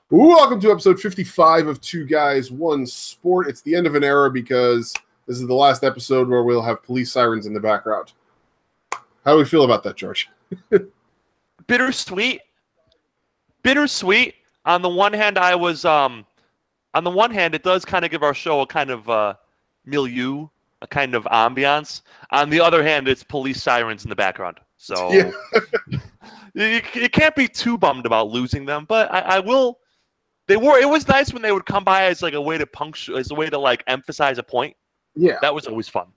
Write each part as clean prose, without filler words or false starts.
Welcome to episode 55 of Two Guys, One Sport. It's the end of an era because this is the last episode where we'll have police sirens in the background. How do we feel about that, George? Bittersweet. On the one hand, it does kind of give our show a kind of milieu, a kind of ambiance. On the other hand, it's police sirens in the background. So yeah. you can't be too bummed about losing them, but I will. It was nice when they would come by as like a way to puncture, as a way to like emphasize a point. Yeah, that was always fun.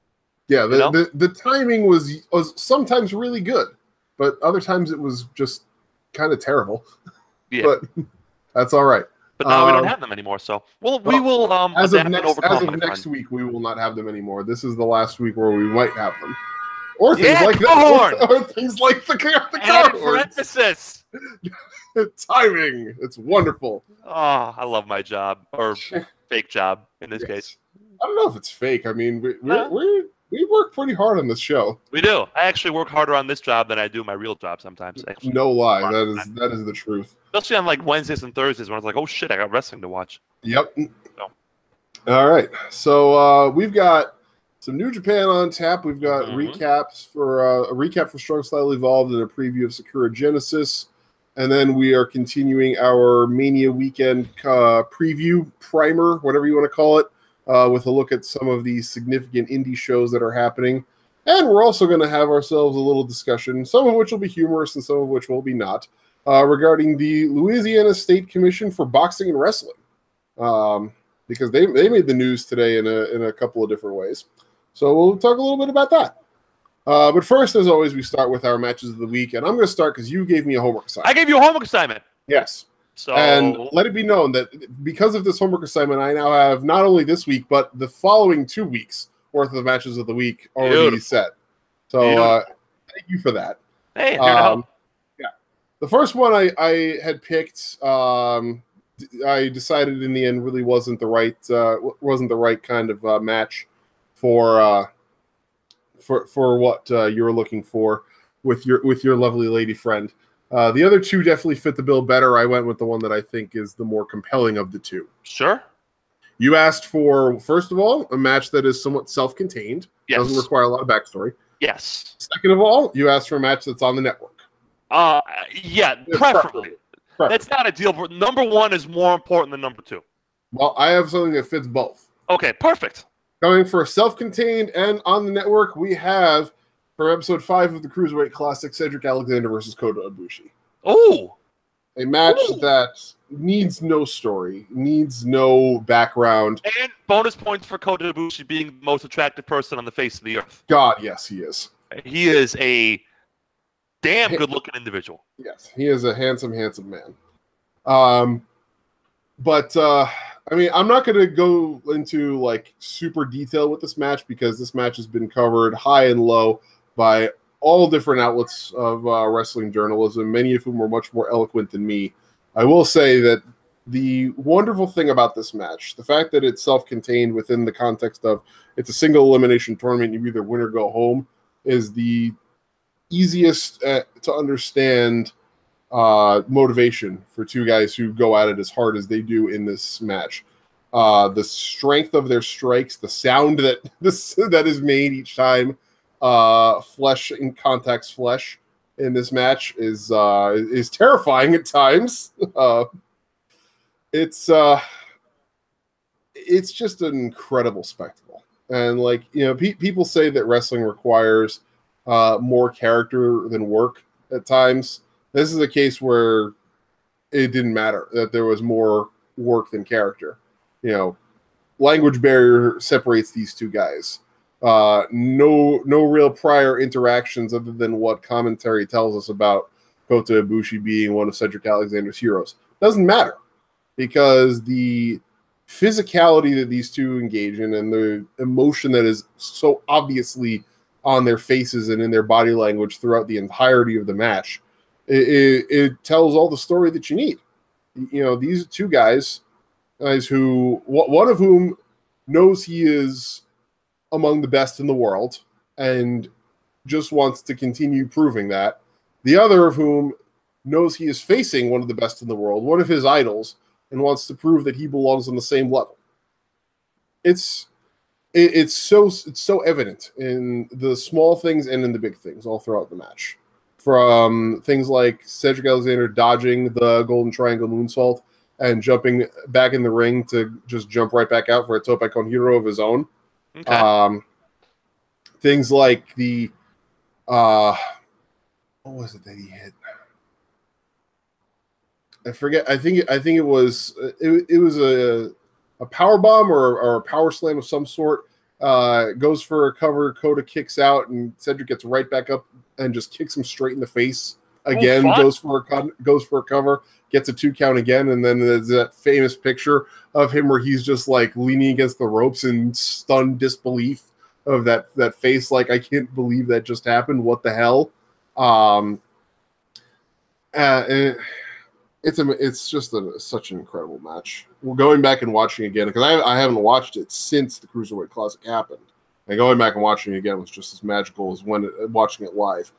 Yeah, the timing was sometimes really good, but other times it was just kind of terrible. Yeah, but that's all right. But now we don't have them anymore, so we will. As of next week, we will not have them anymore. This is the last week where we might have them, or things like that, or things like the car for emphasis. Timing. It's wonderful. Oh, I love my job, or fake job in this case. I don't know if it's fake. I mean, we work pretty hard on this show. We do. I actually work harder on this job than I do my real job sometimes. Actually. No lie. That is the truth. Especially on like Wednesdays and Thursdays when it's like, oh shit, I got wrestling to watch. Yep. So. All right. So we've got some New Japan on tap. We've got recaps for a recap for Strong Style Evolved and a preview of Sakura Genesis. And then we are continuing our Mania weekend preview, primer, whatever you want to call it, with a look at some of the significant indie shows that are happening. And we're also going to have ourselves a little discussion, some of which will be humorous and some of which will be not, regarding the Louisiana State Commission for Boxing and Wrestling, because they made the news today in a couple of different ways. So we'll talk a little bit about that. But first, as always, we start with our matches of the week, and I'm going to start because you gave me a homework assignment. I gave you a homework assignment. Yes. And let it be known that because of this homework assignment, I now have not only this week, but the following 2 weeks worth of matches of the week already set. So thank you for that. Hey, I'm here to help. Yeah. The first one I had picked, I decided in the end really wasn't the right kind of match for what you were looking for with your lovely lady friend. The other two definitely fit the bill better. I went with the one that I think is the more compelling of the two. Sure. You asked for, first of all, a match that is somewhat self-contained. Yes. Doesn't require a lot of backstory. Yes. Second of all, you asked for a match that's on the network. Yeah, preferably. That's not a deal. Number one is more important than number two. Well, I have something that fits both. Okay, perfect. Coming for self-contained and on the network, we have, for episode 5 of the Cruiserweight Classic, Cedric Alexander versus Kota Ibushi. Oh! A match that needs no story, needs no background. And bonus points for Kota Ibushi being the most attractive person on the face of the earth. God, yes, he is. He is a damn good-looking individual. Yes, he is a handsome, handsome man. I mean, I'm not going to go into like super detail with this match because this match has been covered high and low by all different outlets of wrestling journalism, many of whom were much more eloquent than me. I will say that the wonderful thing about this match, the fact that it's self-contained within the context of it's a single elimination tournament, you either win or go home, is the easiest to understand motivation for two guys who go at it as hard as they do in this match. The strength of their strikes, the sound that is made each time flesh in contacts flesh in this match is terrifying at times. It's just an incredible spectacle, and like people say that wrestling requires more character than work at times. This is a case where it didn't matter that there was more work than character. Language barrier separates these two guys. No real prior interactions other than what commentary tells us about Kota Ibushi being one of Cedric Alexander's heroes. Doesn't matter because the physicality that these two engage in and the emotion that is so obviously on their faces and in their body language throughout the entirety of the match, it tells all the story that you need. These two guys who, one of whom knows he is among the best in the world and just wants to continue proving that. The other of whom knows he is facing one of the best in the world, one of his idols, and wants to prove that he belongs on the same level. It's so evident in the small things and in the big things all throughout the match. From things like Cedric Alexander dodging the Golden Triangle moonsault and jumping back in the ring to just jump right back out for a tope con hero of his own. Okay. Things like the what was it that he hit? I forget. I think it was a power bomb or a power slam of some sort. Goes for a cover. Coda kicks out, and Cedric gets right back up and just kicks him straight in the face again. Goes for a cover, gets a 2 count again, and then there's that famous picture of him where he's just like leaning against the ropes in stunned disbelief of that face. Like, I can't believe that just happened. What the hell? It's just such an incredible match. We're going back and watching again because I haven't watched it since the Cruiserweight Classic happened. And going back and watching it again was just as magical as watching it live.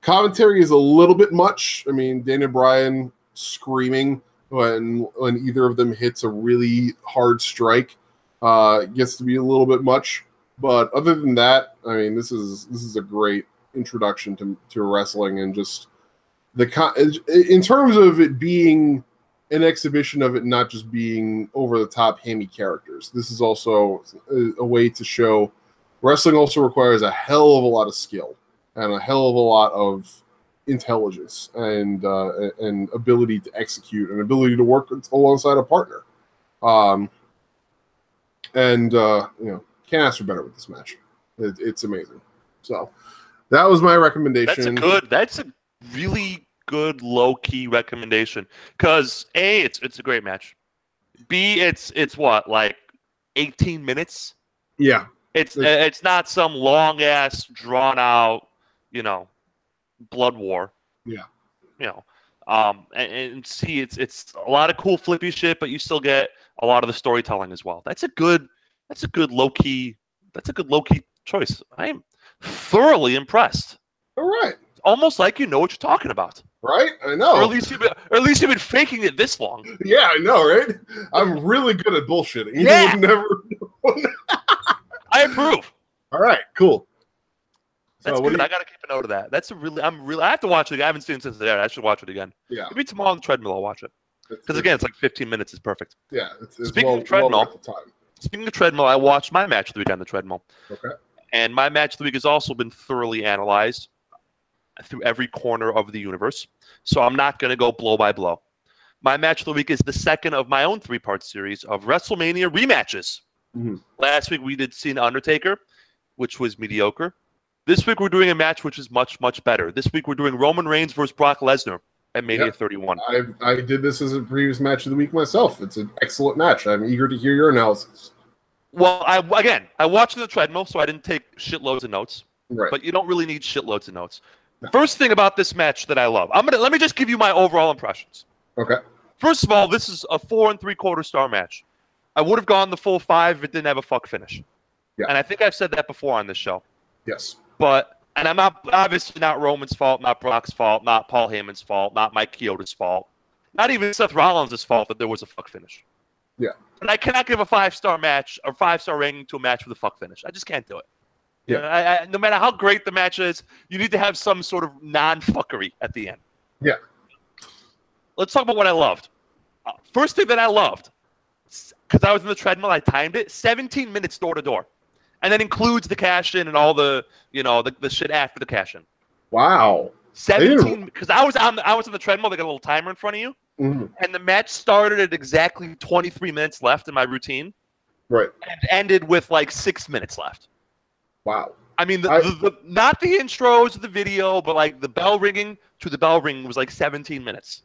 Commentary is a little bit much. I mean, Daniel Bryan screaming when either of them hits a really hard strike gets to be a little bit much. But other than that, I mean, this is a great introduction to wrestling, and just in terms of it being an exhibition of it not just being over the top hammy characters. This is also a way to show wrestling also requires a hell of a lot of skill and a hell of a lot of intelligence and ability to execute and ability to work alongside a partner. Can't ask for better with this match. It's amazing. So that was my recommendation. That's a really good low-key recommendation, because A, it's a great match. B, it's what, like 18 minutes? Yeah. It's not some long-ass, drawn-out, blood war. Yeah. And see, it's a lot of cool flippy shit, but you still get a lot of the storytelling as well. That's a good low-key choice. I am thoroughly impressed. All right. It's almost like you know what you're talking about. Right? I know. Or at least you've been faking it this long. Yeah, I know, right? I'm really good at bullshitting. Yeah. You would never I approve. All right, cool. That's good. I gotta keep a note of that. I have to watch it. I haven't seen it since there. I should watch it again. Yeah. Maybe tomorrow on the treadmill I'll watch it. Because again, it's like 15 minutes is perfect. Yeah. Speaking of treadmill, I watched my match of the week on the treadmill. Okay. And my match of the week has also been thoroughly analyzed through every corner of the universe. So I'm not going to go blow by blow. My match of the week is the second of my own 3-part series of WrestleMania rematches. Mm-hmm. Last week we did Cena Undertaker, which was mediocre. This week we're doing a match which is much, much better. This week we're doing Roman Reigns versus Brock Lesnar at Mania 31. I did this as a previous match of the week myself. It's an excellent match. I'm eager to hear your analysis. Well, I watched the treadmill, so I didn't take shitloads of notes. Right. But you don't really need shitloads of notes. No. First thing about this match that I love, let me just give you my overall impressions. Okay. First of all, this is a 4 3/4 star match. I would have gone the full 5 if it didn't have a fuck finish. Yeah. And I think I've said that before on this show. Yes. And I'm obviously not Roman's fault, not Brock's fault, not Paul Heyman's fault, not Mike Chioda's fault, not even Seth Rollins' fault that there was a fuck finish. Yeah. But I cannot give a 5-star match or 5-star rating to a match with a fuck finish. I just can't do it. Yeah. No matter how great the match is, you need to have some sort of non-fuckery at the end. Yeah. Let's talk about what I loved. First thing that I loved, because I was in the treadmill, I timed it, 17 minutes door to door. And that includes the cash in and all the shit after the cash in. Wow. 17, because I was on the treadmill, they got a little timer in front of you. Mm-hmm. And the match started at exactly 23 minutes left in my routine. Right. And ended with like 6 minutes left. Wow. I mean, not the intros of the video, but like the bell ringing to the bell ring was like 17 minutes.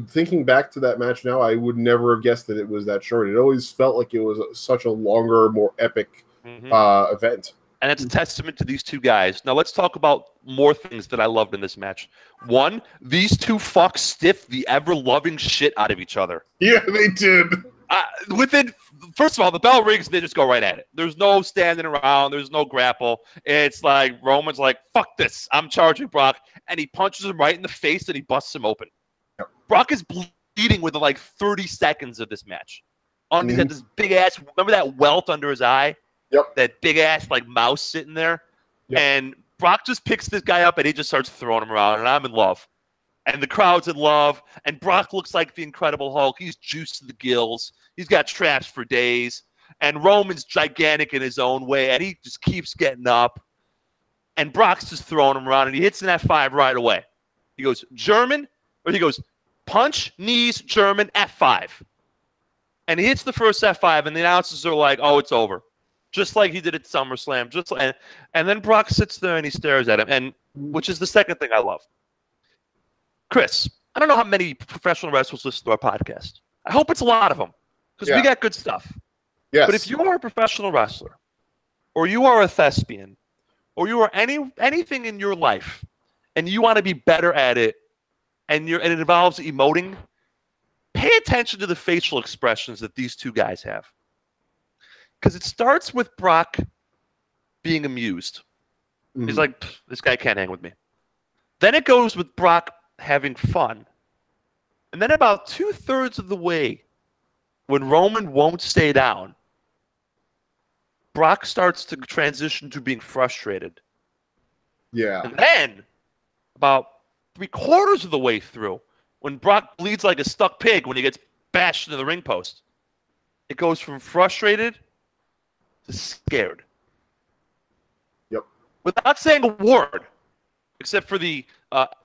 Thinking back to that match now, I would never have guessed that it was that short. It always felt like it was such a longer, more epic event. And it's a testament to these two guys. Now let's talk about more things that I loved in this match. One, these two fucks stiff the ever-loving shit out of each other. Yeah, they did. First of all, the bell rings, they just go right at it. There's no standing around. There's no grapple. It's like Roman's like, fuck this. I'm charging Brock. And he punches him right in the face and he busts him open. Yep. Brock is bleeding bleeding within like 30 seconds of this match. He's got this big ass. Remember that welt under his eye? Yep. That big ass like mouse sitting there. Yep. And Brock just picks this guy up and he just starts throwing him around, and I'm in love. And the crowd's in love. And Brock looks like the Incredible Hulk. He's juiced to the gills. He's got traps for days. And Roman's gigantic in his own way, and he just keeps getting up. And Brock's just throwing him around, and he hits an F5 right away. He goes, German, or he goes, punch, knees, German, F5. And he hits the first F5, and the announcers are like, oh, it's over. Just like he did at SummerSlam. And then Brock sits there, and he stares at him, and which is the second thing I love. Chris, I don't know how many professional wrestlers listen to our podcast. I hope it's a lot of them, because we got good stuff. Yes. But if you are a professional wrestler, or you are a thespian, or you are anything in your life, and you want to be better at it, and it involves emoting, pay attention to the facial expressions that these two guys have. Because it starts with Brock being amused. Mm-hmm. He's like, this guy can't hang with me. Then it goes with Brock having fun. And then about 2/3 of the way, when Roman won't stay down, Brock starts to transition to being frustrated. Yeah. And then, about 3/4 of the way through, when Brock bleeds like a stuck pig when he gets bashed into the ring post, it goes from frustrated to scared. Yep. Without saying a word, except for the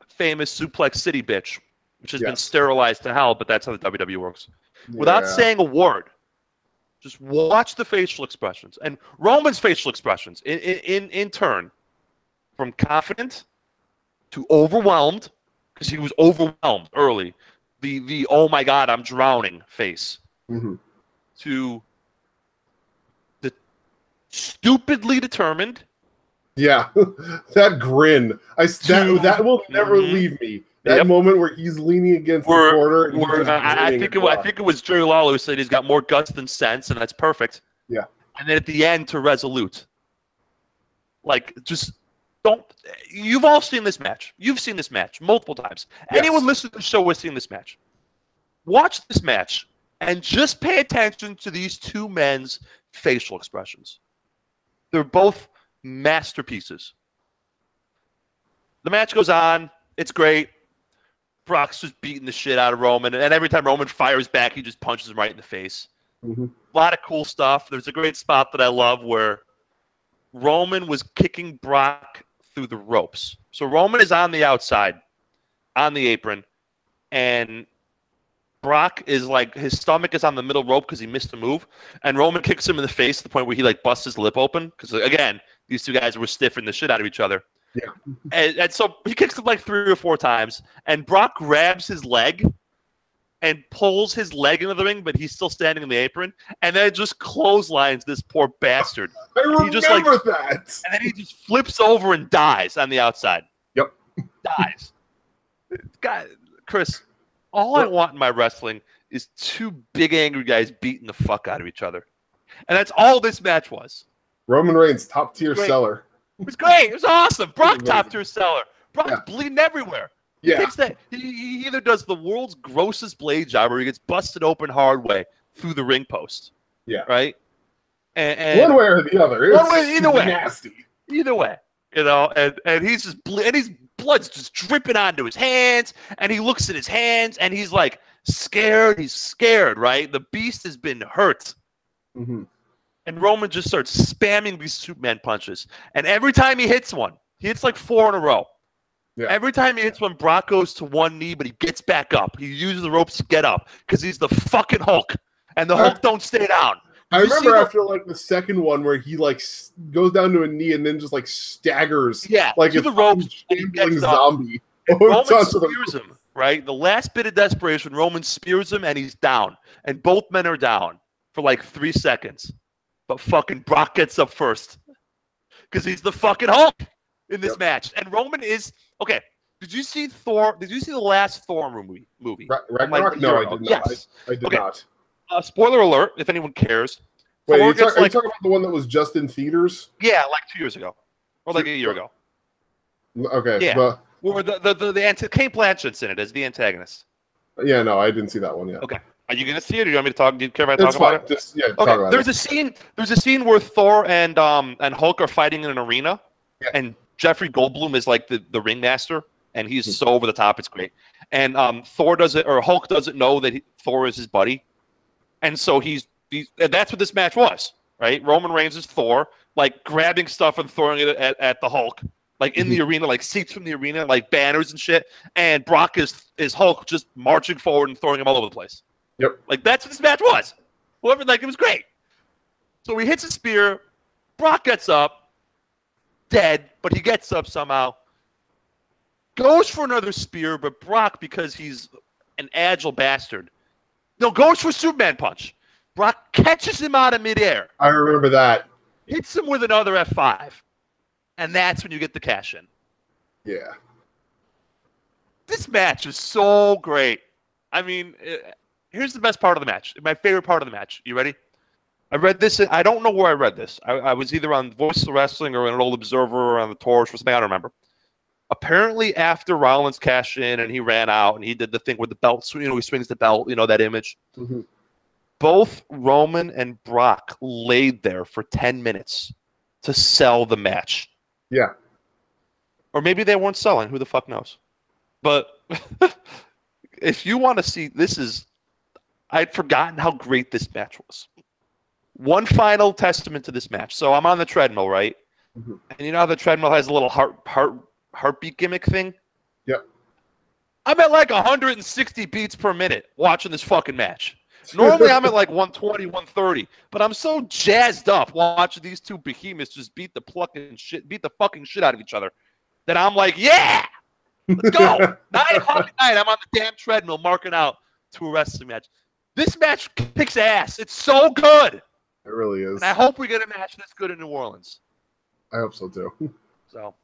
famous Suplex City bitch, which has been sterilized to hell, but that's how the WWE works. Yeah. Without saying a word, just watch the facial expressions. And Roman's facial expressions, in turn, from confident to overwhelmed, because he was overwhelmed early, the oh my God, I'm drowning face, to the stupidly determined. Yeah, that grin. That will never leave me. That moment where he's leaning against the corner. I think it was Jerry Lawler who said he's got more guts than sense, and that's perfect. Yeah. And then at the end, to resolute. Like, just don't. You've all seen this match. You've seen this match multiple times. Yes. Anyone listening to the show has seen this match. Watch this match and just pay attention to these two men's facial expressions. They're both masterpieces. The match goes on. It's great. Brock's just beating the shit out of Roman, and every time Roman fires back, he just punches him right in the face. A lot of cool stuff. There's a great spot that I love where Roman was kicking Brock through the ropes. So Roman is on the outside, on the apron, and Brock is like, his stomach is on the middle rope because he missed a move, and Roman kicks him in the face to the point where he like busts his lip open because, again, these two guys were stiffing the shit out of each other. Yeah. And so he kicks him like 3 or 4 times, and Brock grabs his leg and pulls his leg into the ring, but he's still standing in the apron, and then just clotheslines this poor bastard. I remember that. And then he just flips over and dies on the outside. Yep. Dies. God, Chris, all I want in my wrestling is 2 big angry guys beating the fuck out of each other. And that's all this match was. Roman Reigns, top-tier seller. It was great. It was awesome. Brock, top-tier seller. Brock's bleeding everywhere. He takes that. He either does the world's grossest blade job or he gets busted open hard way through the ring post. Yeah. Right? And one way or the other. Either way. Nasty. Either way. You know, and he's just his blood's just dripping onto his hands, and he looks at his hands, and he's like scared. He's scared, right? The beast has been hurt. And Roman just starts spamming these Superman punches. And every time he hits one, he hits like 4 in a row. Yeah. Every time he hits one, Brock goes to one knee, but he gets back up. He uses the ropes to get up because he's the fucking Hulk. And the Hulk don't stay down. I remember after like the second one where he like goes down to a knee and then just like staggers. Yeah, like to the ropes. Zombie. Roman spears him, right? The last bit of desperation, Roman spears him and he's down. And both men are down for like 3 seconds. But fucking Brock gets up first because he's the fucking Hulk in this match. And Roman is okay. Did you see Thor? Did you see the last Thor movie? Ragnarok? No, I did not. Yes. I did not. Spoiler alert, if anyone cares. Wait, are you talking about the one that was just in theaters? Yeah, like 2 years ago, or like a year ago. Okay. Yeah. Where the Kate Blanchett's in it as the antagonist. Yeah, no, I didn't see that one yet. Okay. Are you gonna see it, or do you want me to talk? Do you care if I talk It's fine. about it? Just talk Okay. about There's it. a scene. There's a scene where Thor and Hulk are fighting in an arena, Yeah. and Jeffrey Goldblum is like the ringmaster, and he's so over the top. It's great. And Hulk doesn't know that Thor is his buddy, and so and that's what this match was, right? Roman Reigns is Thor, like grabbing stuff and throwing it at the Hulk, like in the arena, like seats from the arena, like banners and shit. And Brock is Hulk just marching forward and throwing him all over the place. Yep. Like that's what this match was. It was great. So he hits a spear. Brock gets up, dead, but he gets up somehow. Goes for another spear, but Brock, because he's an agile bastard, goes for Superman punch. Brock catches him out of midair. I remember that. Hits him with another F5. And that's when you get the cash in. Yeah. This match is so great. I mean, here's the best part of the match. My favorite part of the match. You ready? I read this. I don't know where I read this. I was either on Voice of Wrestling or in an old Observer or on the Torch or something. I don't remember. Apparently, after Rollins cashed in and he ran out and he did the thing with the belt, he swings the belt, that image. Mm-hmm. Both Roman and Brock laid there for 10 minutes to sell the match. Yeah. Or maybe they weren't selling. Who the fuck knows? But if you want to see, I'd forgotten how great this match was. One final testament to this match. So I'm on the treadmill, right? Mm-hmm. And you know how the treadmill has a little heartbeat gimmick thing? Yep. I'm at like 160 beats per minute watching this fucking match. Normally I'm at like 120, 130, but I'm so jazzed up watching these two behemoths just beat the fucking shit out of each other that I'm like, yeah, let's go. 9 o'clock at night, I'm on the damn treadmill marking out to a wrestling match. This match kicks ass. It's so good. It really is. And I hope we get a match this good in New Orleans. I hope so too. So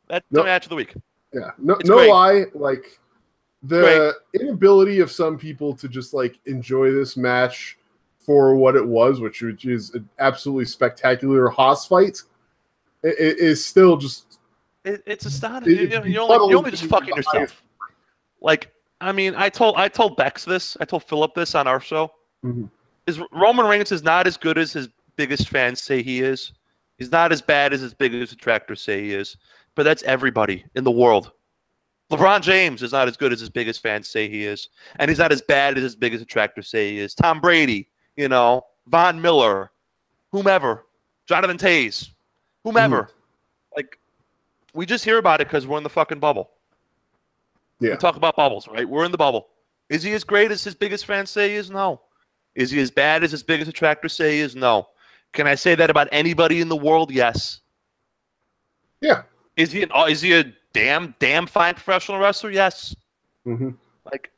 that's the match of the week. Yeah. No lie, like the inability of some people to just like enjoy this match for what it was, which is an absolutely spectacular Haas fight, it is still just it's astonishing. You're only just fucking yourself. Like, I mean, I told Bex this. I told Philip this on our show. Mm-hmm. Roman Reigns is not as good as his biggest fans say he is. He's not as bad as his biggest detractors say he is. But that's everybody in the world. LeBron James is not as good as his biggest fans say he is. And he's not as bad as his biggest detractors say he is. Tom Brady, Von Miller, whomever, Jonathan Taze, whomever. Mm-hmm. Like, we just hear about it because we're in the fucking bubble. Yeah. We talk about bubbles, right? We're in the bubble. Is he as great as his biggest fans say he is? No. Is he as bad as his biggest detractors say he is? No. Can I say that about anybody in the world? Yes. Yeah. Is he a damn fine professional wrestler? Yes. Mm-hmm. Like,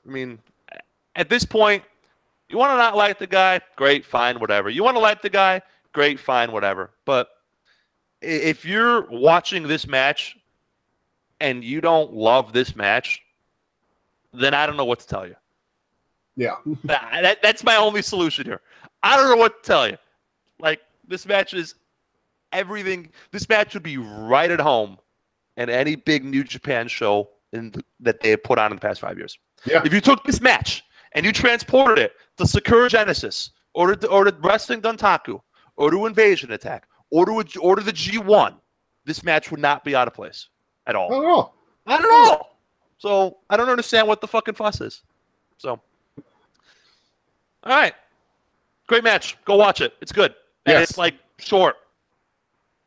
I mean, at this point, you want to not like the guy? Great, fine, whatever. You want to like the guy? Great, fine, whatever. But if you're watching this match and you don't love this match, then I don't know what to tell you. Yeah. That's my only solution here. I don't know what to tell you. Like, this match is everything. This match would be right at home in any big New Japan show that they have put on in the past 5 years. Yeah. If you took this match and you transported it to Sakura Genesis or to Wrestling Dontaku or to Invasion Attack or to the G1, this match would not be out of place at all. Not at all. Not at all. So I don't understand what the fucking fuss is. So, all right. Great match. Go watch it. It's good. And Yes. it's like short.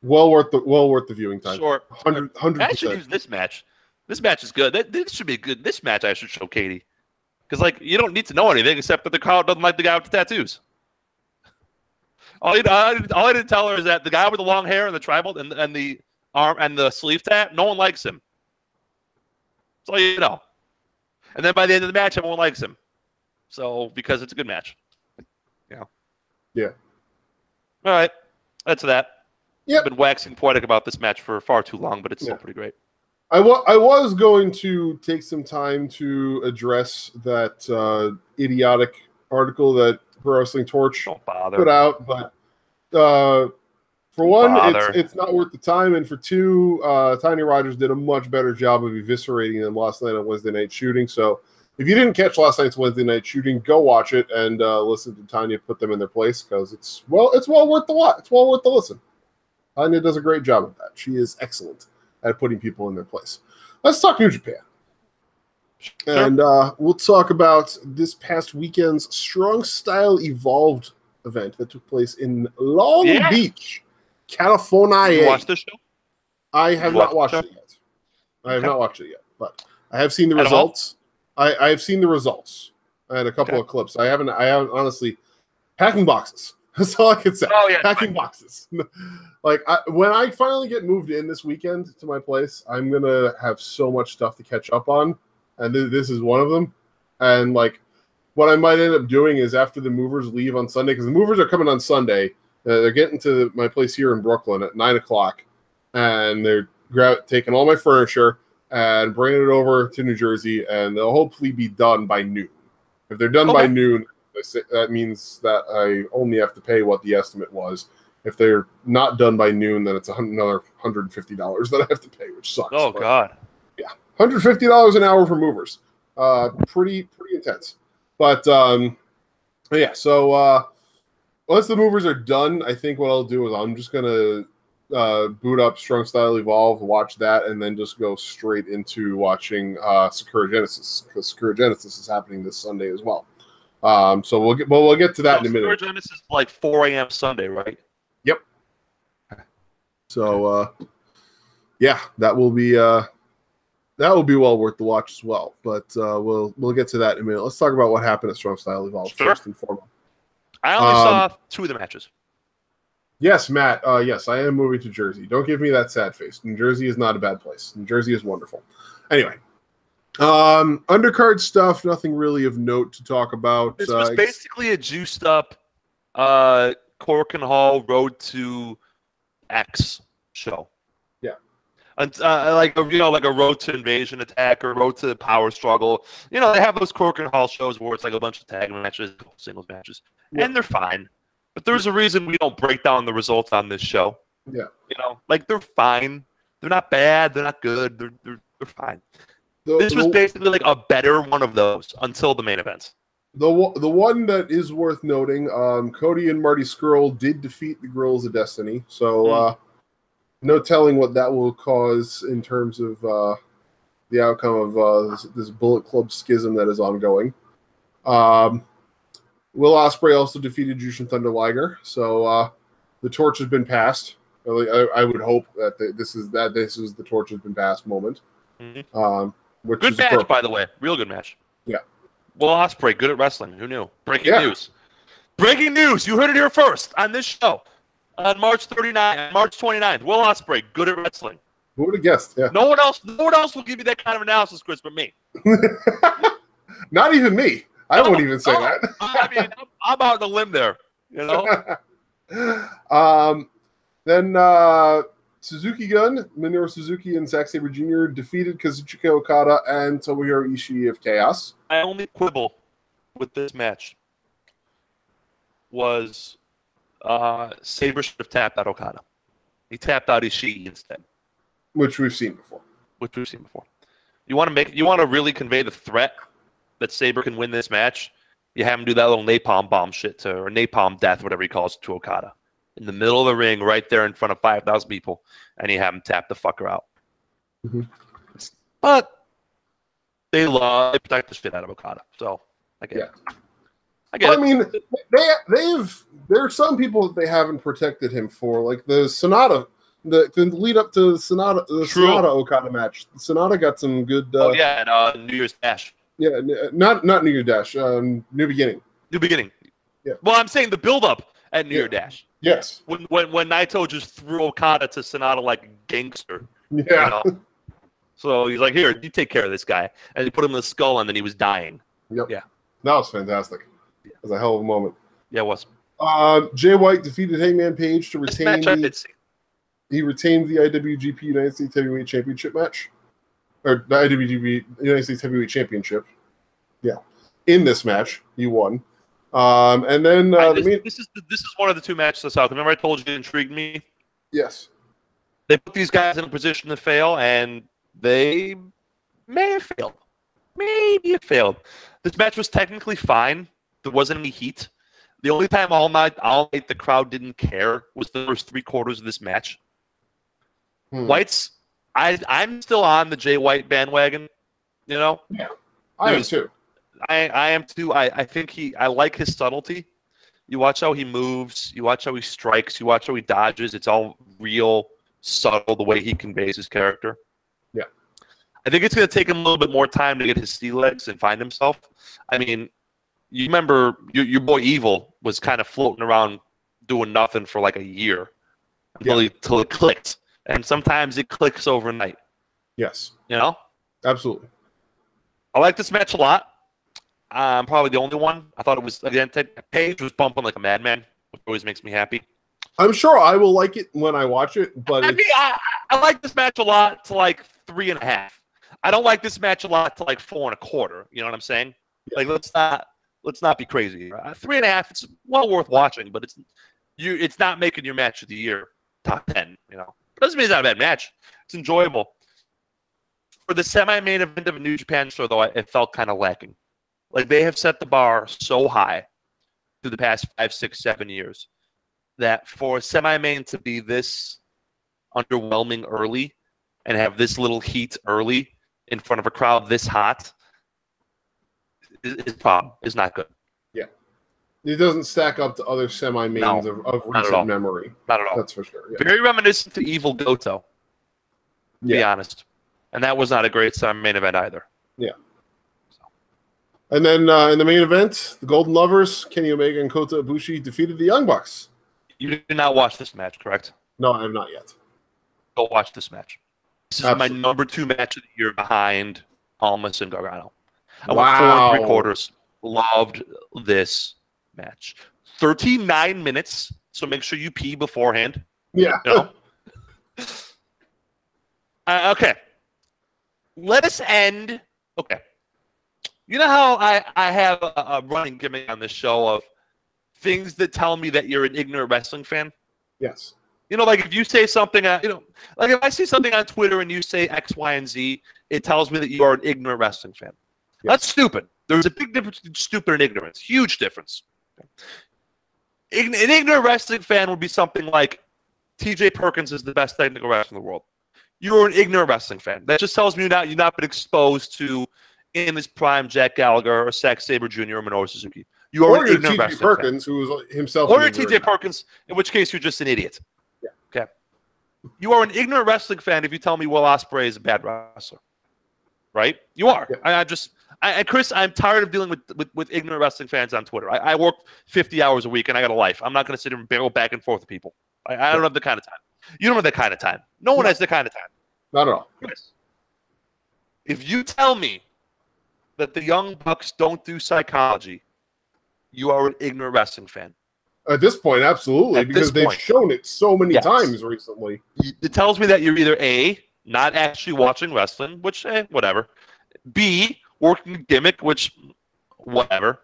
Well worth the viewing time. Short. 100%. I should use this match. This match is good. This should be good. This match I should show Katie. Because, like, you don't need to know anything except that the crowd doesn't like the guy with the tattoos. All I did tell her is that the guy with the long hair and the tribal and the arm and the sleeve tat, no one likes him. That's all you know. And then by the end of the match, everyone likes him. So, because it's a good match. Yeah. All right. That's that. Yep. I've been waxing poetic about this match for far too long, but it's still pretty great. I was going to take some time to address that idiotic article that Pro Wrestling Torch Don't bother. put out, but For one, Bother. it's not worth the time, and for two, Tiny Rogers did a much better job of eviscerating them last night on Wednesday Night Shooting. So if you didn't catch last night's Wednesday Night Shooting, go watch it and listen to Tanya put them in their place, because it's well worth the watch. It's well worth the listen. Tanya does a great job of that. She is excellent at putting people in their place. Let's talk New Japan. Sure. And we'll talk about this past weekend's Strong Style Evolved event that took place in Long Beach, California. You watch this show? I have not watched it yet. I have not watched it yet, but I have seen the results. I have seen the results. I had a couple of clips. I haven't honestly. Packing boxes. That's all I can say. Oh, yeah, packing boxes. Like when I finally get moved in this weekend to my place, I'm gonna have so much stuff to catch up on, and this is one of them. And like, what I might end up doing is after the movers leave on Sunday, because the movers are coming on Sunday. They're getting to my place here in Brooklyn at 9:00, and they're taking all my furniture and bringing it over to New Jersey, and they'll hopefully be done by noon. If they're done by noon, that means that I only have to pay what the estimate was. If they're not done by noon, then it's another $150 that I have to pay, which sucks. Oh, God. Yeah, $150 an hour for movers. Pretty intense. But yeah, so once the movers are done, I think what I'll do is I'm just gonna boot up Strong Style Evolve, watch that, and then just go straight into watching Sakura Genesis, because Sakura Genesis is happening this Sunday as well. So we'll get to that in a minute. Sakura Genesis is like 4 a.m. Sunday, right? Yep. So yeah, that will be well worth the watch as well. But we'll get to that in a minute. Let's talk about what happened at Strong Style Evolve first and foremost. I only saw 2 of the matches. Yes, Matt. Yes, I am moving to Jersey. Don't give me that sad face. New Jersey is not a bad place. New Jersey is wonderful. Anyway, undercard stuff. Nothing really of note to talk about. This was basically a juiced up Cork and Hall Road to X show. Yeah. And, like a Road to Invasion Attack or Road to Power Struggle. They have those Cork and Hall shows where it's like a bunch of tag matches, singles matches, and they're fine. But there's a reason we don't break down the results on this show. Yeah. Like they're fine. They're not bad. They're not good. They're fine. This was basically like a better one of those until the main events. The one that is worth noting, Cody and Marty Scurll did defeat the Guerrillas of Destiny. So no telling what that will cause in terms of the outcome of this Bullet Club schism that is ongoing. Will Ospreay also defeated Jushin Thunder Liger, so the torch has been passed. I would hope that this is the torch has been passed moment. Mm-hmm. Which good is match, by the way, real good match. Yeah. Will Ospreay, good at wrestling. Who knew? Breaking news. Breaking news. You heard it here first on this show on March 29th. Will Ospreay, good at wrestling. Who would have guessed? Yeah. No one else will give you that kind of analysis, Chris, but me. Not even me. I won't even say that. I mean, I'm out on a limb there, Then Suzuki Gun, Minoru Suzuki and Zack Sabre Jr. defeated Kazuchika Okada and Tomohiro Ishii of Chaos. My only quibble with this match was Sabre should have tapped out Okada. He tapped out Ishii instead. Which we've seen before. You want to really convey the threat that Sabre can win this match, you have him do that little napalm bomb shit or napalm death, whatever he calls it, to Okada. In the middle of the ring, right there in front of 5,000 people, and you have him tap the fucker out. Mm-hmm. But they protect the shit out of Okada. So, I get it. I mean, there are some people that they haven't protected him for, like the Sonata, the lead up to the Sonata Okada match. Sonata got some good. And New Year's Dash. Yeah, not New Year's Dash. New Beginning. New Beginning. Yeah. Well, I'm saying the build up at New Year's Dash. Yes. When Naito just threw Okada to Sonata like a gangster. Yeah. So he's like, here, you take care of this guy. And he put him in the skull, and then he was dying. Yep. Yeah. That was fantastic. It was a hell of a moment. Yeah, it was. Jay White defeated Hangman Page to retain he retained the IWGP United States Heavyweight Championship match. Or the IWGP United States Heavyweight Championship. Yeah. In this match, he won. And then this is one of the 2 matches I saw. Remember I told you it intrigued me? Yes. They put these guys in a position to fail, and they may have failed. Maybe it failed. This match was technically fine. There wasn't any heat. The only time all night the crowd didn't care was the first 3/4 of this match. White's, I'm still on the Jay White bandwagon. You know. Yeah, I am too. I am too. I think I like his subtlety. You watch how he moves. You watch how he strikes. You watch how he dodges. It's all real subtle the way he conveys his character. Yeah. I think it's going to take him a little bit more time to get his sea legs and find himself. I mean, you remember your boy Evil was kind of floating around doing nothing for like a year until it clicked. And sometimes it clicks overnight. Yes. You know? Absolutely. I like this match a lot. I'm probably the only one. I thought it was, again, Paige was bumping like a madman, which always makes me happy. I'm sure I will like it when I watch it, but I like this match a lot to like 3.5. I don't like this match a lot to like 4.25. You know what I'm saying? Like let's not be crazy. 3.5. It's well worth watching, but it's not making your match of the year top 10. You know, it doesn't mean it's not a bad match. It's enjoyable. For the semi-main event of a New Japan show, though, it felt kind of lacking. Like they have set the bar so high through the past 5, 6, 7 years that for a semi-main to be this underwhelming early and have this little heat early in front of a crowd this hot is not good. Yeah. It doesn't stack up to other semi-mains of recent memory. Not at all. That's for sure. Yeah. Very reminiscent to Evil Goto, to be honest. And that was not a great semi-main event either. Yeah. And then in the main event, the Golden Lovers, Kenny Omega and Kota Ibushi defeated the Young Bucks. You did not watch this match, correct? No, I have not yet. Go watch this match. This is my number 2 match of the year behind Almas and Gargano. I went 4 3/4. Loved this match. 39 minutes, so make sure you pee beforehand. Yeah. You know? Okay. Let us end. Okay. You know how I have a running gimmick on this show of things that tell me that you're an ignorant wrestling fan? Yes. You know, like if you say something, like if I see something on Twitter and you say X, Y, and Z, it tells me that you are an ignorant wrestling fan. Yes. That's stupid. There's a big difference between stupid and ignorance. Huge difference. An ignorant wrestling fan would be something like TJ Perkins is the best technical wrestler in the world. You're an ignorant wrestling fan. That just tells me you've not been exposed to, in his prime, Jack Gallagher or Zack Sabre Jr. or Minoru Suzuki. You are an ignorant wrestling Perkins, fan. who was himself. Or TJ Perkins, in which case you're just an idiot. Yeah. Okay. You are an ignorant wrestling fan if you tell me Will Ospreay is a bad wrestler. Right? You are. Yeah. Chris, I'm tired of dealing with ignorant wrestling fans on Twitter. I work 50 hours a week and I got a life. I'm not going to sit here and barrel back and forth with people. I don't have the kind of time. You don't have that kind of time. No one has the kind of time. Not at all. Chris, if you tell me that the Young Bucks don't do psychology, you are an ignorant wrestling fan. At this point, absolutely, because they've shown it so many times recently. It tells me that you're either A, not actually watching wrestling, which, whatever. B, working a gimmick, which, whatever.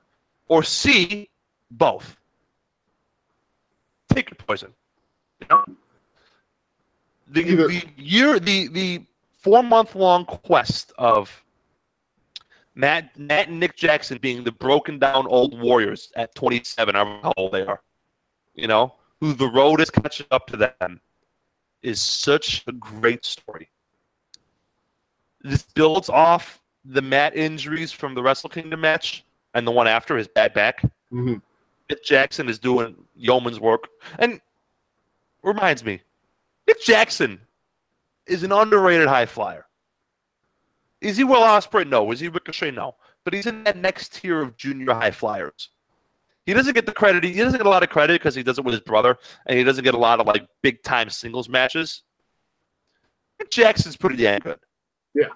Or C, both. Take your poison. You know? The 4-month-long quest of Matt and Nick Jackson being the broken down old warriors at 27, however how old they are, you know, who the road is catching up to them, is such a great story. This builds off the Matt injuries from the Wrestle Kingdom match and the one after, his bad back. Mm-hmm. Nick Jackson is doing yeoman's work. And reminds me, Nick Jackson is an underrated high flyer. Is he Will Ospreay? No. Is he Ricochet? No. But he's in that next tier of junior high flyers. He doesn't get the credit. He doesn't get a lot of credit because he does it with his brother, and he doesn't get a lot of like big time singles matches. Nick Jackson's pretty damn good. Yeah.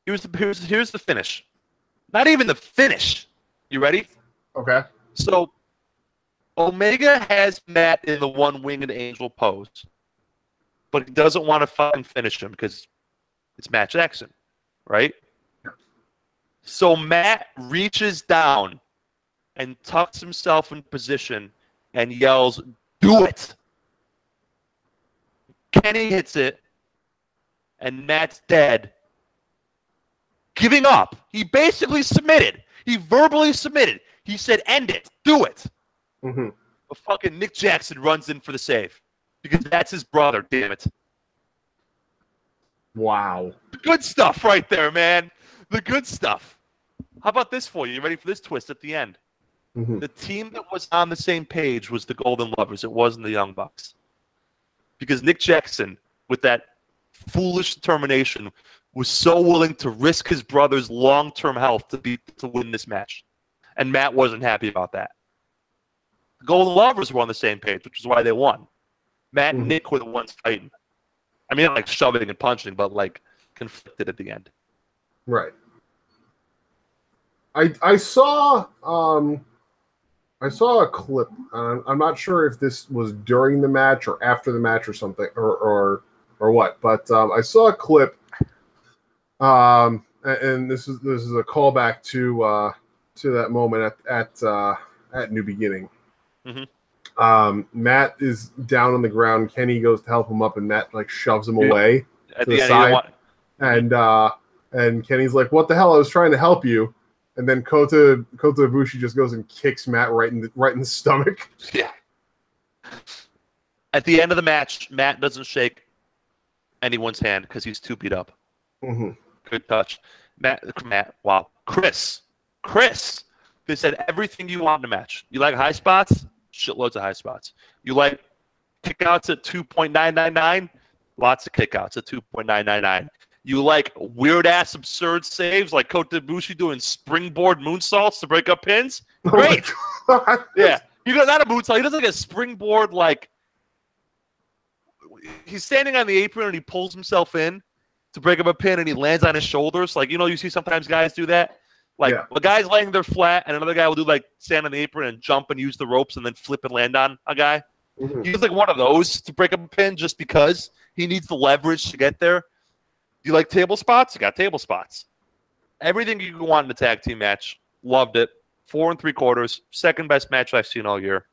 Here's the finish. Not even the finish. You ready? Okay. So Omega has Matt in the one-winged angel pose, but he doesn't want to fucking finish him because it's Matt Jackson, right? So Matt reaches down and tucks himself in position and yells, "Do it!" Kenny hits it, and Matt's dead. Giving up. He basically submitted. He verbally submitted. He said, end it. Do it. Mm-hmm. But fucking Nick Jackson runs in for the save. Because that's his brother, damn it. Wow. The good stuff right there, man. The good stuff. How about this for you? You ready for this twist at the end? Mm-hmm. The team that was on the same page was the Golden Lovers. It wasn't the Young Bucks. Because Nick Jackson, with that foolish determination, was so willing to risk his brother's long-term health to win this match. And Matt wasn't happy about that. The Golden Lovers were on the same page, which is why they won. Matt and Nick were the ones fighting. I mean, like shoving and punching, but like conflicted at the end. Right. I saw a clip. I'm not sure if this was during the match or after the match or something or what, but I saw a clip. And this is a callback to that moment at New Beginning. Mm-hmm. Matt is down on the ground. Kenny goes to help him up, and Matt like shoves him away at to the the side. And Kenny's like, "What the hell? I was trying to help you." And then Kota Ibushi just goes and kicks Matt right in the stomach. Yeah. At the end of the match, Matt doesn't shake anyone's hand because he's too beat up. Mm-hmm. Good touch. Matt, wow. Chris, they said everything you want in a match. You like high spots? Shitloads of high spots. You like kickouts at 2.999? Lots of kickouts at 2.999. You like weird-ass absurd saves like Kota Ibushi doing springboard moonsaults to break up pins? Great. Oh yeah. He does not a moonsault. He does like a springboard like he's standing on the apron and he pulls himself in to break up a pin and he lands on his shoulders. Like, you see sometimes guys do that. Like, the guy's laying there flat and another guy will do like stand on the apron and jump and use the ropes and then flip and land on a guy. Mm-hmm. He does like one of those to break up a pin just because he needs the leverage to get there. Do you like table spots? You got table spots. Everything you want in a tag team match. Loved it. 4 3/4. Second best match I've seen all year.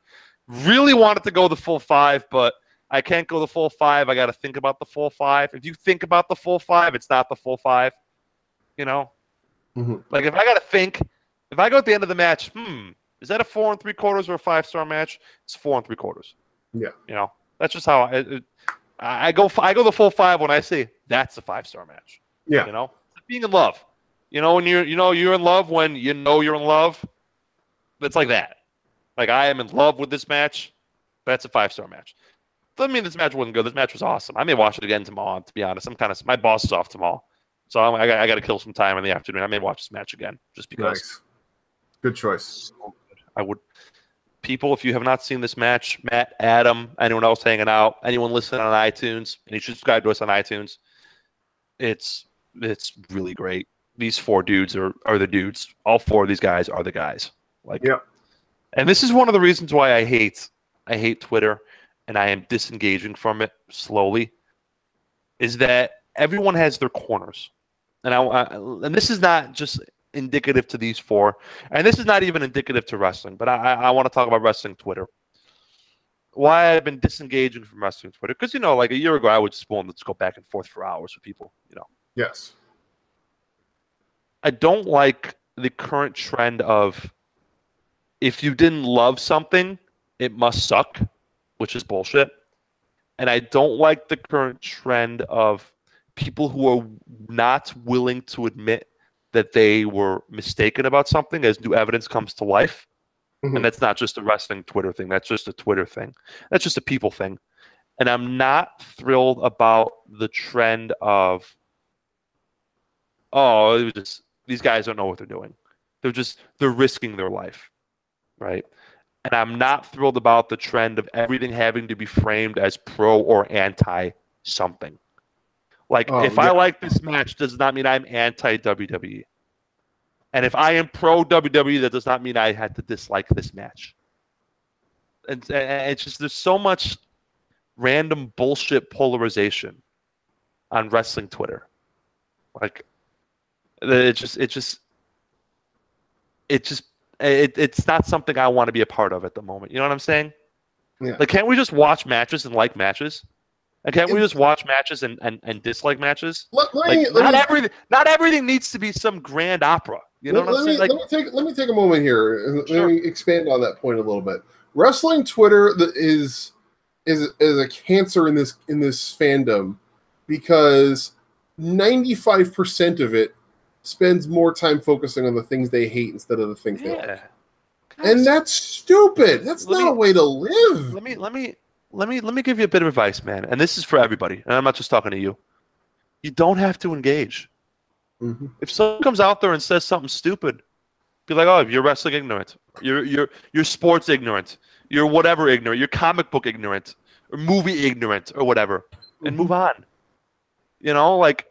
Really wanted to go the full 5, but I can't go the full 5. I got to think about the full 5. If you think about the full 5, it's not the full 5. Mm-hmm. Like if I got to think, if I go at the end of the match, is that a 4 3/4 or a 5-star match? It's 4 3/4. Yeah. That's just how I go the full 5 when I say that's a 5-star match. Yeah. Being in love. When you're in love when you're in love. It's like that. Like I am in love with this match. That's a 5-star match. Doesn't mean this match wasn't good. This match was awesome. I may watch it again tomorrow. To be honest, my boss is off tomorrow, so I got to kill some time in the afternoon. I may watch this match again just because. Nice. Good choice. I would. People, if you have not seen this match, Matt, Adam, anyone else hanging out, anyone listening on iTunes, and you should subscribe to us on iTunes. It's really great. These 4 dudes are the dudes. All 4 of these guys are the guys. And this is one of the reasons why I hate Twitter, and I am disengaging from it slowly. Is that everyone has their corners, and this is not just indicative to these 4, and this is not even indicative to wrestling, but I want to talk about wrestling Twitter. Why I've been disengaging from wrestling Twitter, because like a year ago I would just let's go back and forth for hours with people. Yes. I don't like the current trend of if you didn't love something, it must suck, which is bullshit. And I don't like the current trend of people who are not willing to admit that they were mistaken about something as new evidence comes to life. Mm-hmm. And that's not just a wrestling Twitter thing. That's just a Twitter thing. That's just a people thing. And I'm not thrilled about the trend of, these guys don't know what they're doing. They're risking their life, right? And I'm not thrilled about the trend of everything having to be framed as pro or anti something. Like, if I like this match, does not mean I'm anti WWE. And if I am pro WWE, that does not mean I had to dislike this match. And it's just, there's so much random bullshit polarization on wrestling Twitter. Like, it's not something I want to be a part of at the moment. You know what I'm saying? Yeah. Like, can't we just watch matches and like matches? And can't we just watch matches and dislike matches? Not everything needs to be some grand opera. You know what I'm saying? Let me take a moment here and Sure. let me expand on that point a little bit. Wrestling Twitter is a cancer in this fandom because 95% of it spends more time focusing on the things they hate instead of the things they like. And that's stupid. That's not a way to live. Let me give you a bit of advice, man. And this is for everybody. And I'm not just talking to you. You don't have to engage. Mm-hmm. If someone comes out there and says something stupid, be like, "Oh, you're wrestling ignorant. You're sports ignorant. You're whatever ignorant. You're comic book ignorant or movie ignorant or whatever," and move on. You know, like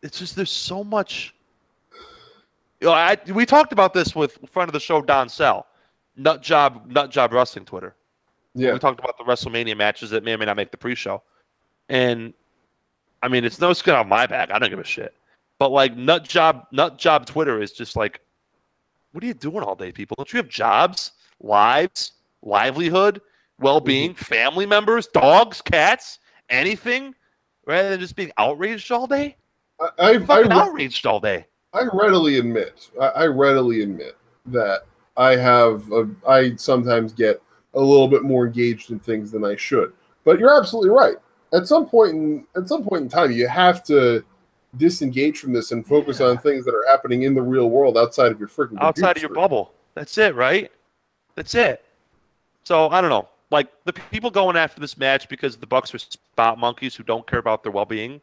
it's just there's so much. You know, we talked about this with a friend of the show, Don Sell, Nut Job Wrestling Twitter. Yeah, we talked about the WrestleMania matches that may or may not make the pre-show, and I mean it's no skin off my back. I don't give a shit. But like Nut Job Twitter is just like, what are you doing all day, people? Don't you have jobs, lives, livelihood, well-being, family members, dogs, cats, anything, rather than just being outraged all day? I'm outraged all day. I readily admit that I sometimes get a little bit more engaged in things than I should. But you're absolutely right. At some point in time, you have to disengage from this and focus on things that are happening in the real world outside of your freaking outside of your bubble. That's it, right? That's it. So I don't know. Like the people going after this match because the Bucks are spot monkeys who don't care about their well-being.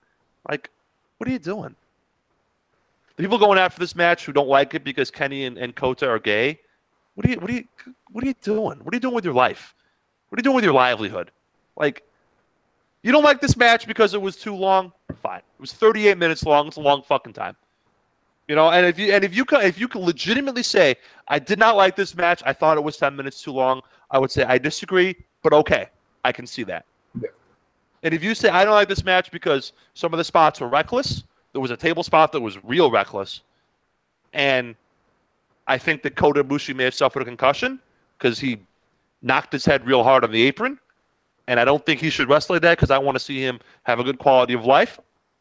Like, what are you doing? The people going after this match who don't like it because Kenny and Kota are gay. What are you doing? What are you doing with your life? What are you doing with your livelihood? Like, you don't like this match because it was too long? Fine. It was 38 minutes long. It's a long fucking time. You know, and if you can legitimately say I did not like this match, I thought it was 10 minutes too long, I would say I disagree, but okay, I can see that. Yeah. And if you say I don't like this match because some of the spots were reckless, there was a table spot that was real reckless, and I think that Kota Ibushi may have suffered a concussion because he knocked his head real hard on the apron, and I don't think he should wrestle like that because I want to see him have a good quality of life.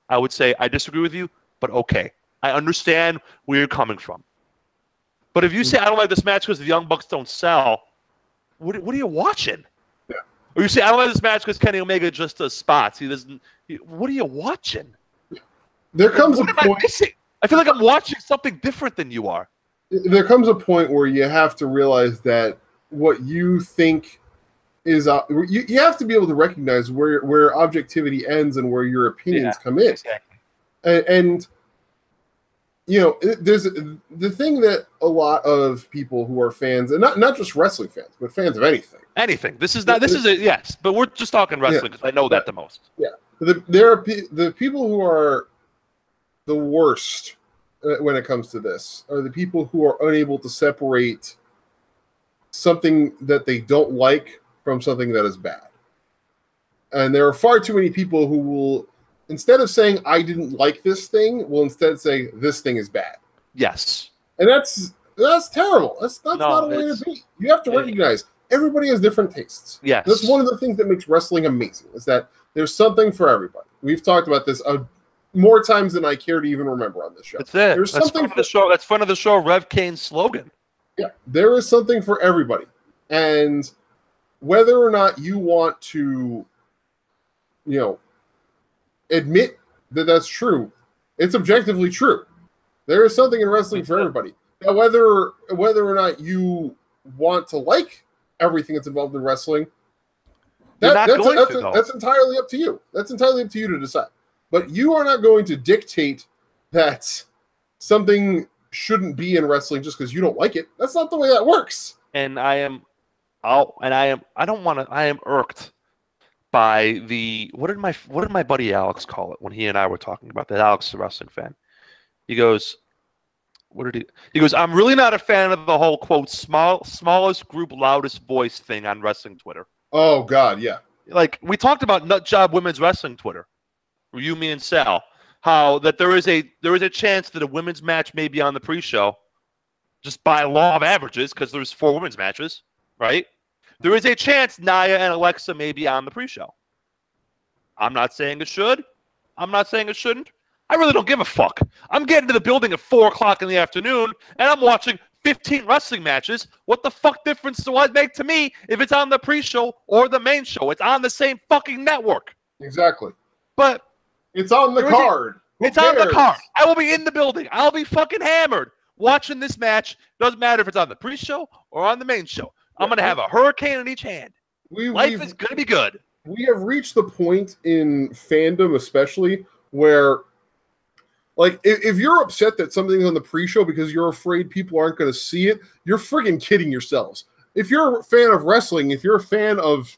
I would say I disagree with you, but okay. I understand where you're coming from. But if you say I don't like this match because the Young Bucks don't sell, what are you watching? Yeah. Or you say I don't like this match because Kenny Omega just does spots. He doesn't. What are you watching? There comes a point. I feel like I'm watching something different than you are. There comes a point where you have to realize that what you think is you have to be able to recognize where objectivity ends and where your opinions come in. Exactly. And you know, there's the thing that a lot of people who are fans, and not just wrestling fans, but fans of anything. Anything. This is yes, but we're just talking wrestling because I know that the most. Yeah. There are the people who are the worst when it comes to this are the people who are unable to separate something that they don't like from something that is bad. And there are far too many people who will, instead of saying I didn't like this thing, will instead say this thing is bad. Yes. And that's terrible. That's not a way to be. You have to recognize everybody has different tastes. Yes. That's one of the things that makes wrestling amazing, is that there's something for everybody. We've talked about this more times than I care to even remember on this show. That's it. There's that's something for the show. That's front of the show. Rev Kane's slogan. Yeah, there is something for everybody, and whether or not you want to, you know, admit that that's true, it's objectively true. There is something in wrestling for everybody. Now, whether or not you want to like everything that's involved in wrestling, that's entirely up to you. That's entirely up to you to decide. But you are not going to dictate that something shouldn't be in wrestling just because you don't like it. That's not the way that works. And I am irked by the what did my buddy Alex call it when he and I were talking about that? Alex is a wrestling fan. He goes, he goes, I'm really not a fan of the whole quote smallest group, loudest voice thing on wrestling Twitter. Oh God, yeah. Like we talked about Nut Job Women's Wrestling Twitter. You, me, and Sal, how that there is a chance that a women's match may be on the pre-show, just by law of averages, because there's 4 women's matches, right? There is a chance Nia and Alexa may be on the pre-show. I'm not saying it should. I'm not saying it shouldn't. I really don't give a fuck. I'm getting to the building at 4 o'clock in the afternoon, and I'm watching 15 wrestling matches. What the fuck difference do it make to me if it's on the pre-show or the main show? It's on the same fucking network. Exactly. But it's on the card. It's on the card. I will be in the building. I'll be fucking hammered watching this match. Doesn't matter if it's on the pre-show or on the main show. I'm going to have a hurricane in each hand. Life is going to be good. We have reached the point in fandom, especially, where, like, if you're upset that something's on the pre-show because you're afraid people aren't going to see it, you're friggin' kidding yourselves. If you're a fan of wrestling, if you're a fan of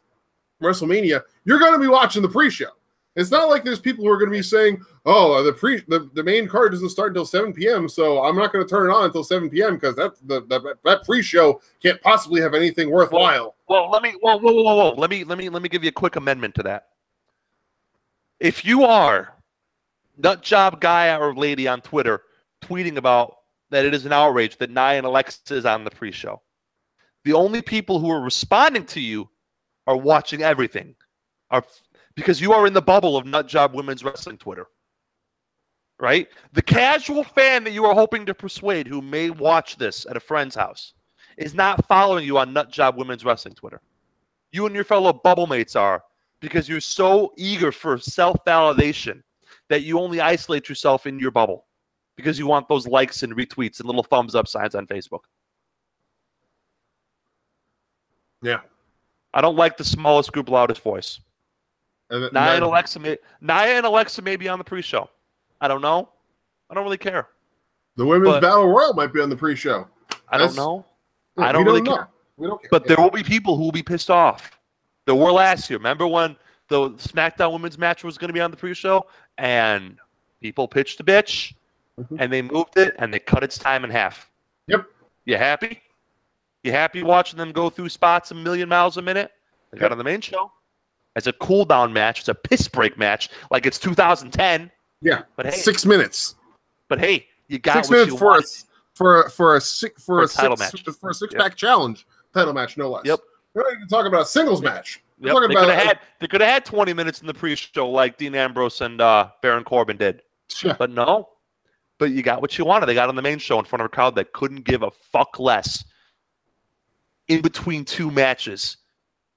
WrestleMania, you're going to be watching the pre-show. It's not like there's people who are going to be saying, "Oh, the main card doesn't start until 7 p.m., so I'm not going to turn it on until 7 p.m. because that pre-show can't possibly have anything worthwhile." Let me give you a quick amendment to that. If you are nut job guy or lady on Twitter tweeting about that it is an outrage that Nia and Alexa is on the pre-show, the only people who are responding to you are watching everything, because you are in the bubble of nut job women's wrestling Twitter, right? The casual fan that you are hoping to persuade who may watch this at a friend's house is not following you on nut job women's wrestling Twitter. You and your fellow bubble mates are, because you're so eager for self-validation that you only isolate yourself in your bubble because you want those likes and retweets and little thumbs up signs on Facebook. Yeah. I don't like the smallest group, loudest voice. Nia and Alexa may be on the pre-show. I don't know. I don't really care. The Women's Battle Royal might be on the pre-show. I don't know. I don't really care. We don't care. But there will be people who will be pissed off. There were last year. Remember when the SmackDown Women's match was going to be on the pre-show and people pitched a bitch and they moved it and they cut its time in half? Yep. You happy? You happy watching them go through spots a million miles a minute? They got on the main show. It's a cool-down match. It's a piss break match, like it's 2010. Yeah, but hey, 6 minutes. But hey, you got 6 minutes for a six-pack challenge title match, no less. Yep. We're not even talking about a singles match. Yep. They could have had 20 minutes in the pre-show like Dean Ambrose and Baron Corbin did. Yeah. But no. But you got what you wanted. They got on the main show in front of a crowd that couldn't give a fuck less. In between two matches,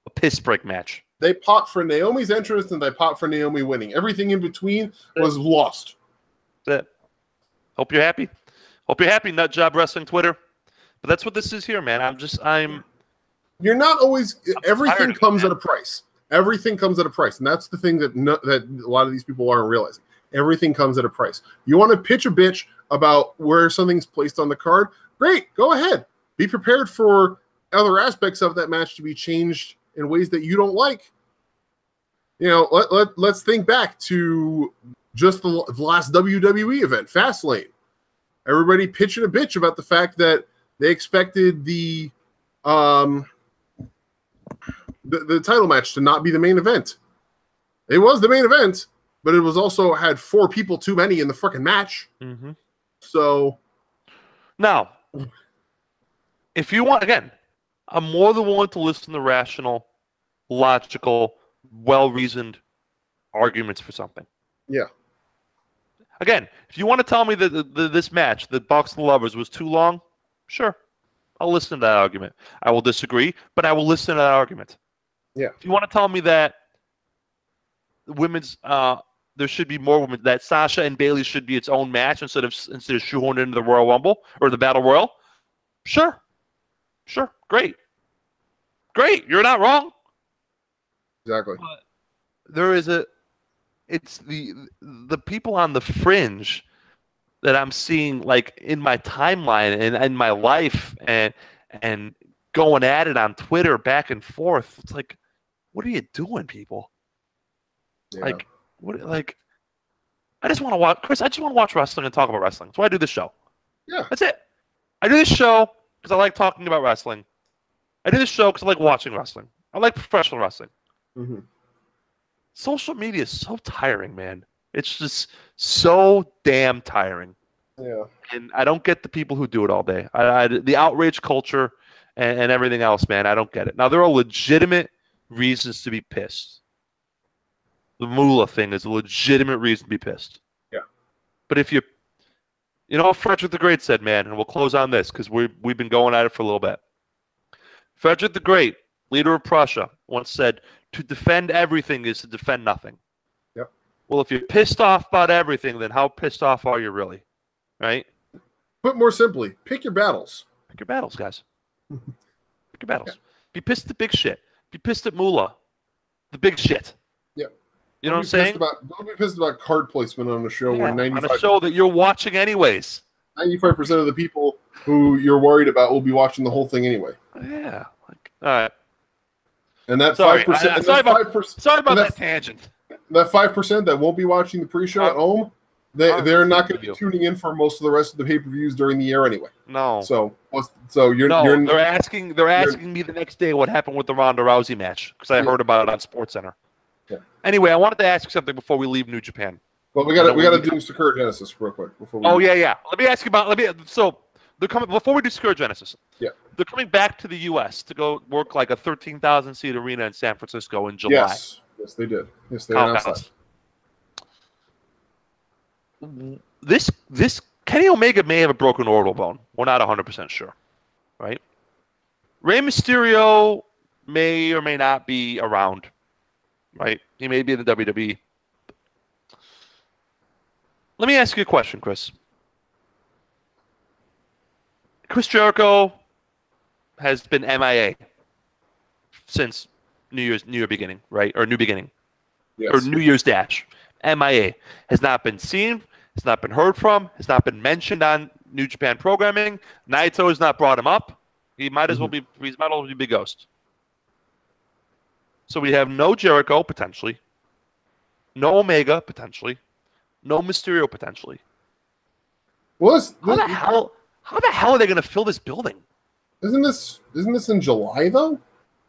a piss break match. They popped for Naomi's entrance and they popped for Naomi winning. Everything in between was lost. That's it. Hope you're happy. Hope you're happy, Nut Job Wrestling Twitter. But that's what this is here, man. You're not always. Everything comes at a price. Everything comes at a price, and that's the thing that a lot of these people aren't realizing. Everything comes at a price. You want to pitch a bitch about where something's placed on the card? Great, go ahead. Be prepared for other aspects of that match to be changed in ways that you don't like. You know, let's think back to just the last WWE event, Fastlane. Everybody pitching a bitch about the fact that they expected the title match to not be the main event. It was the main event, but it was also had 4 people too many in the freaking match. Mm-hmm. So now, if you want, again, I'm more than willing to listen to rational, logical, well-reasoned arguments for something. Yeah. Again, if you want to tell me that this match, the Bucks and Lovers, was too long, sure. I'll listen to that argument. I will disagree, but I will listen to that argument. Yeah. If you want to tell me that women's, there should be more women, that Sasha and Bayley should be its own match instead of shoehorned into the Royal Rumble or the Battle Royal, sure. Sure. Great. You're not wrong. Exactly. But there is it's the people on the fringe that I'm seeing, like, in my timeline and in my life and going at it on Twitter back and forth. It's like, what are you doing, people? Yeah. Like, what? Like, I just want to watch, Chris. I just want to watch wrestling and talk about wrestling. That's why I do this show. Yeah, that's it. I do this show because I like talking about wrestling. I do this show because I like watching wrestling. I like professional wrestling. Mm-hmm. Social media is so tiring, man. It's just so damn tiring. Yeah. And I don't get the people who do it all day. The outrage culture and everything else, man, I don't get it. Now, there are legitimate reasons to be pissed. the Moolah thing is a legitimate reason to be pissed. Yeah. But if you know what Frederick the Great said, man, and we'll close on this because we've been going at it for a little bit. Frederick the Great, leader of Prussia, once said, "To defend everything is to defend nothing." Yep. Well, if you're pissed off about everything, then how pissed off are you really? Right? Put more simply, pick your battles. Pick your battles, guys. Pick your battles. Yeah. Be pissed at the big shit. Be pissed at Moolah. The big shit. Yeah. You know what I'm saying? Don't be pissed about card placement on a show where 95 on a show that you're watching anyways. 95% of the people who you're worried about will be watching the whole thing anyway. Yeah. All right. And that 5%. Sorry about that tangent. That 5% that won't be watching the pre-show at home, they're not going to be tuning in for most of the rest of the pay-per-views during the year anyway. No. They're asking me the next day what happened with the Ronda Rousey match because I heard about it on SportsCenter. Yeah. Anyway, I wanted to ask you something before we leave New Japan. Well, we got to do Sakura Genesis real quick before we. Yeah. Let me ask you about. So they're coming before we do Sakura Genesis. Yeah. They're coming back to the U.S. to go work like a 13,000 seat arena in San Francisco in July. Yes, they did. Yes, they announced that. This Kenny Omega may have a broken orbital bone. We're not 100% sure, right? Rey Mysterio may or may not be around, right? He may be in the WWE. Let me ask you a question, Chris. Chris Jericho has been MIA since New Year beginning, right? Or New Beginning. Yes. Or New Year's Dash. MIA. Has not been seen, has not been heard from, has not been mentioned on New Japan programming. Naito has not brought him up. He might as well be a big ghost. So we have no Jericho, potentially. No Omega, potentially. No Mysterio, potentially. How the hell are they going to fill this building? Isn't this in July though?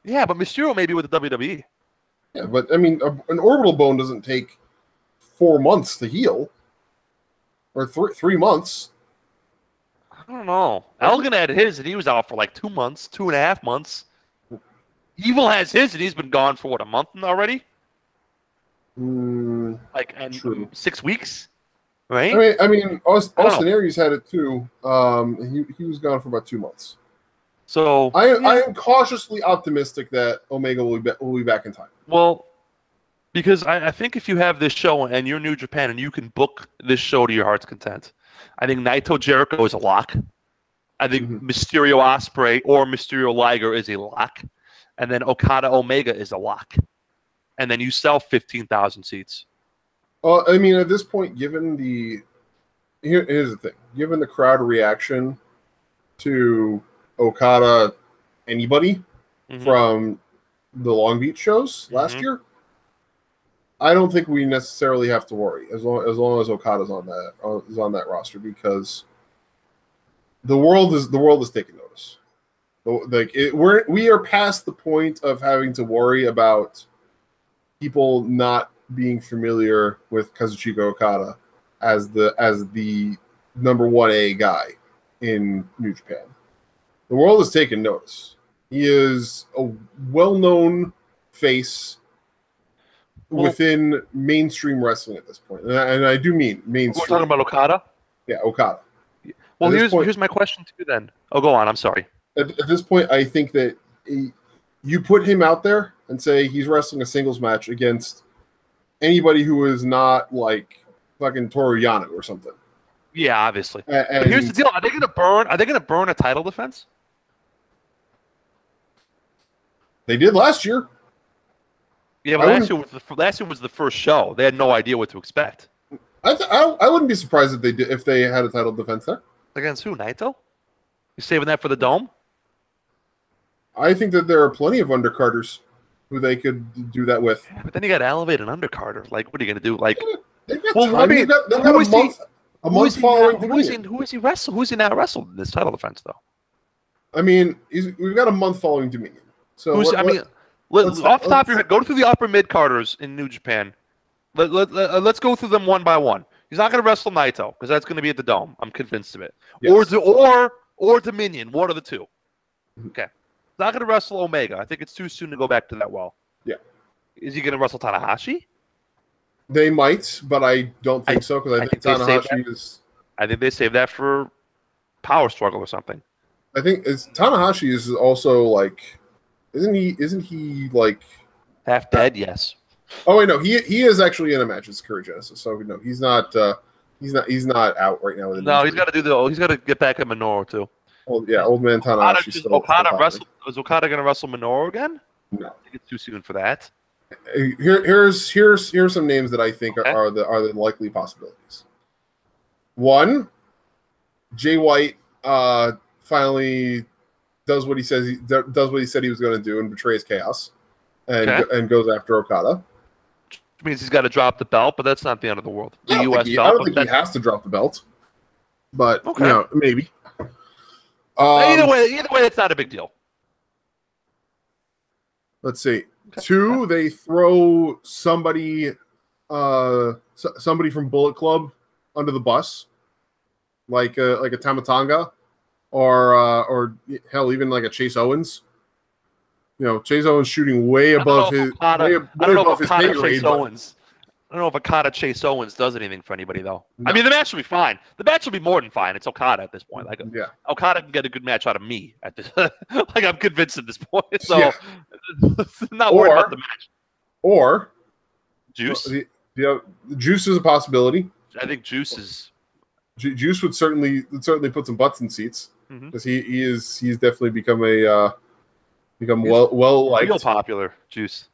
Yeah, but Mysterio may be with the WWE. Yeah, but I mean, an orbital bone doesn't take 4 months to heal, or 3 months. I don't know. Elgin had his, and he was out for like 2 months, 2.5 months. Evil has his, and he's been gone for a month already. True. 6 weeks. Right? I mean, Austin Aries had it too. He was gone for about 2 months. So I am cautiously optimistic that Omega will be back in time. Well, because I think if you have this show and you're New Japan and you can book this show to your heart's content, I think Naito Jericho is a lock. I think Mysterio Ospreay or Mysterio Liger is a lock, and then Okada Omega is a lock, and then you sell 15,000 seats. I mean, at this point, given here's the thing: given the crowd reaction to Okada, anybody from the Long Beach shows last year, I don't think we necessarily have to worry as long as Okada's on that roster, because the world is taking notice. We are past the point of having to worry about people not being familiar with Kazuchika Okada as the number 1A guy in New Japan. The world has taken notice. He is a well-known face within mainstream wrestling at this point, and I do mean mainstream. We're talking about Okada? Yeah, Okada. Well, here's my question to you then. Oh, go on. I'm sorry. At this point, I think that you put him out there and say he's wrestling a singles match against anybody who is not like fucking Toru Yano or something. Yeah, obviously. But here's the deal: Are they going to burn a title defense? They did last year. Yeah, but last year was the first show. They had no idea what to expect. I wouldn't be surprised if they had a title defense there. Against who? Naito? You saving that for the Dome? I think that there are plenty of undercarders who they could do that with. Yeah, but then you got to elevate an undercarder. Like, what are you going to do? Like, they've got time. They've got a month following. Who is he wrestled? Who's he not wrestled in this title defense though? I mean, we've got a month following Dominion. So off the top of your head, go through the upper mid carders in New Japan. Let's go through them one by one. He's not going to wrestle Naito because that's going to be at the Dome. I'm convinced of it. Yes. Or Dominion, one of the two. Okay. He's not going to wrestle Omega. I think it's too soon to go back to that well. Yeah. Is he going to wrestle Tanahashi? They might, but I don't think so because I think Tanahashi is. I think they saved that for Power Struggle or something. I think Tanahashi is also like, isn't he like half dead? Yes. Oh wait, no, he is actually in a match with Sakura Genesis, so no, he's not out right now with an injury. He's got to he's got to get back at Minoru too. Well, yeah, old man Tanahashi is Okada going to wrestle Minoru again? No, I think it's too soon for that. Here's some names that I think are the likely possibilities. One, Jay White finally does what he said he was going to do and betrays chaos, and goes after Okada. Which means he's got to drop the belt, but that's not the end of the world. The U.S. belt. I don't think he has to drop the belt, but maybe. Either way, it's not a big deal. Let's see. Okay. 2, they throw somebody from Bullet Club under the bus, like a Tamatanga, or hell, even like a Chase Owens. You know, Chase Owens shooting way above his pay grade. I don't know if Okada Chase Owens does anything for anybody though. No. I mean, the match will be fine. The match will be more than fine. It's Okada at this point. Like, Okada can get a good match out of me at this. Like, I'm convinced at this point. So, not worried about the match. Or Juice. Juice is a possibility. I think Juice is. Juice would certainly put some butts in seats because he's definitely become well liked, real popular. Juice.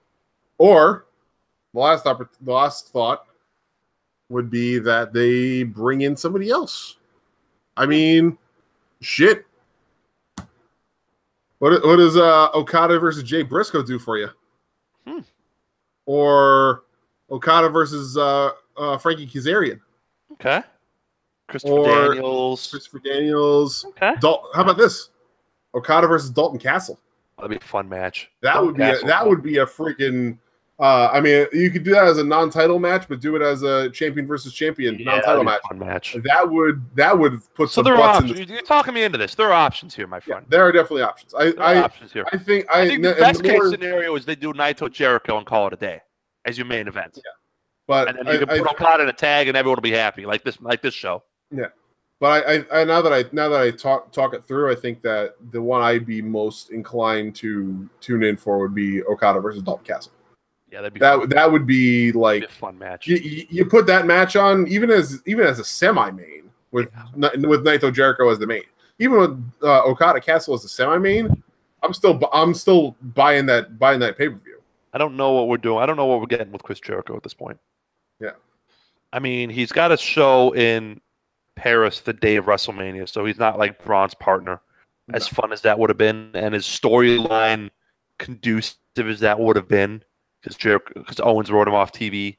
Or the last thought would be that they bring in somebody else. I mean, shit. What does Okada versus Jay Briscoe do for you? Or Okada versus Frankie Kazarian? Okay. Christopher Daniels. Okay. How about this? Okada versus Dalton Castle. That'd be a fun match. That would be a freaking. I mean, you could do that as a non-title match, but do it as a champion versus champion non-title match. That would put some butts in. You're talking me into this. There are options here, my friend. Yeah, there are definitely options. I think the best case scenario is they do Naito Jericho and call it a day as your main event. Yeah, but and then you can put Okada in a tag and everyone will be happy, like this show. Yeah, but I now that I talk it through, I think that the one I'd be most inclined to tune in for would be Okada versus Dalton Castle. Yeah, that would be like a fun match. You put that match on even as a semi-main with Naito Jericho as the main. Even with Okada Castle as the semi-main, I'm still buying that pay-per-view. I don't know what we're doing. I don't know what we're getting with Chris Jericho at this point. Yeah, I mean, he's got a show in Paris the day of WrestleMania, so he's not like Braun's partner. As fun as that would have been, and his storyline conducive as that would have been. Because Owens wrote him off TV,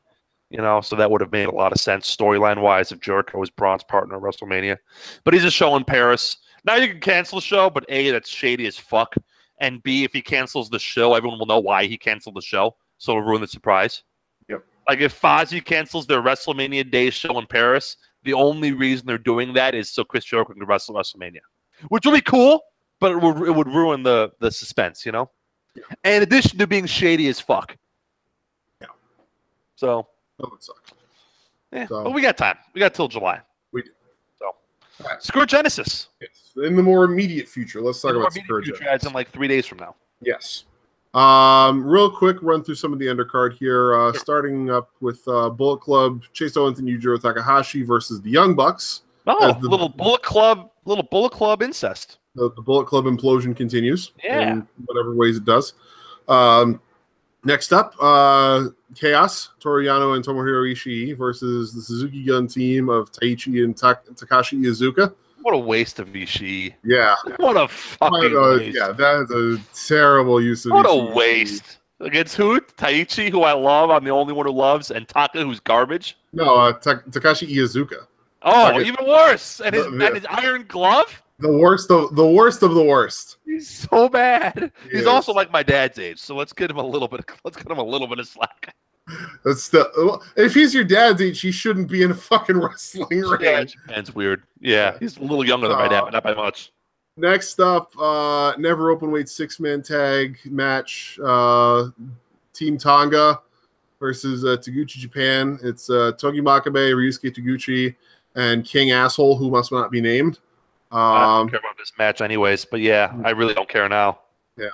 so that would have made a lot of sense storyline-wise if Jericho was Braun's partner at WrestleMania. But he's a show in Paris. Now you can cancel the show, but A, that's shady as fuck. And B, if he cancels the show, everyone will know why he canceled the show, so it'll ruin the surprise. Yep. Like if Fozzy cancels their WrestleMania Day show in Paris, the only reason they're doing that is so Chris Jericho can wrestle WrestleMania. Which would be cool, but it would ruin the suspense, Yeah. In addition to being shady as fuck. So, that would suck. Yeah, but we got time. We got till July. We do. So, Sakura Genesis. Yes. In the more immediate future, let's talk about Sakura Genesis. As in like 3 days from now. Yes. Real quick, run through some of the undercard here. Starting up with Bullet Club, Chase Owens and Yujiro Takahashi versus the Young Bucks. Oh, little Bullet Club incest. The Bullet Club implosion continues. Yeah. In whatever ways it does. Next up, Chaos, Toru Yano and Tomohiro Ishii versus the Suzuki Gun team of Taichi and Takashi Iizuka. What a waste of Ishii. Yeah. What a fucking waste. Yeah, that is a terrible use of Ishii. What a waste. Against who? Taichi, who I love. I'm the only one who loves. And Taka, who's garbage? No, Takashi Iizuka. Oh, even worse. And his iron glove? The worst of the worst. He's so bad. He's also like my dad's age, so let's get him a little bit of slack. That's still, if he's your dad's age, he shouldn't be in a fucking wrestling ring. Yeah, Japan's weird. Yeah, he's a little younger than my dad, but not by much. Next up, never open weight 6-man tag match. Team Tonga versus Taguchi Japan. It's Togi Makabe, Ryusuke Taguchi, and King Asshole, who must not be named. I don't care about this match anyways, but yeah, I really don't care now. Yeah.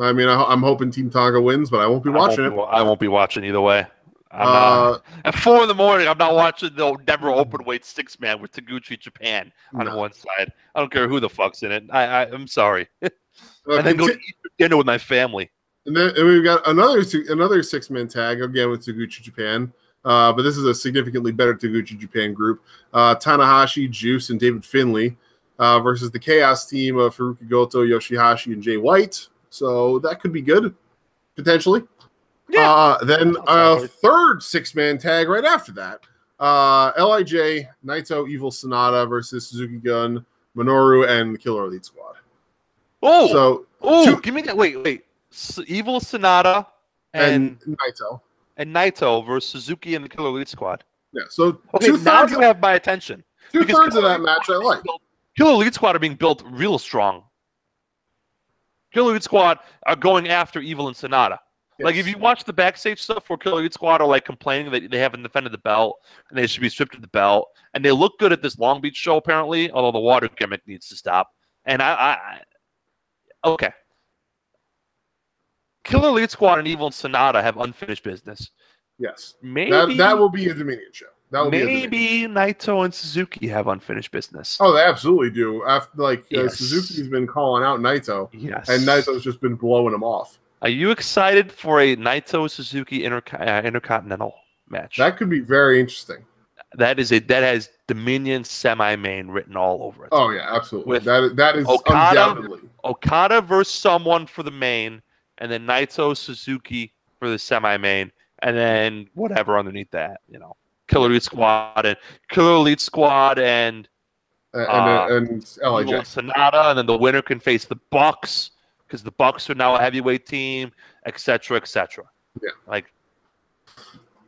I mean, I'm hoping Team Tonga wins, but I won't be watching it. I won't be watching either way. I'm not. At 4 a.m, I'm not watching the never open weight 6-man with Taguchi Japan on one side. I don't care who the fuck's in it. I'm sorry. And then go to eat dinner with my family. And then we've got another 6-man tag again with Taguchi Japan. But this is a significantly better Taguchi Japan group. Tanahashi, Juice, and David Finlay versus the Chaos team of Haruki Goto, Yoshihashi, and Jay White. So that could be good, potentially. Yeah. Then a third 6-man tag right after that. LIJ, Naito, Evil Sonata versus Suzuki Gun, Minoru, and the Killer Elite Squad. Give me that. Wait. Evil Sonata and Naito. And Naito versus Suzuki and the Killer Elite Squad. Yeah, so now you have my attention. 2/3 of that match I like. Killer Elite Squad are being built real strong. Killer Elite Squad are going after Evil and Sonata. Yes. Like, if you watch the backstage stuff where Killer Elite Squad are, like, complaining that they haven't defended the belt and they should be stripped of the belt, and they look good at this Long Beach show, apparently, although the water gimmick needs to stop. And okay. Killer Elite Squad and Evil and Sonata have unfinished business. Yes. Maybe that will be a Dominion show. Maybe Naito and Suzuki have unfinished business. Oh, they absolutely do. After Suzuki's been calling out Naito, and Naito's just been blowing him off. Are you excited for a Naito Suzuki Intercontinental match? That could be very interesting. That has Dominion semi-main written all over it. Oh yeah, absolutely. That is undoubtedly Okada versus someone for the main, and then Naito Suzuki for the semi-main, and then whatever underneath that, Killer Elite Squad and LIJ Sonata, and then the winner can face the Bucks because the Bucks are now a heavyweight team, etc., etc. Yeah.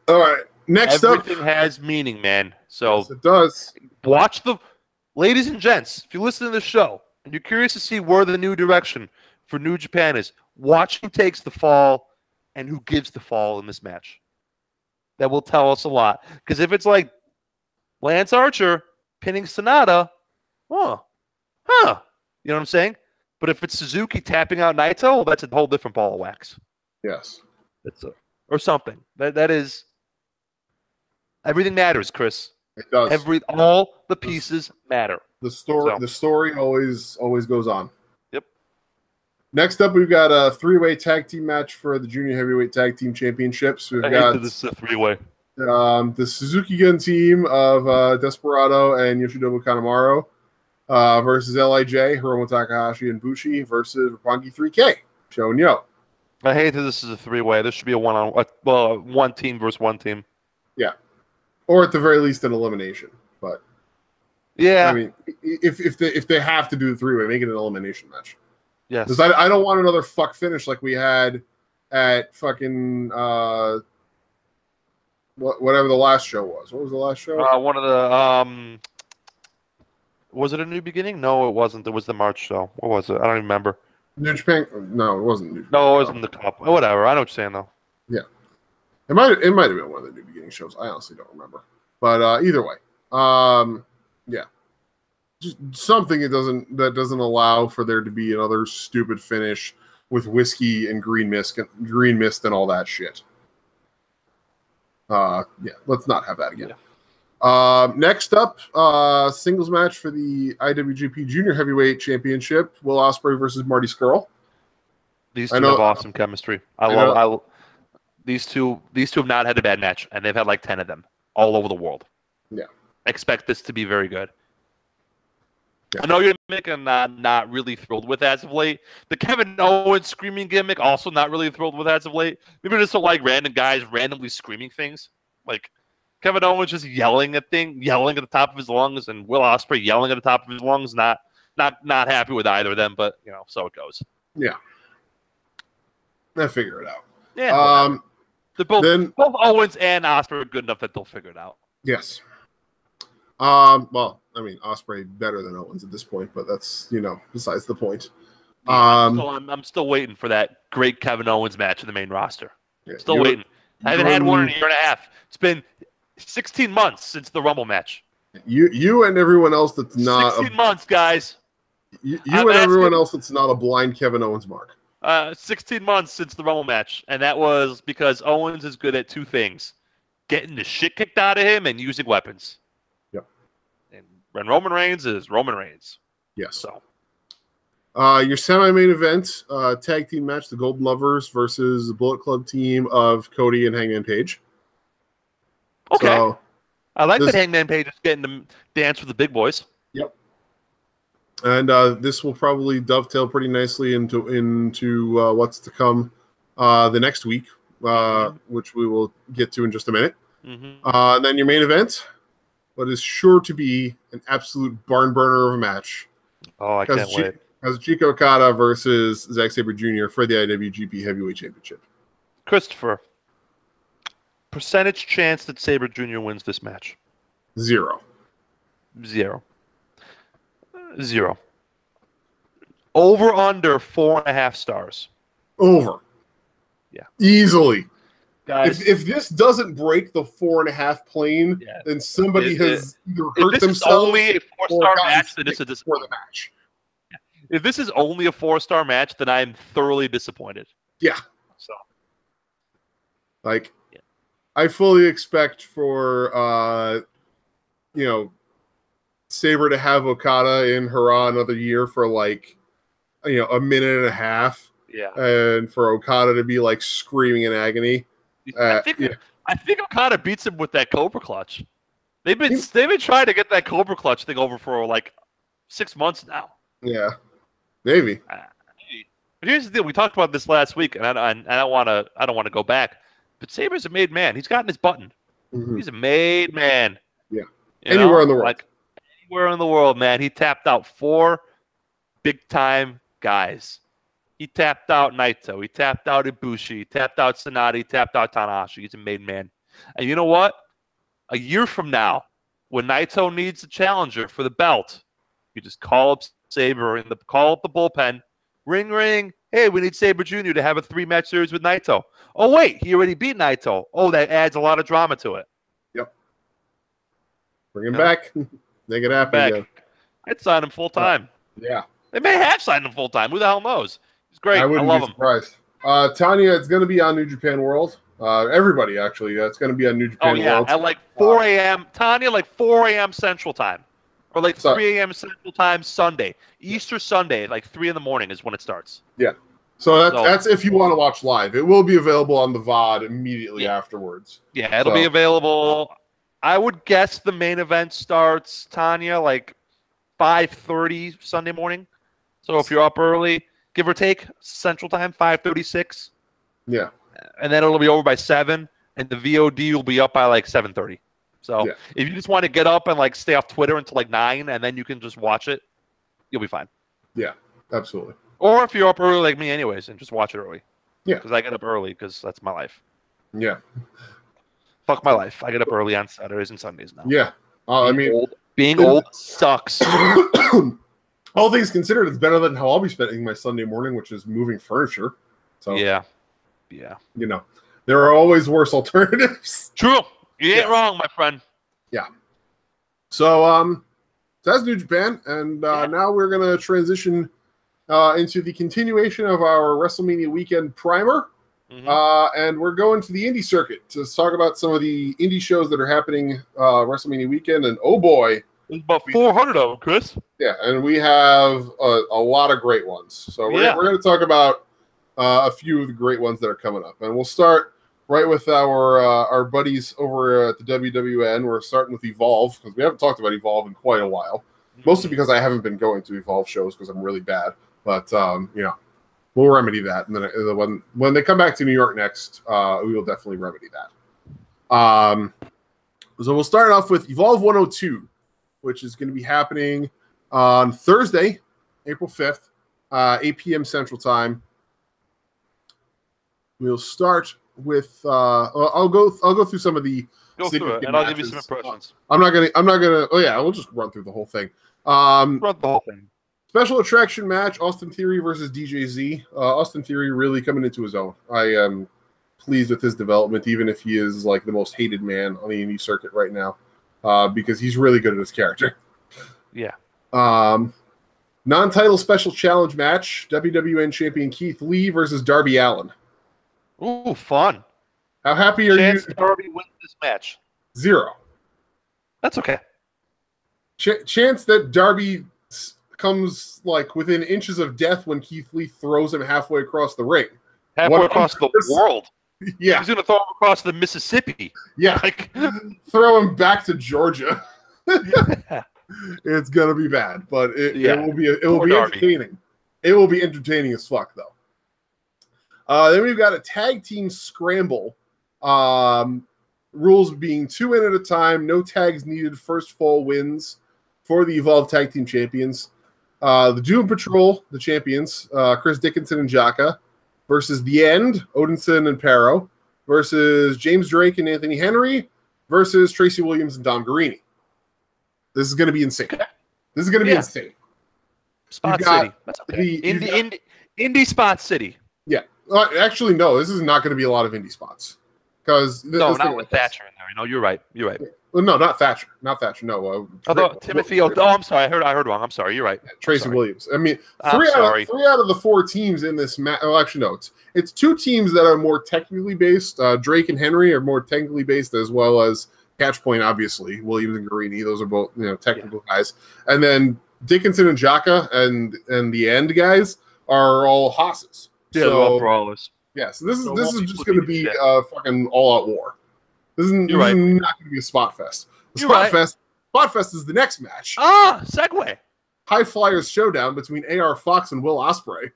All right. Next everything has meaning, man. So yes, it does. Watch ladies and gents. If you listen to the show and you're curious to see where the new direction for New Japan is, watch who takes the fall and who gives the fall in this match. That will tell us a lot. Because if it's like Lance Archer pinning Sonata, you know what I'm saying? But if it's Suzuki tapping out Naito, well, that's a whole different ball of wax. Yes. Or something. That is everything matters, Chris. It does. All the pieces matter. The story always goes on. Yep. Next up, we've got a 3-way tag team match for the Junior Heavyweight Tag Team Championships. We've got this is a 3-way. The Suzuki Gun team of Desperado and Yoshinobu Kanemaru versus LIJ, Hiromu Takahashi, and Bushi versus Roppongi 3K, Sho and Yo. I hate that this is a 3-way. This should be a one team versus one team. Yeah. Or at the very least an elimination. But yeah, I mean, if they have to do the 3-way, make it an elimination match. Yes. Because I don't want another fuck finish like we had at fucking whatever the last show was. What was the last show? One of the was it a New Beginning? No, it wasn't. It was the March show. What was it? I don't even remember. New Japan? No, it wasn't New Japan. No, it wasn't the Cup. Whatever. I know what you're saying though. Yeah. It might have been one of the New Beginning shows. I honestly don't remember. But either way. Yeah. Just something that doesn't allow for there to be another stupid finish with whiskey and green mist and all that shit. Yeah, let's not have that again. Yeah. Next up, singles match for the IWGP Junior Heavyweight Championship: Will Ospreay versus Marty Scurll. These two have awesome chemistry. These two have not had a bad match, and they've had like 10 of them all over the world. Yeah, expect this to be very good. Yeah. I know you're making not really thrilled with as of late. The Kevin Owens screaming gimmick, also not really thrilled with as of late. Maybe just don't like random guys randomly screaming things. Like Kevin Owens just yelling at the top of his lungs, and Will Ospreay yelling at the top of his lungs. Not happy with either of them, but so it goes. Yeah. They'll figure it out. Yeah. They're both Owens and Ospreay are good enough that they'll figure it out. Yes. Well, I mean, Ospreay better than Owens at this point, but that's besides the point. I'm still waiting for that great Kevin Owens match in the main roster. Yeah, still waiting. I haven't had one in a year and a half. It's been 16 months since the Rumble match. You and everyone else that's not 16 months, guys. You and everyone else that's not a blind Kevin Owens mark. 16 months since the Rumble match, and that was because Owens is good at two things: getting the shit kicked out of him and using weapons. Yep. And Roman Reigns is Roman Reigns. Yes. So, your semi-main event tag team match: the Golden Lovers versus the Bullet Club team of Cody and Hangman Page. Okay. So, I like that Hangman Page is getting to dance with the big boys. Yep. And this will probably dovetail pretty nicely into what's to come the next week, which we will get to in just a minute. And then your main event, what is sure to be an absolute barn burner of a match. Oh, I can't wait. Kazuchika Okada versus Zack Sabre Jr. for the IWGP Heavyweight Championship. Christopher, percentage chance that Sabre Jr. wins this match? 0. Over under 4.5 stars. Over. Yeah. Easily. Guys, if this doesn't break the 4.5 plane, then somebody has either hurt themselves. If this is only a 4-star match, then it's a disappointment. Match. Yeah. If this is only a 4-star match, then I'm thoroughly disappointed. Yeah. So, I fully expect for Sabre to have Okada in Hurrah another year for a minute and a half. Yeah. And for Okada to be screaming in agony. I think Okada beats him with that Cobra Clutch. They've been trying to get that Cobra Clutch thing over for 6 months now. Yeah, maybe. But here's the deal: we talked about this last week, and I don't want to go back. But Sabre's a made man. He's gotten his button. Mm-hmm. He's a made man. Yeah. Anywhere in the world. Anywhere in the world, man. He tapped out 4 big time guys. He tapped out Naito. He tapped out Ibushi. He tapped out Sanada. He tapped out Tanahashi. He's a made man. And you know what? A year from now, when Naito needs a challenger for the belt, you just call up Sabre and call up the bullpen. Ring, ring. Hey, we need Sabre Jr. to have a 3-match series with Naito. Oh, wait. He already beat Naito. Oh, that adds a lot of drama to it. Yep. Bring him back. Make it happen again. I'd sign him full time. Yeah. They may have signed him full time. Who the hell knows? He's great. I love him. Surprised. Tanya, it's going to be on New Japan World. Everybody, actually. It's going to be on New Japan World. At 4 a.m. Tanya, 4 a.m. Central Time. Or 3 a.m. Central Time Sunday. Easter Sunday, 3 in the morning is when it starts. Yeah. So that's if you want to watch live. It will be available on the VOD immediately afterwards. Yeah, it'll be available. I would guess the main event starts, Tanya, 5:30 Sunday morning. So if you're up early, give or take, Central Time, 5:36. Yeah. And then it'll be over by 7, and the VOD will be up by 7:30. So if you just want to get up and stay off Twitter until 9, and then you can just watch it, you'll be fine. Yeah, absolutely. Or if you're up early like me anyways, and just watch it early. Yeah. Because I get up early because that's my life. Yeah. Fuck my life. I get up early on Saturdays and Sundays now. Yeah. Being old sucks. All things considered, it's better than how I'll be spending my Sunday morning, which is moving furniture. So yeah. There are always worse alternatives. True. You ain't wrong, my friend. Yeah. So that's New Japan, and now we're gonna transition into the continuation of our WrestleMania weekend primer. And we're going to the indie circuit to talk about some of the indie shows that are happening WrestleMania weekend. And oh boy, there's about 400 of them, Chris. Yeah, and we have a lot of great ones. So we're going to talk about a few of the great ones that are coming up. And we'll start right with our buddies over at the WWN. We're starting with Evolve, because we haven't talked about Evolve in quite a while. Mostly because I haven't been going to Evolve shows because I'm really bad. But, we'll remedy that. And then when they come back to New York next, we will definitely remedy that. So we'll start off with Evolve 102, which is going to be happening on Thursday, April 5th, 8 p.m. Central Time. We'll start with I'll go through some of the through it, and I'll give you some impressions. I'm not gonna. Oh yeah, we'll just run through the whole thing. Run the whole thing. Special attraction match: Austin Theory versus DJZ. Austin Theory really coming into his own. I am pleased with his development, even if he is like the most hated man on the indie circuit right now, because he's really good at his character. Yeah. Non-title special challenge match: WWN champion Keith Lee versus Darby Allin. Ooh, fun. How happy are Chance you? Darby wins this match. 0. That's okay. Chance that Darby comes like within inches of death when Keith Lee throws him halfway across the ring. Halfway across the world. Yeah. He's going to throw him across the Mississippi. Yeah. Like, throw him back to Georgia. yeah. It's gonna be bad, but it will be Darby. entertaining. It will be entertaining as fuck, though. Then we've got a tag team scramble. Rules being 2 in at a time, no tags needed. First fall wins for the Evolve Tag Team Champions. The Doom Patrol, the champions, Chris Dickinson and Jaka, versus The End, Odinson and Perro, versus James Drake and Anthony Henry, versus Tracy Williams and Dom Guarini. This is going to be insane. This is going to be insane. Spot City. That's okay. Indie Spot City. Yeah. Actually, no. This is not going to be a lot of indie spots. Because not with Thatcher in there. No, you're right. You're right. Well, no, not Thatcher. Not Thatcher. No. Timothy. I'm sorry. I heard wrong. I'm sorry. You're right. Tracy Williams. I mean, three out of the 4 teams in this match. Well, actually, no. It's 2 teams that are more technically based. Drake and Henry are more technically based, as well as Catchpoint, obviously. Williams and Guarini. Those are both technical guys. And then Dickinson and Jaka and the End guys are all hosses. Yeah, they're all brawlers. Yeah, so this is just going to be a fucking all-out war. This is not going to be a spot fest. The spot fest is the next match. Segue. High Flyers showdown between AR Fox and Will Ospreay.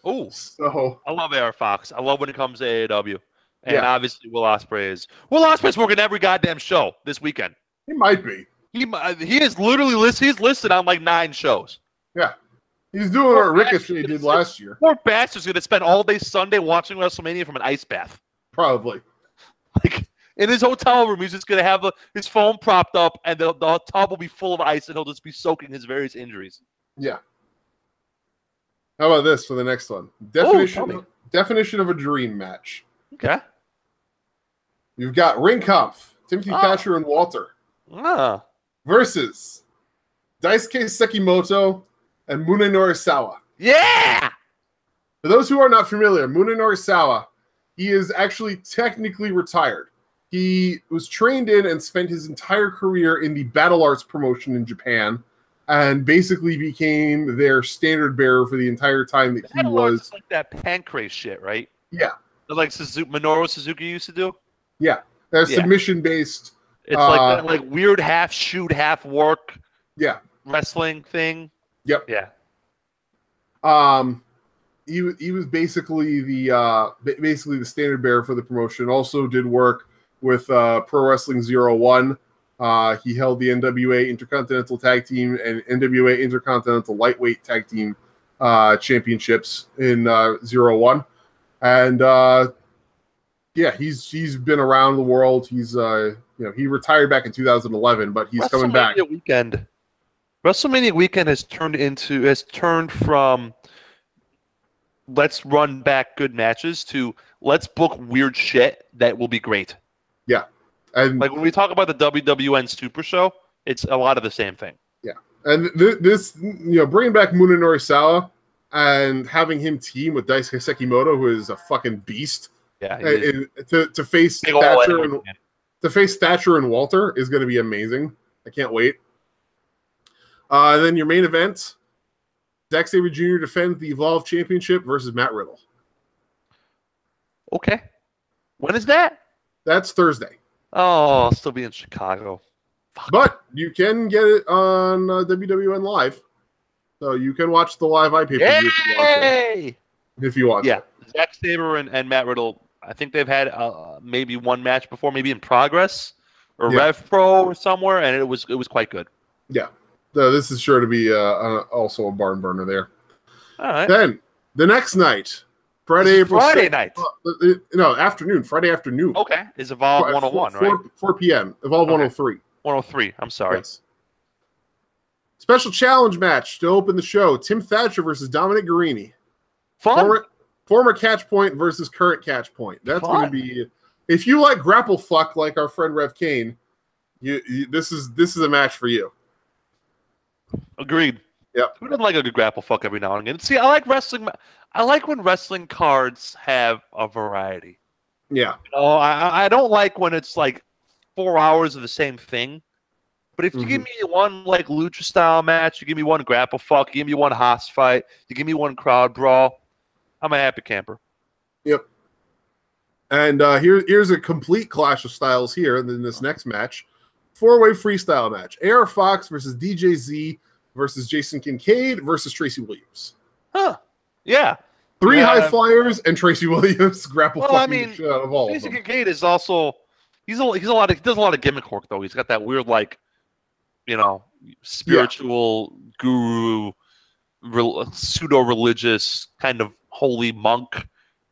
Oh, so I love AR Fox. I love when it comes to AEW, and obviously Will Ospreay's working every goddamn show this weekend. He might be. He is literally listed on like 9 shows. Yeah. He's doing what Ricochet did last year. Poor bastard's going to spend all day Sunday watching WrestleMania from an ice bath. Probably. Like, in his hotel room, he's just going to have his phone propped up, and the tub will be full of ice, and he'll just be soaking his various injuries. Yeah. How about this for the next one? Definition of a dream match. Okay. You've got Ring Kampf, Timothy Thatcher and Walter. Versus Daisuke Sekimoto and Mune Norisawa. Yeah! For those who are not familiar, Mune Norisawa, he is actually technically retired. He was trained in and spent his entire career in the Battle Arts promotion in Japan, and basically became their standard bearer for the entire time that he was. It's like that pancrase shit, right? Yeah. Like Minoru Suzuki used to do? Yeah. Submission-based. It's like that weird half shoot, half work wrestling thing. Yep. Yeah. He was basically the standard bearer for the promotion. Also did work with Pro Wrestling 01. He held the NWA Intercontinental Tag Team and NWA Intercontinental Lightweight Tag Team championships in 01. And he's been around the world. He's he retired back in 2011, but he's coming back. WrestleMania weekend has turned from let's run back good matches to let's book weird shit that will be great. Yeah. And like when we talk about the WWN Super Show, it's a lot of the same thing. Yeah. And this bringing back Mune Norisawa and having him team with Daisuke Sekimoto, who is a fucking beast. Yeah. To face Thatcher and Walter is going to be amazing. I can't wait. And then your main event, Zack Sabre Jr. defends the Evolve Championship versus Matt Riddle. Okay. When is that? That's Thursday. Oh, I'll still be in Chicago. Fuck. But you can get it on WWN Live. So you can watch the live iPay-per-view if you want to. Yeah. Zack Sabre and Matt Riddle, I think they've had maybe one match before, maybe in Progress or Rev Pro or somewhere, and it was quite good. Yeah. So this is sure to be also a barn burner there. All right. Then the next night, Friday night. Afternoon. Friday afternoon. Okay. Is Evolve 101, right? 4 p.m. Evolve 103. 103. I'm sorry. Yes. Special challenge match to open the show. Tim Thatcher versus Dominic Guarini. Fun. Former Catch Point versus current Catch Point. That's going to be, if you like grapple fuck like our friend Rev Kane, this is a match for you. Agreed. Yep. Who doesn't like a good grapple fuck every now and again? See, I like wrestling. I like when wrestling cards have a variety. Yeah. I don't like when it's like 4 hours of the same thing. But if you give me one like lucha style match, you give me one grapple fuck, you give me one Haas fight, you give me one crowd brawl, I'm a happy camper. Yep. And here's a complete clash of styles here in this next match. 4-way freestyle match. AR Fox versus DJ Z versus Jason Kincaid versus Tracy Williams. Huh. Yeah. 3 high flyers and Tracy Williams grapple fucking the shit out of all Jason of them. Kincaid is also he does a lot of gimmick work though. He's got that weird like spiritual guru, pseudo-religious kind of holy monk,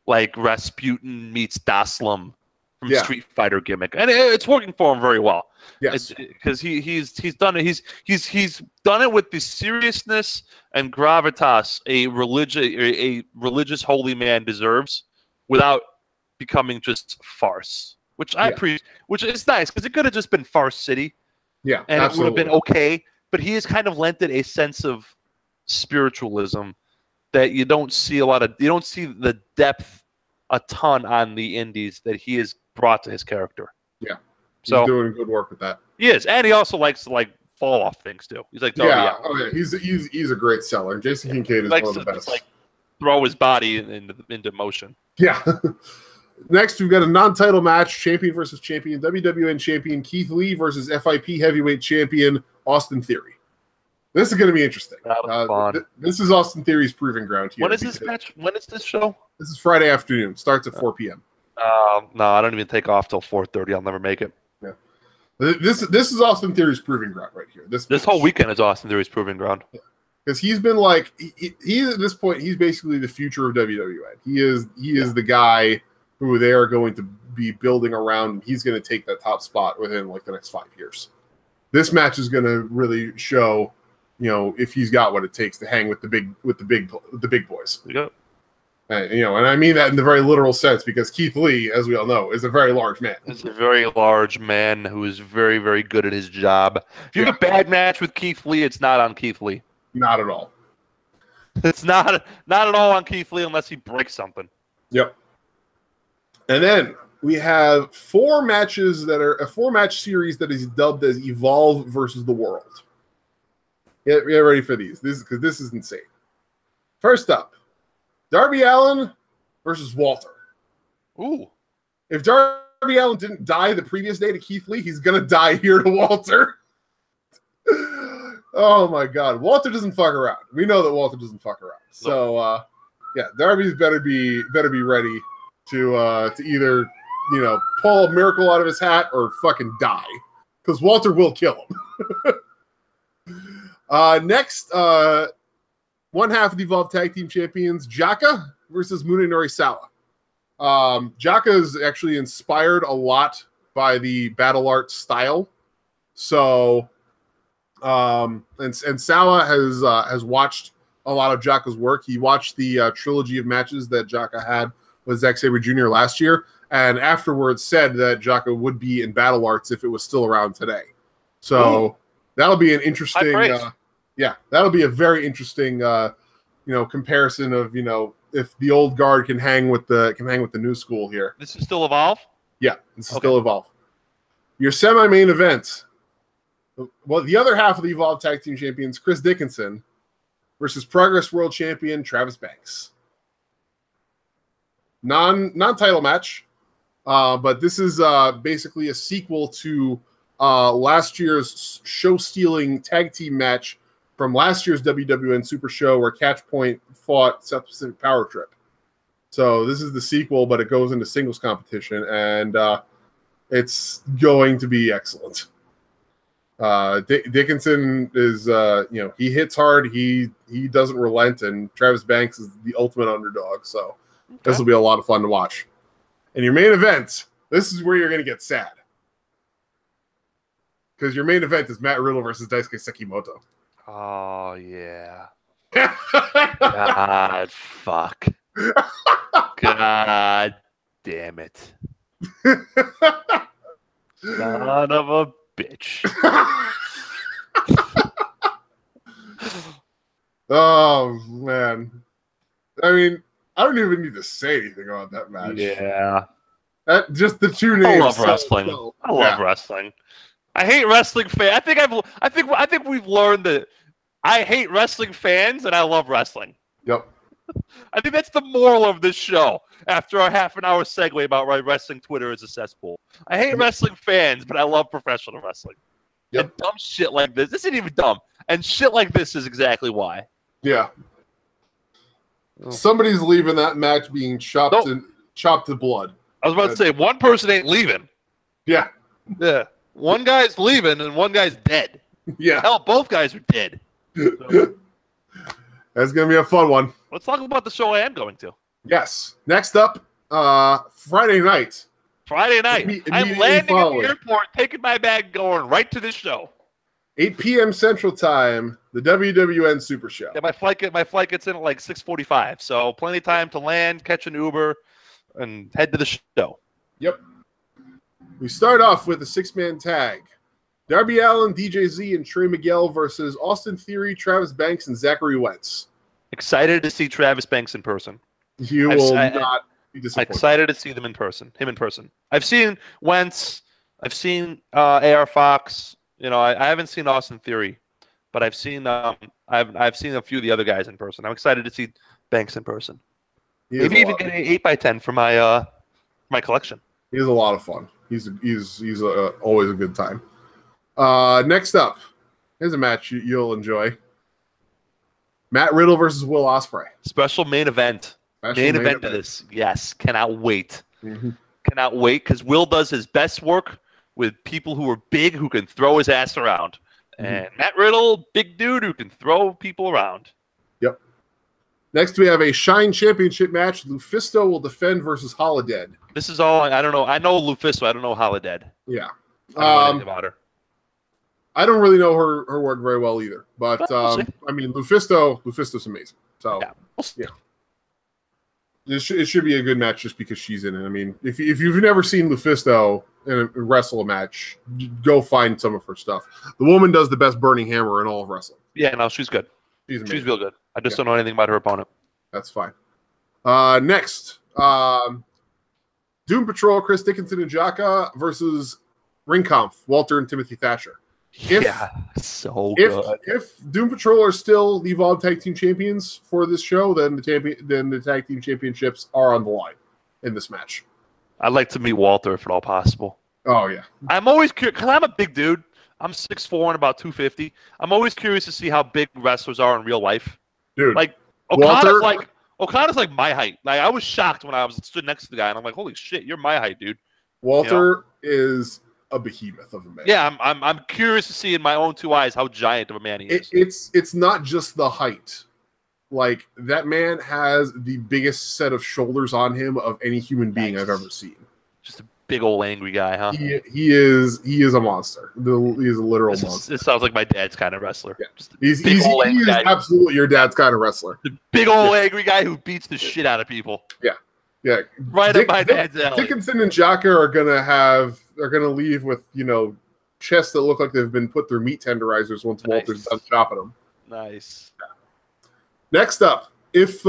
like Rasputin meets Daslam from Street Fighter gimmick, and it's working for him very well. Yes, because he's done it. He's done it with the seriousness and gravitas a religious holy man deserves, without becoming just farce. Which I appreciate. Which is nice because it could have just been Farce City. Yeah, and absolutely. It would have been okay, but he has kind of lent it a sense of spiritualism that you don't see a lot of. You don't see the depth a ton on the indies that he has brought to his character. Yeah, he's doing good work with that. He is, and he also likes to like fall off things too. He's like, he's a great seller. Jason Kincaid is one of the best. Like throw his body into motion. Yeah. Next, we've got a non-title match: champion versus champion, WWN champion Keith Lee versus FIP heavyweight champion Austin Theory. This is going to be interesting. This is Austin Theory's proving ground here. When is this match? When is this show? This is Friday afternoon. Starts at 4 p.m. No, I don't even take off till 4:30. I'll never make it. Yeah. This is Austin Theory's proving ground right here. This whole weekend is Austin Theory's proving ground. Because he's been like he at this point he's basically the future of WWN. He is the guy who they are going to be building around. He's going to take that top spot within like the next 5 years. This match is going to really show, if he's got what it takes to hang with the big boys. Yep. And I mean that in the very literal sense because Keith Lee, as we all know, is a very large man. He's a very large man who is very, very good at his job. If you have a bad match with Keith Lee, it's not on Keith Lee. Not at all. It's not at all on Keith Lee unless he breaks something. Yep. And then we have 4 matches that are a 4-match series that is dubbed as Evolve versus the World. Get ready for these. Because this is insane. First up, Darby Allin versus Walter. Ooh. If Darby Allin didn't die the previous day to Keith Lee, he's going to die here to Walter. Oh, my God. Walter doesn't fuck around. We know that Walter doesn't fuck around. So, Darby's better be ready to either, pull a miracle out of his hat or fucking die. Because Walter will kill him. Next, one half of the Evolve Tag Team Champions, Jaka versus Munenori Sawa. Jaka is actually inspired a lot by the battle art style. So, and Sawa has watched a lot of Jaka's work. He watched the trilogy of matches that Jaka had with Zack Sabre Jr. last year, and afterwards said that Jaka would be in battle arts if it was still around today. So that'll be an interesting, that'll be a very interesting, comparison of if the old guard can hang with the new school here. This is still Evolve. Yeah, this is still Evolve. Your semi-main event. Well, the other half of the Evolve Tag Team Champions, Chris Dickinson versus Progress World Champion Travis Banks. Non-title match, but this is basically a sequel to last year's show-stealing tag team match from last year's WWN Super Show where Catch Point fought South Pacific Power Trip. So this is the sequel, but it goes into singles competition, and it's going to be excellent. Dickinson is, he hits hard. He doesn't relent, and Travis Banks is the ultimate underdog. So this will be a lot of fun to watch. And your main event, this is where you're going to get sad. Because your main event is Matt Riddle versus Daisuke Sekimoto. Oh, yeah. God, fuck. God damn it. Son of a bitch. Oh, man. I mean, I don't even need to say anything about that match. Yeah. Just the two names. I love wrestling. I love wrestling. I hate wrestling fans. I think we've learned that I hate wrestling fans and I love wrestling. Yep. I think that's the moral of this show. After our half-an-hour segue about why wrestling Twitter is a cesspool, I hate wrestling fans, but I love professional wrestling. Yep. And dumb shit like this isn't even dumb, and shit like this is exactly why. Yeah. Somebody's leaving that match being chopped to blood. I was about to say one person ain't leaving. Yeah. Yeah. One guy's leaving and one guy's dead. Yeah. Hell, both guys are dead. So. That's going to be a fun one. Let's talk about the show I am going to. Yes. Next up, Friday night. I'm landing at the airport, taking my bag, going right to this show. 8 p.m. Central Time, the WWN Super Show. Yeah, my flight gets in at like 6:45, so plenty of time to land, catch an Uber, and head to the show. Yep. We start off with a 6-man tag. Darby Allin, DJ Z, and Trey Miguel versus Austin Theory, Travis Banks, and Zachary Wentz. Excited to see Travis Banks in person. You will not be disappointed. Excited to see him in person. I've seen Wentz. I've seen AR Fox. You know, I haven't seen Austin Theory, but I've seen I've seen a few of the other guys in person. I'm excited to see Banks in person. Maybe even get an 8x10 for my collection. He's a lot of fun. He's always a good time. Next up, here's a match you'll enjoy. Matt Riddle versus Will Ospreay. Special main event. Main event of this. Yes. Cannot wait. Mm-hmm. Cannot wait because Will does his best work with people who are big who can throw his ass around. Mm-hmm. And Matt Riddle, big dude who can throw people around. Yep. Next, we have a Shine Championship match. Lufisto will defend versus Holodead. This is all I don't know. I know Lufisto. I don't know Holodead. Yeah. I don't know anything about her. I don't really know her work very well either. But, I mean, Lufisto's amazing. So, yeah. It should be a good match just because she's in it. I mean, if you've never seen Lufisto wrestle a match, go find some of her stuff. The woman does the best burning hammer in all of wrestling. Yeah, no, she's good. She's real good. I just don't know anything about her opponent. That's fine. Next, Doom Patrol, Chris Dickinson and Jaka versus Ring Kampf, Walter and Timothy Thatcher. Good. If Doom Patrol are still the Evolved Tag Team Champions for this show, then the Tag Team Championships are on the line in this match. I'd like to meet Walter if at all possible. Oh, yeah. I'm always curious, because I'm a big dude. I'm 6'4" and about 250. I'm always curious to see how big wrestlers are in real life. Dude. Like, Okada's like my height. Like, I was shocked when I stood next to the guy, and I'm like, holy shit, you're my height, dude. Walter is a behemoth of a man. Yeah, I'm curious to see in my own two eyes how giant of a man he is. It's not just the height. Like, that man has the biggest set of shoulders on him of any human being I've ever seen. Just a big old angry guy, huh? He is a monster. He is a literal monster. This sounds like my dad's kind of wrestler. Yeah. He is absolutely your dad's kind of wrestler. The big old angry guy who beats the shit out of people. Yeah. Yeah. Right up my dad's alley. Dickinson and Jaka are gonna leave with, chests that look like they've been put through meat tenderizers once Walter's done chopping them. Nice. Yeah. Next up, if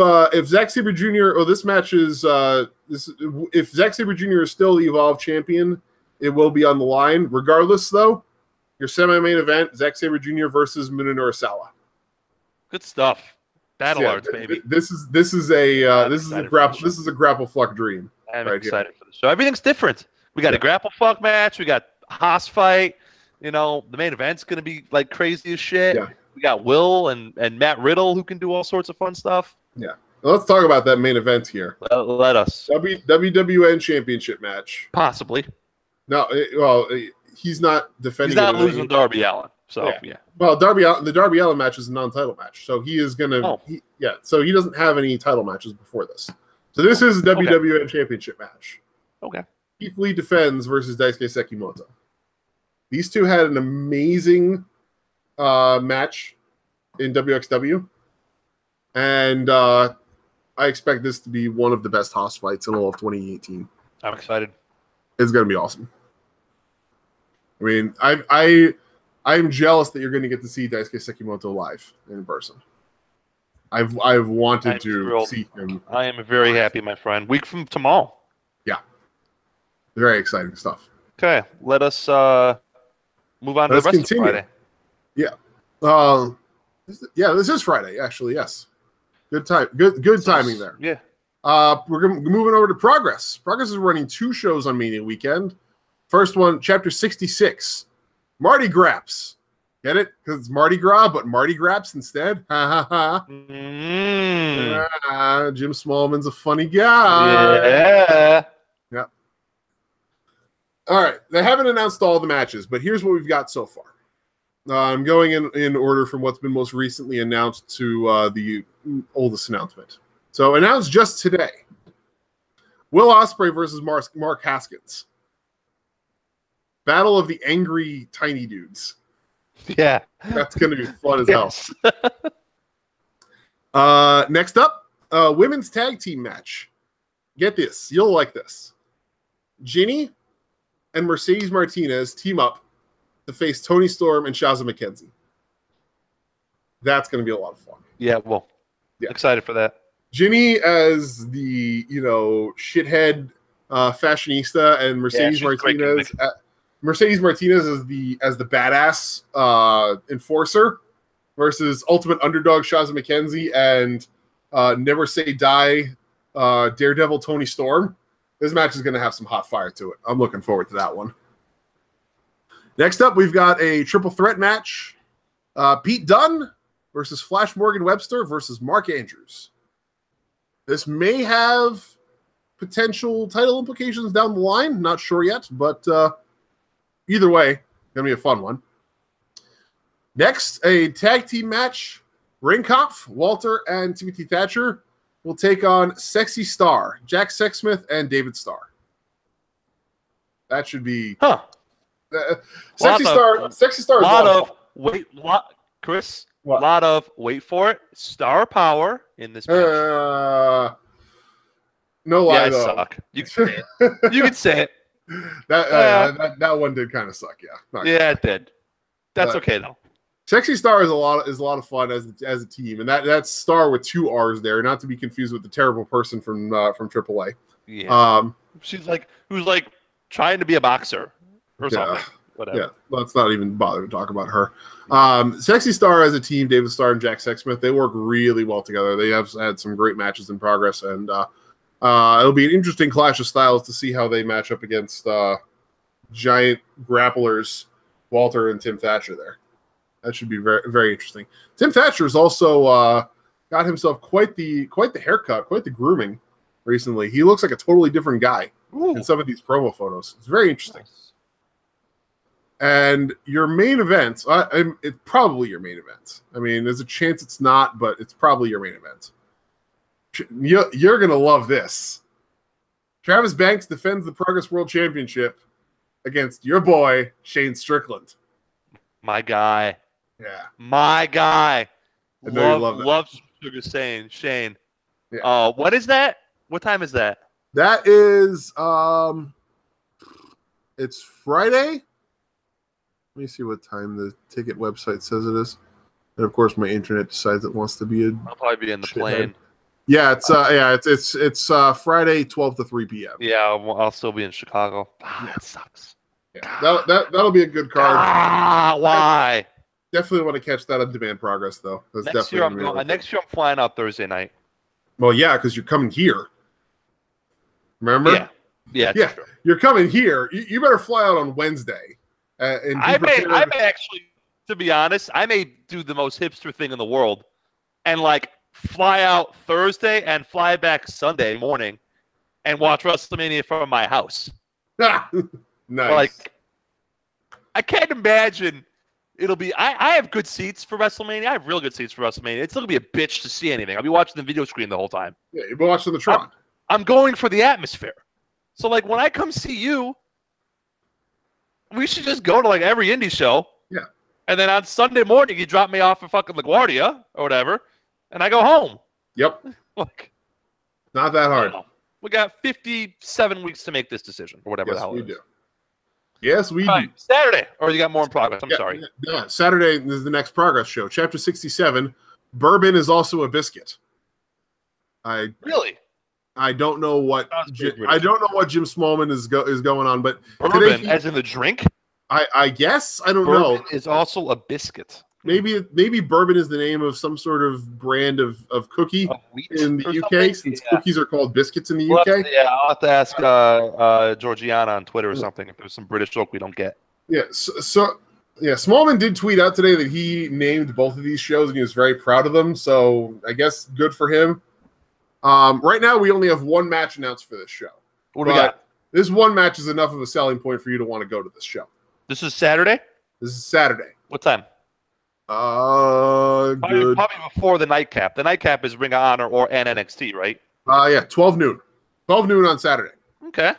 Zack Sabre Jr. This match is if Zack Sabre Jr. is still the Evolved champion, it will be on the line. Regardless, though, your semi-main event: Zack Sabre Jr. versus Minoru Sawa. Good stuff. Battle arts, baby. This is a grapple fuck dream. I'm excited for the show. Everything's different. We got a grapple fuck match. We got a Haas fight. The main event's gonna be like crazy as shit. Yeah. We got Will and Matt Riddle who can do all sorts of fun stuff. Yeah. Well, let's talk about that main event here. Let us. WWN Championship match. Possibly. No, he's not defending. He's not losing Darby Allin. So, yeah. Well, the Darby Allin match is a non-title match. So he is going to so he doesn't have any title matches before this. So this is a WWN Championship match. Okay. Keith Lee defends versus Daisuke Sekimoto. These two had an amazing match in WXW. And I expect this to be one of the best Haas fights in all of 2018. I'm excited. It's going to be awesome. I mean, I'm jealous that you're going to get to see Daisuke Sekimoto live in person. I've wanted to see him. I am very happy, my friend. Week from tomorrow. Yeah. Very exciting stuff. Okay, let us move on to the rest of Friday. Yeah. This is Friday, actually, yes. Good time. Good timing there. Yeah. We're moving over to Progress. Progress is running 2 shows on Mania weekend. First one, Chapter 66, Marty Graps. Get it? Because it's Mardi Gras, but Marty Graps instead. Ha ha ha. Jim Smallman's a funny guy. Yeah. Yeah. All right. They haven't announced all the matches, but here's what we've got so far. I'm going in order from what's been most recently announced to the oldest announcement. So announced just today. Will Ospreay versus Mark Haskins. Battle of the Angry Tiny Dudes. Yeah. That's going to be fun as hell. Next up, women's tag team match. Get this. You'll like this. Ginny and Mercedes Martinez team up to face Toni Storm and Shazza McKenzie. That's going to be a lot of fun. Yeah, well, excited for that. Ginny as the, shithead fashionista, and Mercedes Martinez. Mercedes Martinez as the badass enforcer versus ultimate underdog Shazza McKenzie and Never Say Die Daredevil Toni Storm. This match is going to have some hot fire to it. I'm looking forward to that one. Next up, we've got a triple threat match. Pete Dunne versus Flash Morgan Webster versus Mark Andrews. This may have potential title implications down the line. Not sure yet, but either way, going to be a fun one. Next, a tag team match. Ringkopf, Walter, and Timothy Thatcher will take on Sexy Star, Jack Sexsmith, and David Starr. That should be... Sexy Star is a lot of... Chris, what? A lot of, wait for it, star power in this match. No lie, though. Suck. You can say it. You can say it. That one did kind of suck, yeah. Yeah, it did. That's okay, though. Sexy Star is a lot of fun as a team, and that's Star with 2 R's there, not to be confused with the terrible person from AAA. Yeah. Who's like trying to be a boxer or something. Whatever. Yeah, let's not even bother to talk about her. Sexy Star as a team, David Starr and Jack Sexsmith, they work really well together. They have had some great matches in progress, and it'll be an interesting clash of styles to see how they match up against giant grapplers Walter and Tim Thatcher there. That should be very, very interesting. Tim Thatcher's also got himself quite the haircut, quite the grooming recently. He looks like a totally different guy in some of these promo photos. It's very interesting. Nice. And your main event, it's probably your main event. I mean, there's a chance it's not, but it's probably your main event. You're going to love this. Travis Banks defends the Progress World Championship against your boy, Shane Strickland. My guy. Yeah. My guy. Love Sugar Shane. Yeah. What is that? What time is that? That is it's Friday. Let me see what time the ticket website says it is. And of course my internet decides it wants to be I'll probably be in the plane. Yeah, it's Friday 12 to 3 p.m. Yeah, I'll still be in Chicago. That sucks. Yeah, that'll be a good card. Why? Definitely want to catch that on Demand Progress, though. Next year I'm flying out Thursday night. Well, yeah, because you're coming here. Remember? Yeah. True. You're coming here. You better fly out on Wednesday. I may actually, to be honest, I may do the most hipster thing in the world, and fly out Thursday and fly back Sunday morning, and watch WrestleMania from my house. Nice. I can't imagine it'll be. I have good seats for WrestleMania. I have real good seats for WrestleMania. It's still gonna be a bitch to see anything. I'll be watching the video screen the whole time. Yeah, you'll be watching the Tron. I'm going for the atmosphere. So when I come see you, we should just go to every indie show. Yeah. And then on Sunday morning, you drop me off at fucking LaGuardia or whatever, and I go home. Yep. Not that hard. We got 57 weeks to make this decision, or whatever the hell we it is. do. Yes, we do. Saturday, or you got more in progress? I'm sorry. Yeah, Saturday is the next progress show. Chapter 67. Bourbon is also a biscuit. Really? I don't know what Jim Smallman is going on, but bourbon, as in the drink. I guess I don't know. Bourbon is also a biscuit. Maybe bourbon is the name of some sort of brand of cookie in the UK, since cookies are called biscuits in the UK. I'll have to ask Georgiana on Twitter or something if there's some British joke we don't get. Yeah, Smallman did tweet out today that he named both of these shows and he was very proud of them. So I guess good for him. Right now we only have one match announced for this show. What do we got? This one match is enough of a selling point for you to want to go to this show. This is Saturday? This is Saturday. What time? Probably before the nightcap. The nightcap is Ring of Honor or NXT, right? 12 noon. 12 noon on Saturday. Okay.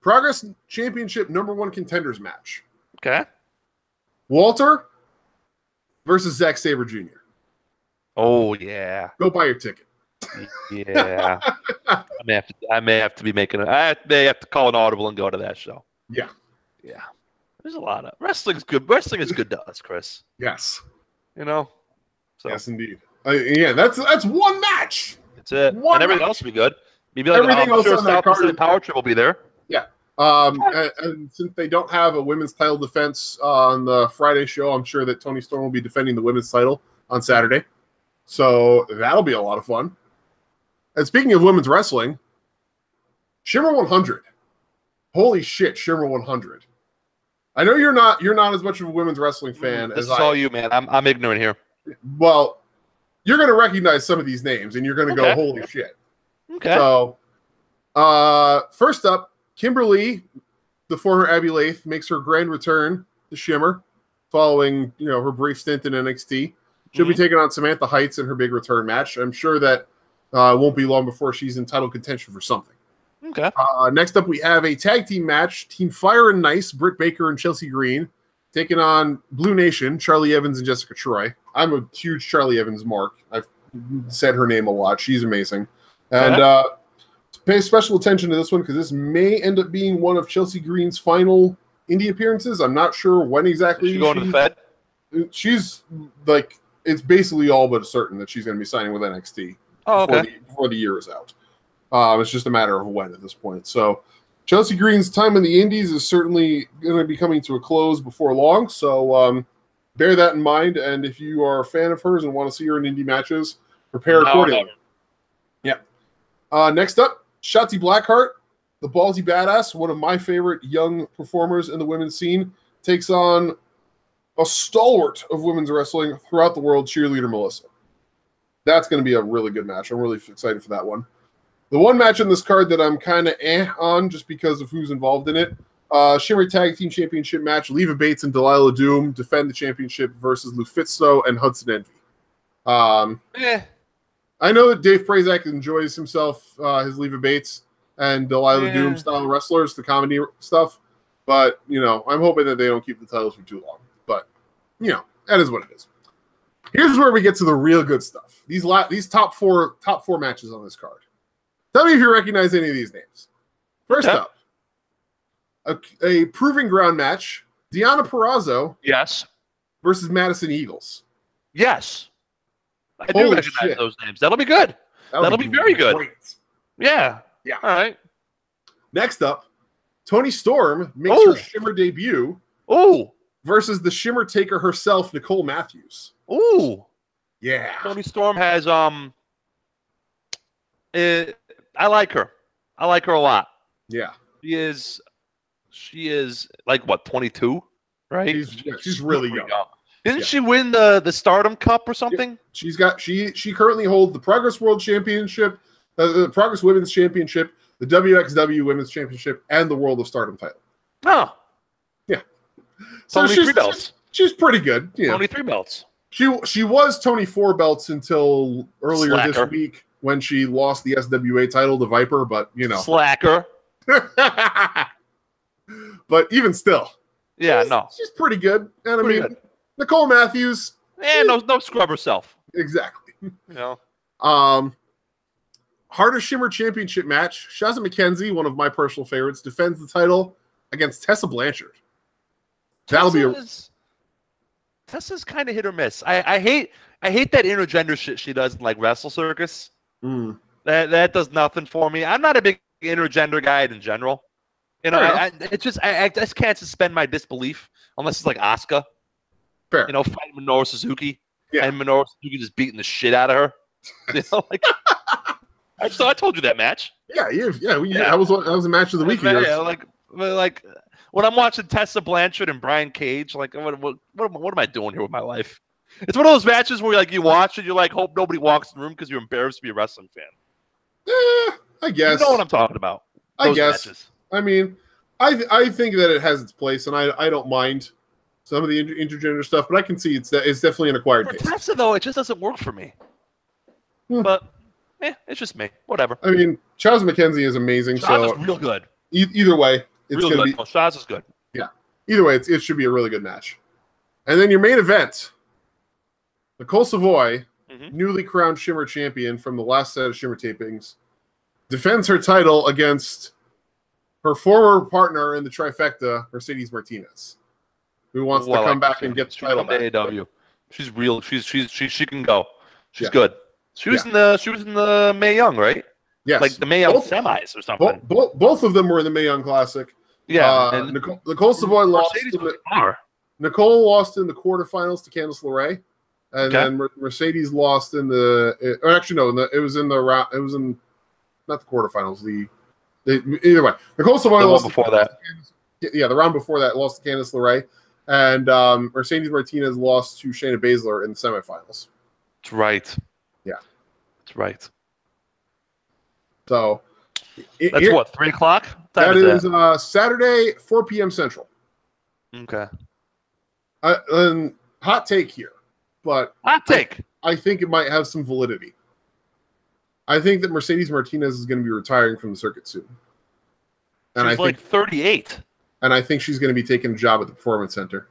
Progress Championship #1 contenders match. Okay. Walter versus Zack Sabre Jr. Oh yeah. Go buy your ticket. Yeah. I may have to be making I may have to call an audible and go to that show. Yeah. Yeah. There's a lot of wrestling's good. Wrestling is good to us, Chris. Yes. You know. So. Yes, indeed. Yeah, that's one match. That's it. And everything else will be good. Maybe like everything else on that card. Power Trip will be there. Yeah. And since they don't have a women's title defense on the Friday show, I'm sure that Toni Storm will be defending the women's title on Saturday. So that'll be a lot of fun. And speaking of women's wrestling, Shimmer 100. Holy shit, Shimmer 100. I know you're not as much of a women's wrestling fan as I am. This is all you, man. I'm ignorant here. Well, you're going to recognize some of these names, and you're going to go, holy shit. Okay. So, first up, Kimberly, the former Abby Lathe, makes her grand return to Shimmer following her brief stint in NXT. She'll be taking on Samantha Heights in her big return match. I'm sure that it won't be long before she's in title contention for something. Okay. Next up, we have a tag team match. Team Fire and Nice, Britt Baker and Chelsea Green, taking on Blue Nation, Charlie Evans and Jessica Troy. I'm a huge Charlie Evans mark. I've said her name a lot. She's amazing. And pay special attention to this one because this may end up being one of Chelsea Green's final indie appearances. I'm not sure when exactly. Is she going to the Fed? She's like, it's basically all but certain that she's going to be signing with NXT before the year is out. It's just a matter of when at this point. So Chelsea Green's time in the Indies is certainly going to be coming to a close before long. So bear that in mind. And if you are a fan of hers and want to see her in indie matches, prepare accordingly. Yeah. Next up, Shotzi Blackheart, the ballsy badass, one of my favorite young performers in the women's scene, takes on a stalwart of women's wrestling throughout the world, cheerleader Melissa. That's going to be a really good match. I'm really excited for that one. The one match in this card that I'm kind of on just because of who's involved in it, Shimmer Tag Team Championship match, Leva Bates and Delilah Doom defend the championship versus Lou Fitzgerald and Hudson Envy. I know that Dave Prazak enjoys himself, his Leva Bates and Delilah Doom style wrestlers, the comedy stuff, but, I'm hoping that they don't keep the titles for too long. But, that is what it is. Here's where we get to the real good stuff. These top four matches on this card. Tell me if you recognize any of these names. First up, a proving ground match, Deonna Purrazzo versus Madison Eagles. Yes. I do recognize those names. That'll be good. That'll be very good. Yeah. Yeah. All right. Next up, Toni Storm makes her Shimmer debut versus the Shimmer taker herself, Nicole Matthews. Ooh. Yeah. Toni Storm has I like her. I like her a lot. Yeah. She is like what, 22, right? She's really young. Didn't she win the Stardom Cup or something? Yeah. She currently holds the Progress World Championship, the Progress Women's Championship, the WXW Women's Championship, and the World of Stardom title. Oh. Yeah. So she's 3 belts. She's pretty good. Only 3 belts. She was Tony 4 belts until earlier this week when she lost the SWA title to Viper, but Slacker. But even still. She's pretty good. And good. Nicole Matthews. No scrub herself. Exactly. Heart of Shimmer Championship match. Shazza McKenzie, one of my personal favorites, defends the title against Tessa Blanchard. Tessa's kind of hit or miss. I hate that intergender shit she does in like Wrestle Circus. That does nothing for me. I'm not a big intergender guy in general. You know, I just can't suspend my disbelief unless it's like Asuka. Fair. You know, fighting Minoru Suzuki. Yeah. And Minoru Suzuki just beating the shit out of her. You know, like I told you that match. Yeah. That was a match of the week. Yeah, like when I'm watching Tessa Blanchard and Brian Cage, like what am I doing here with my life? It's one of those matches where like you watch it, you like hope nobody walks in the room because you're embarrassed to be a wrestling fan. I guess. You know what I'm talking about. I guess. Matches. I mean, I think that it has its place, and I don't mind some of the intergender stuff, but I can see it's definitely an acquired taste. Tessa, though, it just doesn't work for me. But it's just me. Whatever. I mean, Shazza McKenzie is amazing. Shazza's real good. Either way, it's going to be. Shazza's good. Yeah. Either way, it should be a really good match. And then your main event, Nicole Savoy, newly crowned Shimmer champion from the last set of Shimmer tapings, defends her title against her former partner in the trifecta, Mercedes Martinez, who wants to come back and get the title back. AEW. She's real. She can go. She's good. She was in the Mae Young, right? Yes. Like the Mae Young semis or something. Both of them were in the Mae Young Classic. Yeah. And Nicole Savoy lost. Nicole lost in the quarterfinals to Candice LeRae, and then Mercedes lost in the. Or actually, no, it was in the round. It was in not the quarterfinals. Either way, Nicole Savoy lost before that. The round before that lost to Candice LeRae, and Mercedes Martinez lost to Shayna Baszler in the semifinals. That's right. Yeah, that's right. So that's what 3 o'clock. That is Saturday, 4 p.m. Central. Okay. And hot take here, but I think it might have some validity. I think that Mercedes Martinez is going to be retiring from the circuit soon. And she's like 38. And I think she's going to be taking a job at the Performance Center.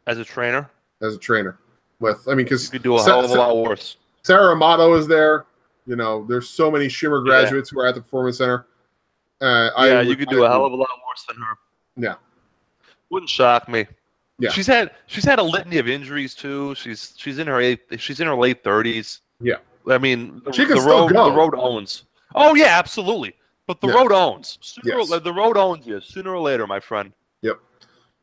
As a trainer? As a trainer. Because you could do a hell of a lot worse. Sarah Amato is there. You know, there's so many Shimmer graduates who are at the Performance Center. You could do a hell of a lot worse than her. Yeah. Wouldn't shock me. Yeah. She's had a litany of injuries too. She's in her late 30s. Yeah. I mean, she can still go. The road owns. Oh yeah, absolutely. But the road owns. The road owns you sooner or later, my friend. Yep.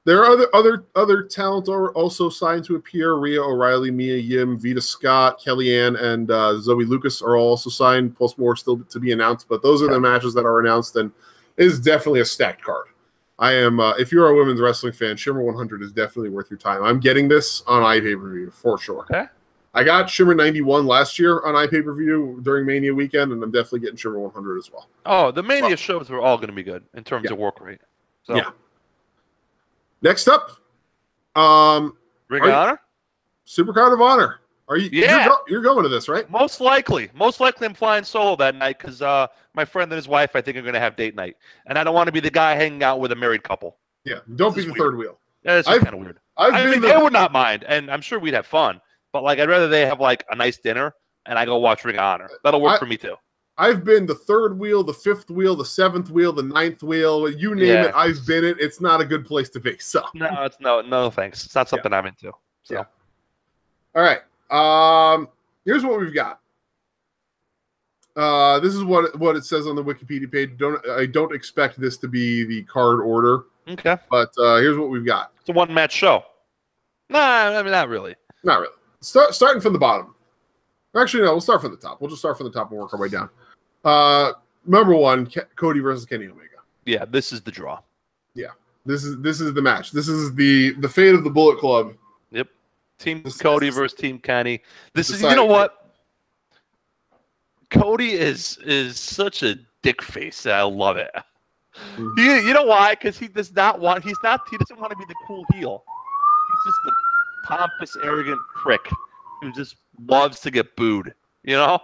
There are other talent are also signed to appear. Rhea O'Reilly, Mia Yim, Vita Scott, Kellyanne, and Zoe Lucas are all also signed. Plus more still to be announced. But those are the matches that are announced, and it is definitely a stacked card. I am. If you're a women's wrestling fan, Shimmer 100 is definitely worth your time. I'm getting this on iPay-per-view for sure. Okay. I got Shimmer 91 last year on iPay-per-view during Mania weekend, and I'm definitely getting Shimmer 100 as well. Oh, the Mania shows are all going to be good in terms of work rate. So. Yeah. Next up, Ring of Honor? Supercard of Honor. Are you? Yeah. You're going to this, right? Most likely. I'm flying solo that night because my friend and his wife, I think, are going to have date night. And I don't want to be the guy hanging out with a married couple. Yeah, don't be the third wheel. Yeah, it's kind of weird. They would not mind, and I'm sure we'd have fun. But like, I'd rather they have like a nice dinner, and I go watch Ring of Honor. That'll work for me too. I've been the third wheel, the fifth wheel, the seventh wheel, the ninth wheel. You name it, I've been it. It's not a good place to be. So no thanks. It's not something I'm into. So. Yeah. All right. Here's what we've got. This is what it says on the Wikipedia page. I don't expect this to be the card order. Okay. But here's what we've got. It's a one-match show. Nah, I mean, not really. Not really. Starting from the bottom. Actually, no, we'll start from the top. We'll just start from the top and work our way down. Number one, Cody versus Kenny Omega. Yeah, this is the draw. Yeah, this is the match. This is the fate of the Bullet Club. Yep. Team Cody versus Team Kenny. This is, you know what? Cody is such a dick face. I love it. Mm-hmm. You know why? Because he doesn't want to be the cool heel. He's just the pompous, arrogant prick who just loves to get booed. You know?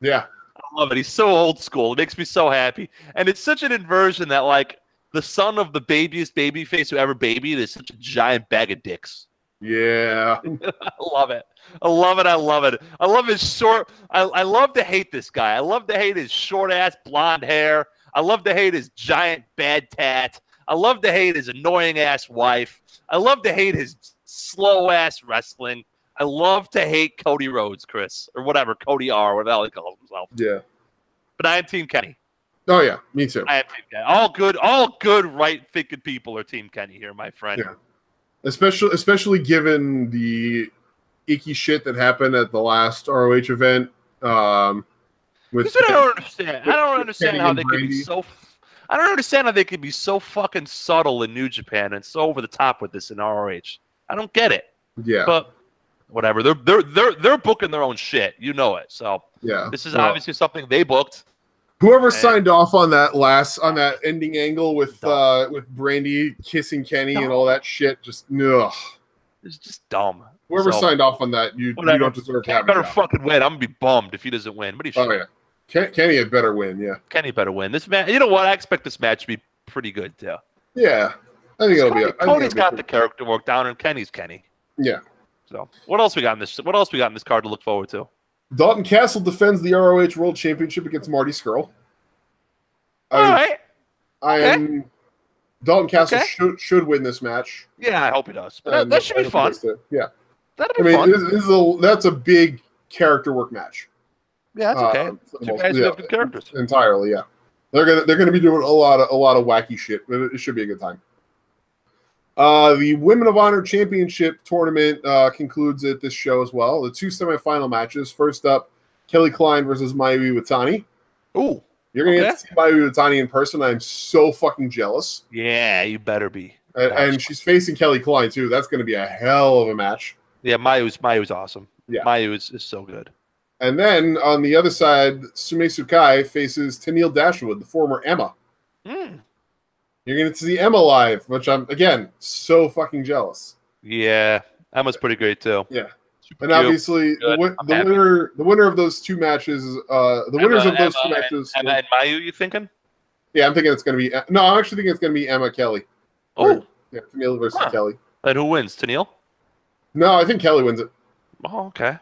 Yeah. I love it. He's so old school. It makes me so happy. And it's such an inversion that, like, the son of the babyest babyface who ever babied is such a giant bag of dicks. Yeah. I love it. I love it. I love it. I love his short. I love to hate this guy. I love to hate his short ass blonde hair. I love to hate his giant bad tat. I love to hate his annoying ass wife. I love to hate his slow ass wrestling. I love to hate Cody Rhodes, Chris, or whatever, Cody R, whatever the hell he calls himself. Yeah. But I am Team Kenny. Oh yeah, me too. I am Team Kenny. All good, right-thinking people are Team Kenny here, my friend. Yeah. Especially given the icky shit that happened at the last ROH event. With I don't understand. I don't understand Kenny how and they could be Brandy. so. I don't understand how they could be so fucking subtle in New Japan and so over the top with this in ROH. I don't get it. Yeah. But whatever. They're booking their own shit. You know it. So yeah. this is obviously something they booked. Whoever signed off on that ending angle with Brandy kissing Kenny and all that shit, just ugh. It's just dumb. Whoever signed off on that, you don't deserve to have. Better fucking win. I'm gonna be bummed if he doesn't win. But he should. Oh yeah, Kenny had better win. Yeah, Kenny better win this match. You know what? I expect this match to be pretty good too. Yeah, I think it'll be. Cody's got the character work down, and Kenny's Kenny. Yeah. So what else we got in this? What else we got in this card to look forward to? Dalton Castle defends the ROH World Championship against Marty Scurll. All right. Dalton Castle should win this match. Yeah, I hope he does. But that should be fun. Yeah. That'll be fun. That's a big character work match. Yeah, that's okay. Two guys who have good characters. Entirely, yeah. They're gonna be doing a lot of wacky shit, but it should be a good time. The Women of Honor Championship tournament concludes at this show as well. The two semifinal matches. First up, Kelly Klein versus Mayu Iwatani. Ooh. You're going to get to see Mayu Iwatani in person. I'm so fucking jealous. Yeah, you better be. And she's facing Kelly Klein, too. That's going to be a hell of a match. Yeah, Mayu's awesome. Yeah. Mayu is so good. And then on the other side, Sume Sakai faces Tennille Dashwood, the former Emma. You're going to see Emma live, which I'm, again, so fucking jealous. Yeah, Emma's pretty great, too. Yeah. And obviously, the winner of those two matches, winners of those two matches. Emma and Mayu, you thinking? Yeah, I'm thinking it's going to be. No, I'm actually thinking it's going to be Emma Kelly. Oh, yeah, Tennille versus Kelly. And who wins? Tennille? No, I think Kelly wins it. Oh, okay.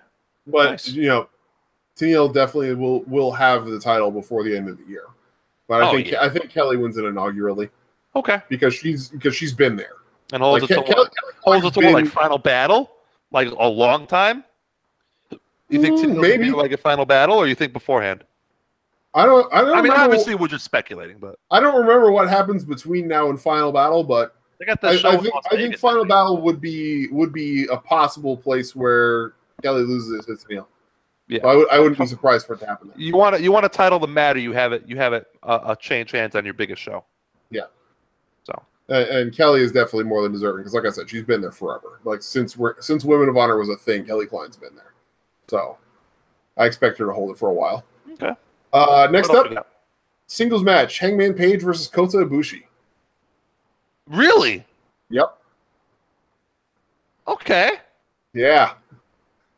But nice. Tennille definitely will have the title before the end of the year. But I think Kelly wins it inaugurally. Okay. Because she's been there and holds it to like Final Battle. Like a long time? You think maybe like a Final Battle, or you think beforehand? I mean, obviously we're just speculating, but I don't remember what happens between now and Final Battle. But they got the show I think Final Battle would be a possible place where Kelly loses to Tennille. Yeah, I wouldn't be surprised for it to happen. You want to title the matter? You have it change hands on your biggest show. Yeah. So. And Kelly is definitely more than deserving because, like I said, she's been there forever. Like since Women of Honor was a thing, Kelly Klein's been there. So I expect her to hold it for a while. Okay. Next up, singles match: Hangman Page versus Kota Ibushi. Really? Yep. Okay. Yeah.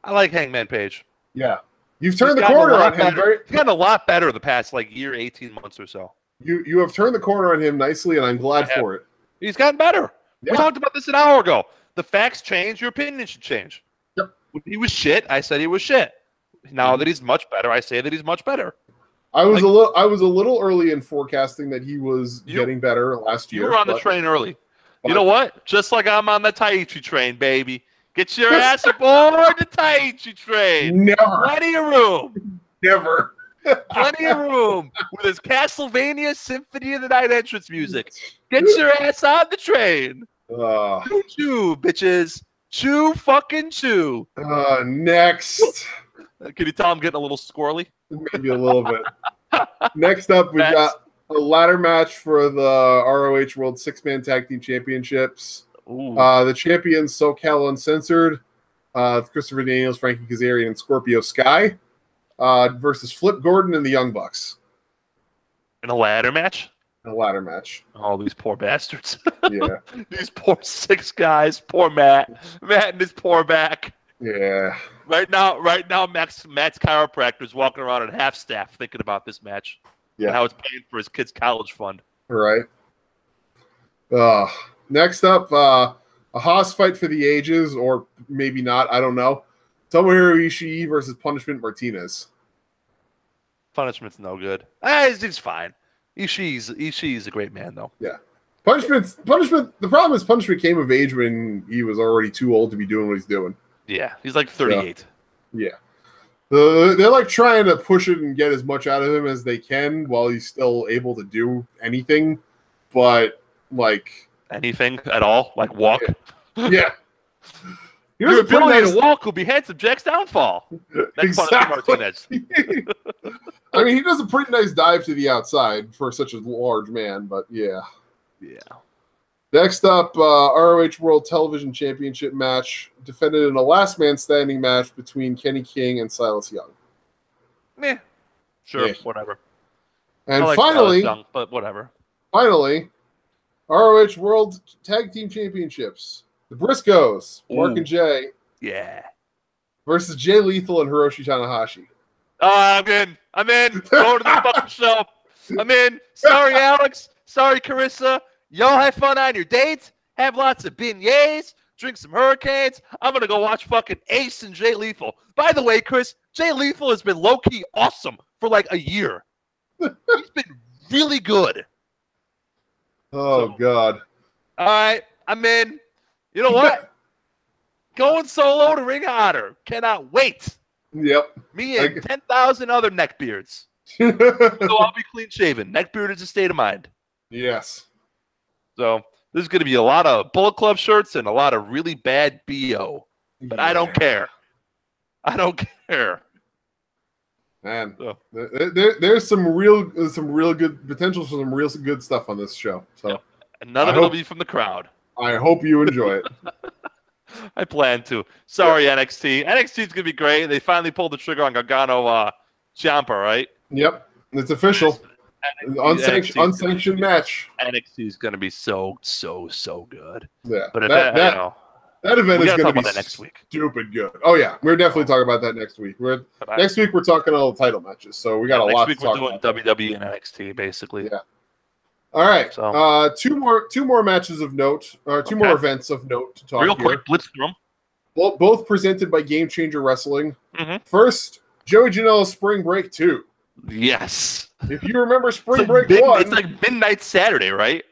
I like Hangman Page. Yeah. You've turned the corner on him. He's gotten a lot better the past year, 18 months or so. You have turned the corner on him nicely, and I'm glad for it. He's gotten better. Yeah. We talked about this an hour ago. The facts change, your opinion should change. Yep. When he was shit, I said he was shit. Now that he's much better, I say that he's much better. I was a little early in forecasting that he was getting better last year. You were on the train early. You know what? Just like I'm on the Taichi train, baby. Get your ass aboard the Taichi train. Never. Plenty of room. Never. Plenty of room with his Castlevania Symphony of the Night entrance music. Get your ass on the train. Choo, bitches. Chew fucking chew. Next. Can you tell I'm getting a little squirrely? Maybe a little bit. Next up, we've got a ladder match for the ROH World Six-Man Tag Team Championships. The champions, SoCal Uncensored, Christopher Daniels, Frankie Kazarian, and Scorpio Sky, versus Flip Gordon and the Young Bucks. In a ladder match? In a ladder match. Oh, these poor bastards. Yeah. These poor 6 guys. Poor Matt. Matt and his poor back. Yeah. Right now, Matt's chiropractor's walking around at half staff thinking about this match. Yeah. And how it's paying for his kid's college fund. Right. Next up, A Haas fight for the ages, or maybe not. I don't know. Tomohiro Ishii versus Punishment Martinez. Punishment's no good. He's fine. Ishii's a great man, though. Yeah. Punishment. The problem is Punishment came of age when he was already too old to be doing what he's doing. Yeah, he's like 38. Yeah. They're like trying to push it and get as much out of him as they can while he's still able to do anything. But, like... Anything at all? Like walk? Yeah. Your ability to walk will be Handsome Jack's downfall. That's exactly. Martinez. I mean, he does a pretty nice dive to the outside for such a large man, but yeah. Yeah. Next up, ROH World Television Championship match, defended in a last man standing match between Kenny King and Silas Young. Meh. Sure, whatever. And like finally, Young, but whatever. Finally, ROH World Tag Team Championships. The Briscoes, Mark and Jay. Yeah. Versus Jay Lethal and Hiroshi Tanahashi. I'm in. Go to the fucking show. I'm in. Sorry, Alex. Sorry, Carissa. Y'all have fun on your dates. Have lots of beignets. Drink some Hurricanes. I'm going to go watch fucking Ace and Jay Lethal. By the way, Chris, Jay Lethal has been low-key awesome for like a year. He's been really good. Oh, God. All right. I'm in. You know what? Going solo to Ring of Honor. Cannot wait. Yep. Me and 10,000 other neckbeards. So I'll be clean shaven. Neckbeard is a state of mind. Yes. So there's going to be a lot of Bullet Club shirts and a lot of really bad BO. But I don't care. I don't care. Man, there's some real good potential for some real good stuff on this show. So and none of it will be from the crowd. I hope you enjoy it. I plan to. Sorry, NXT. NXT is going to be great. They finally pulled the trigger on Gargano Ciampa, right? Yep. It's official. Unsanctioned match. NXT is going to be so good. Yeah. But that event is going to be next week. Stupid good. Oh, yeah. We're definitely talking about that next week. Next week, we're talking all the title matches. So we got a lot to talk about. Next week, we're doing WWE and NXT, basically. Yeah. All right. So, two more matches of note, or two more events of note to talk real here. quick, blitz through them. Well, both presented by Game Changer Wrestling. Mm-hmm. First, Joey Janela's Spring Break 2. Yes. If you remember Spring Break 1. It's like midnight Saturday, right?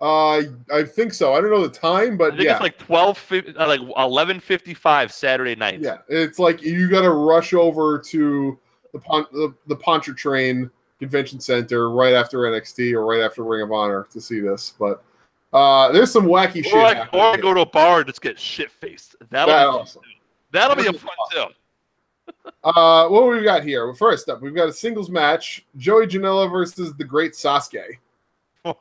I think so. I don't know the time, but I think it's like 11:55 Saturday night. Yeah, it's like you got to rush over to the Pontchartrain Convention Center right after NXT or right after Ring of Honor to see this. But there's some wacky shit. Or I go to a bar and just get shit faced. That'll be a fun too. What we got here? First up, we've got a singles match: Joey Janela versus the Great Sasuke. Oh,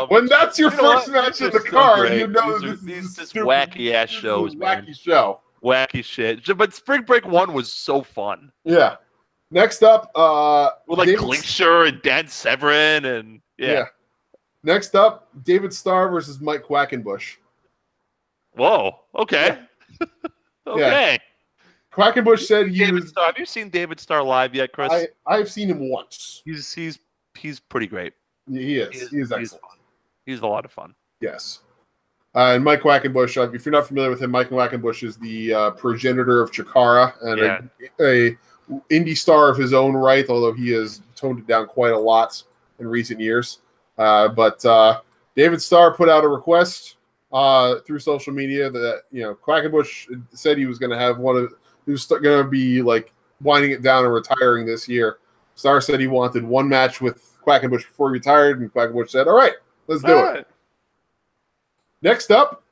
when that's your first match of the card, you know these just wacky ass shows, man. Wacky show, wacky shit. But Spring Break 1 was so fun. Yeah. Next up, with like Glacier and Dan Severin and yeah. Next up, David Starr versus Mike Quackenbush. Whoa. Okay. Yeah. Okay. Yeah. Quackenbush said Starr. Have you seen David Starr live yet, Chris? I've seen him once. He's pretty great. He is excellent. He's a lot of fun. Yes. And Mike Quackenbush, if you're not familiar with him, Mike Quackenbush is the progenitor of Chikara and a indie star of his own right, although he has toned it down quite a lot in recent years. But David Starr put out a request through social media that Quackenbush said he was going to have he was going to be like winding it down and retiring this year. Starr said he wanted one match with Quackenbush before he retired, and Quackenbush said, "All right, let's do it." Next up,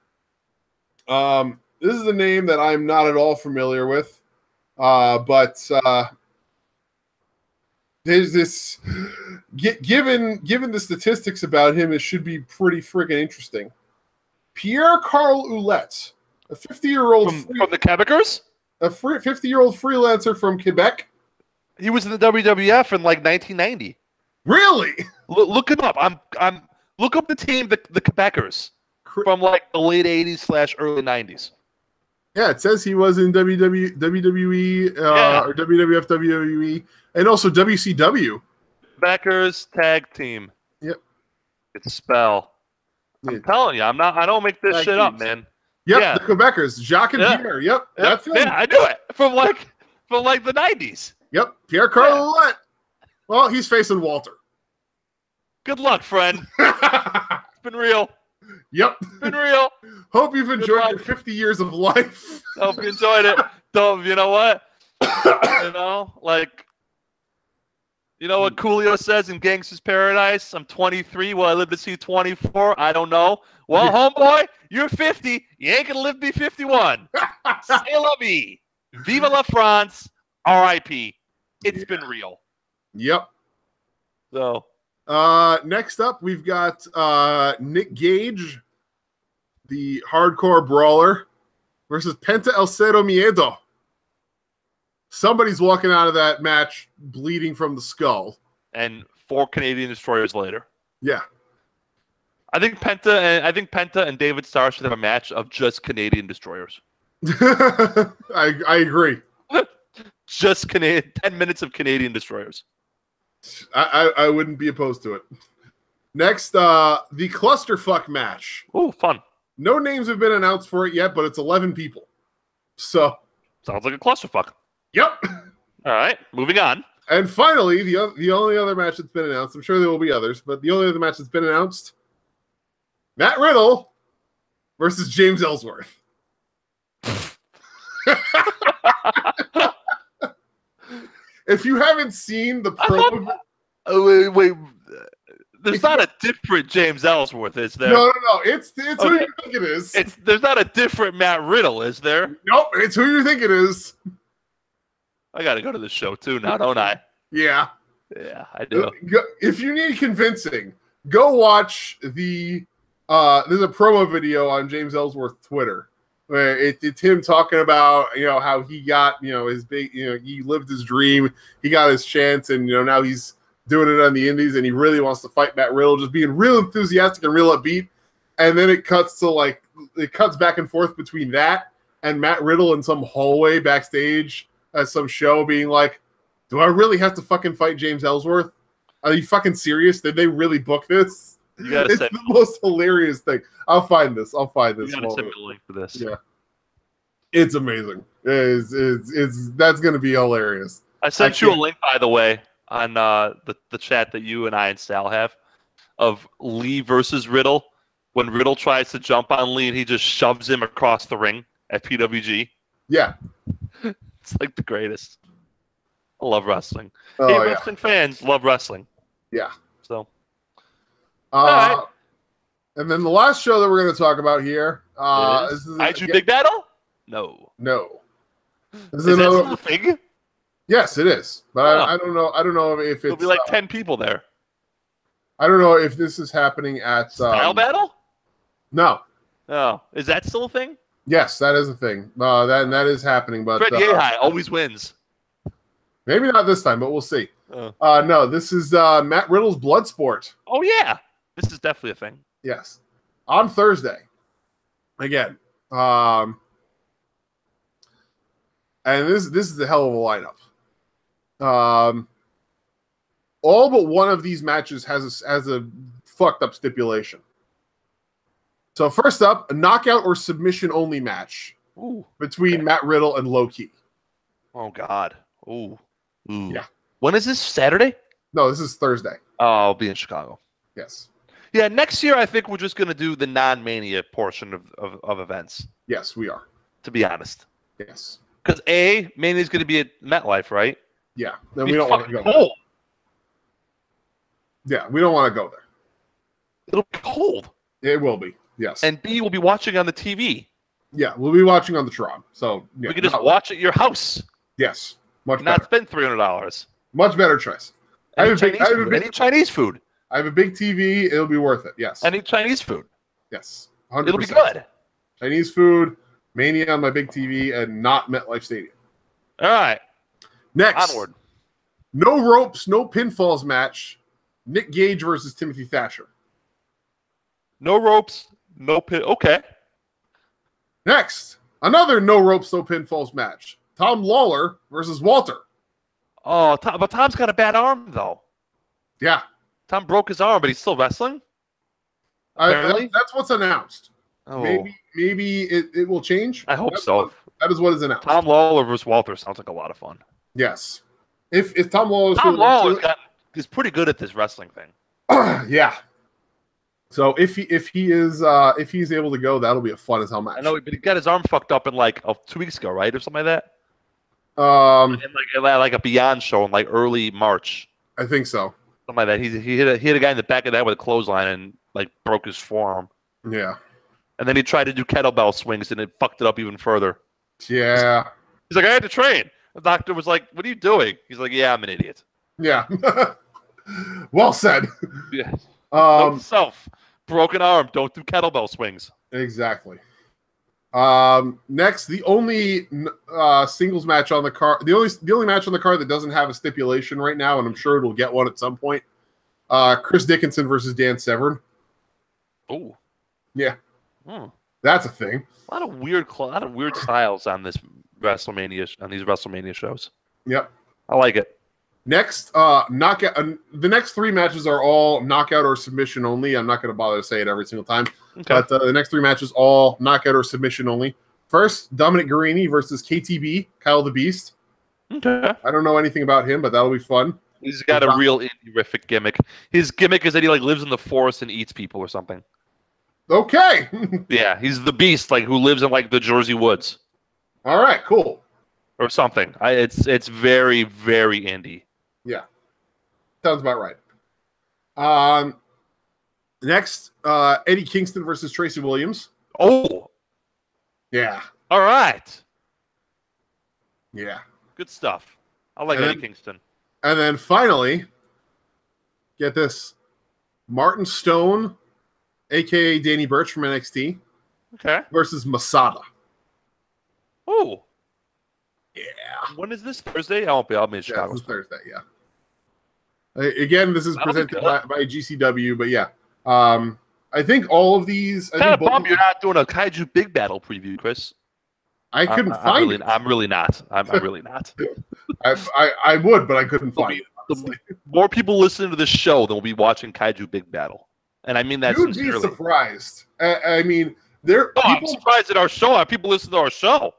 this is a name that I'm not at all familiar with, but there's this. Given the statistics about him, it should be pretty freaking interesting. Pierre Carl Ouellette, a 50-year-old from the Quebecers, a 50-year-old freelancer from Quebec. He was in the WWF in like 1990. Really? Look him up. Look up the team, the Quebecers, from like the late 80s / early 90s. Yeah, it says he was in WWE or WWF, WWE, and also WCW. Quebecers tag team. Yep. It's spell. I'm telling you, I don't make this shit up, man. Yep, yeah. The Quebecers, Jacques and Pierre. Yep, that's him. Yeah, I knew it from like the 90s. Yep, Pierre Carlette. Well, he's facing Walter. Good luck, friend. It's been real. Yep. It's been real. Hope you've enjoyed your 50 years of life. Hope you enjoyed it. You know what? You know what Coolio says in Gangster's Paradise? I'm 23. Will I live to see 24? I don't know. Well, homeboy, you're 50. You ain't going to live to be 51. C'est la vie. Viva la France. R.I.P. It's been real. Yep. So, next up, we've got Nick Gage, the hardcore brawler, versus Penta El Cero Miedo. Somebody's walking out of that match bleeding from the skull. And 4 Canadian destroyers later. Yeah. I think Penta and David Starr should have a match of just Canadian destroyers. I agree. Just 10 minutes of Canadian destroyers. I wouldn't be opposed to it. Next, the clusterfuck match. Oh, fun. No names have been announced for it yet, but it's 11 people. So sounds like a clusterfuck. Yep. All right, moving on. And finally, the only other match that's been announced, I'm sure there will be others, but the only other match that's been announced, Matt Riddle versus James Ellsworth. If you haven't seen the promo... wait. There's not a different James Ellsworth, is there? No. It's okay. Who you think it is. There's not a different Matt Riddle, is there? Nope, it's who you think it is. I got to go to the show too now, don't I? Yeah. Yeah, I do. If you need convincing, go watch the... there's a promo video on James Ellsworth's Twitter. Where it's him talking about, how he got, his big, he lived his dream, he got his chance, and, now he's doing it on the indies, and he really wants to fight Matt Riddle, just being real enthusiastic and real upbeat. And then it cuts back and forth between that and Matt Riddle in some hallway backstage at some show being like, do I really have to fucking fight James Ellsworth? Are you fucking serious? Did they really book this? It's the most hilarious thing. I'll find this. You gotta send me a link for this. Yeah, it's amazing. That's gonna be hilarious. I sent you a link, by the way, on the chat that you and I and Sal have of Lee versus Riddle. When Riddle tries to jump on Lee, and he just shoves him across the ring at PWG. Yeah, it's like the greatest. I love wrestling. Wrestling fans love wrestling. Yeah. So. Right. And then the last show that we're going to talk about here is IG Big Battle? No. Is that still a thing? Yes, it is. But I don't know. I don't know if it's... There'll be like 10 people there. I don't know if this is happening at... Style Battle? No. Oh. Is that still a thing? Yes, that is a thing. That is happening. But Fred Yehai always wins. Maybe not this time, but we'll see. No, this is Matt Riddle's Bloodsport. Oh, yeah. This is definitely a thing. Yes. On Thursday. Again. And this is a hell of a lineup. All but one of these matches has a fucked up stipulation. So first up, a knockout or submission only match between Matt Riddle and Low Ki. Oh, God. Ooh. Yeah. When is this? Saturday? No, this is Thursday. Oh, I'll be in Chicago. Yes. Yeah, next year I think we're just going to do the non-Mania portion of events. Yes, we are. To be honest. Yes. Because Mania is going to be at MetLife, right? Yeah. Then we don't want to go cold. There. Yeah, we don't want to go there. It'll be cold. It will be, yes. And B, we'll be watching on the TV. Yeah, we'll be watching on the Tron. So yeah, we can just watch at your house. Yes. Much better. Not spend $300. Much better choice. Any Chinese food. I have a big TV. It'll be worth it. Yes. Any Chinese food. Yes. 100%. It'll be good. Chinese food, Mania on my big TV, and not MetLife Stadium. All right. Next. Onward. No ropes, no pinfalls match. Nick Gage versus Timothy Thatcher. No ropes, no pin. Okay. Next. Another no ropes, no pinfalls match. Tom Lawler versus Walter. Oh, but Tom's got a bad arm, though. Yeah. Tom broke his arm, but he's still wrestling? That's what's announced. Oh. Maybe it will change. I hope so. That is what is announced. Tom Lawler versus Walter sounds like a lot of fun. Yes. If Tom Lawler is pretty good at this wrestling thing. Yeah. So if he's able to go, that'll be a fun as hell match. I know, but he got his arm fucked up in 2 weeks ago, right, or something like that. In like a Beyond show in early March. I think so. Something like that. He hit a guy in the back of the head with a clothesline and broke his forearm. Yeah. And then he tried to do kettlebell swings and it fucked it up even further. Yeah. He's like, I had to train. The doctor was like, what are you doing? He's like, yeah, I'm an idiot. Yeah. Well said. Yeah. Self. Broken arm. Don't do kettlebell swings. Exactly. Next, the only singles match on the card, the only match on the card that doesn't have a stipulation right now, and I'm sure it'll get one at some point. Chris Dickinson versus Dan Severn. Oh. Yeah. That's a thing. A lot of weird styles on this on these WrestleMania shows. Yep. I like it. Next, knockout. The next 3 matches are all knockout or submission only. I'm not going to bother to say it every single time. Okay. But the next 3 matches all knockout or submission only. First, Dominic Garrini versus KTB, Kyle the Beast. Okay. I don't know anything about him, but that'll be fun. He's got a real indie-rific gimmick. His gimmick is that he lives in the forest and eats people or something. Okay. Yeah, he's the Beast, who lives in the Jersey woods. All right, cool. Or something. It's very, very indie. Yeah. Sounds about right. Next, Eddie Kingston versus Tracy Williams. Oh. Yeah. All right. Yeah. Good stuff. I like Eddie Kingston. And then finally, get this, Martin Stone, a.k.a. Danny Burch from NXT, versus Masada. Oh. Yeah. When is this? Thursday? I'll be in Chicago. This is Thursday, yeah. Again, this is presented by GCW, but yeah. I think all of these... Kind of bummed you're not doing a Kaiju Big Battle preview, Chris. I couldn't find it. I'm really not. I'm really not. I would, but I couldn't find it. More people listening to this show than will be watching Kaiju Big Battle. And I mean that sincerely. You'd be surprised. I mean, I'm surprised at our show. People listen to our show.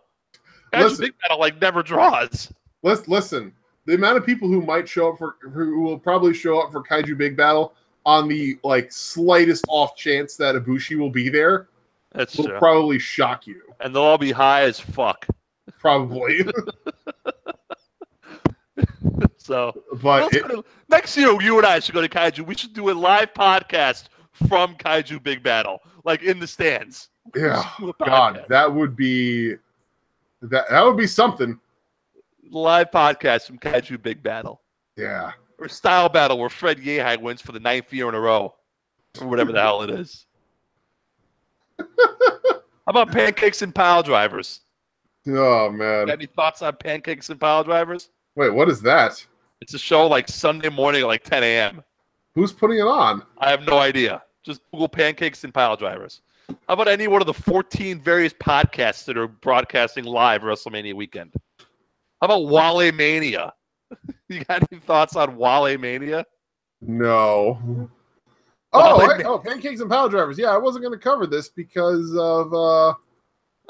Kaiju Big Battle never draws. Listen. The amount of people who will probably show up for Kaiju Big Battle on the slightest off chance that Ibushi will be there, will probably shock you. And they'll all be high as fuck. Probably. Next year, you and I should go to Kaiju. We should do a live podcast from Kaiju Big Battle, in the stands. Yeah, God, that would be something. Live podcast from Kaiju Big Battle. Yeah. Or Style Battle where Fred Yehai wins for the 9th year in a row. Or whatever the hell it is. How about Pancakes and Pile Drivers? Oh, man. Got any thoughts on Pancakes and Pile Drivers? Wait, what is that? It's a show Sunday morning at 10 a.m. Who's putting it on? I have no idea. Just Google Pancakes and Pile Drivers. How about any one of the 14 various podcasts that are broadcasting live WrestleMania weekend? How about Wale Mania? You got any thoughts on Wale Mania? No. Pancakes and Pile Drivers. Yeah, I wasn't going to cover this because of...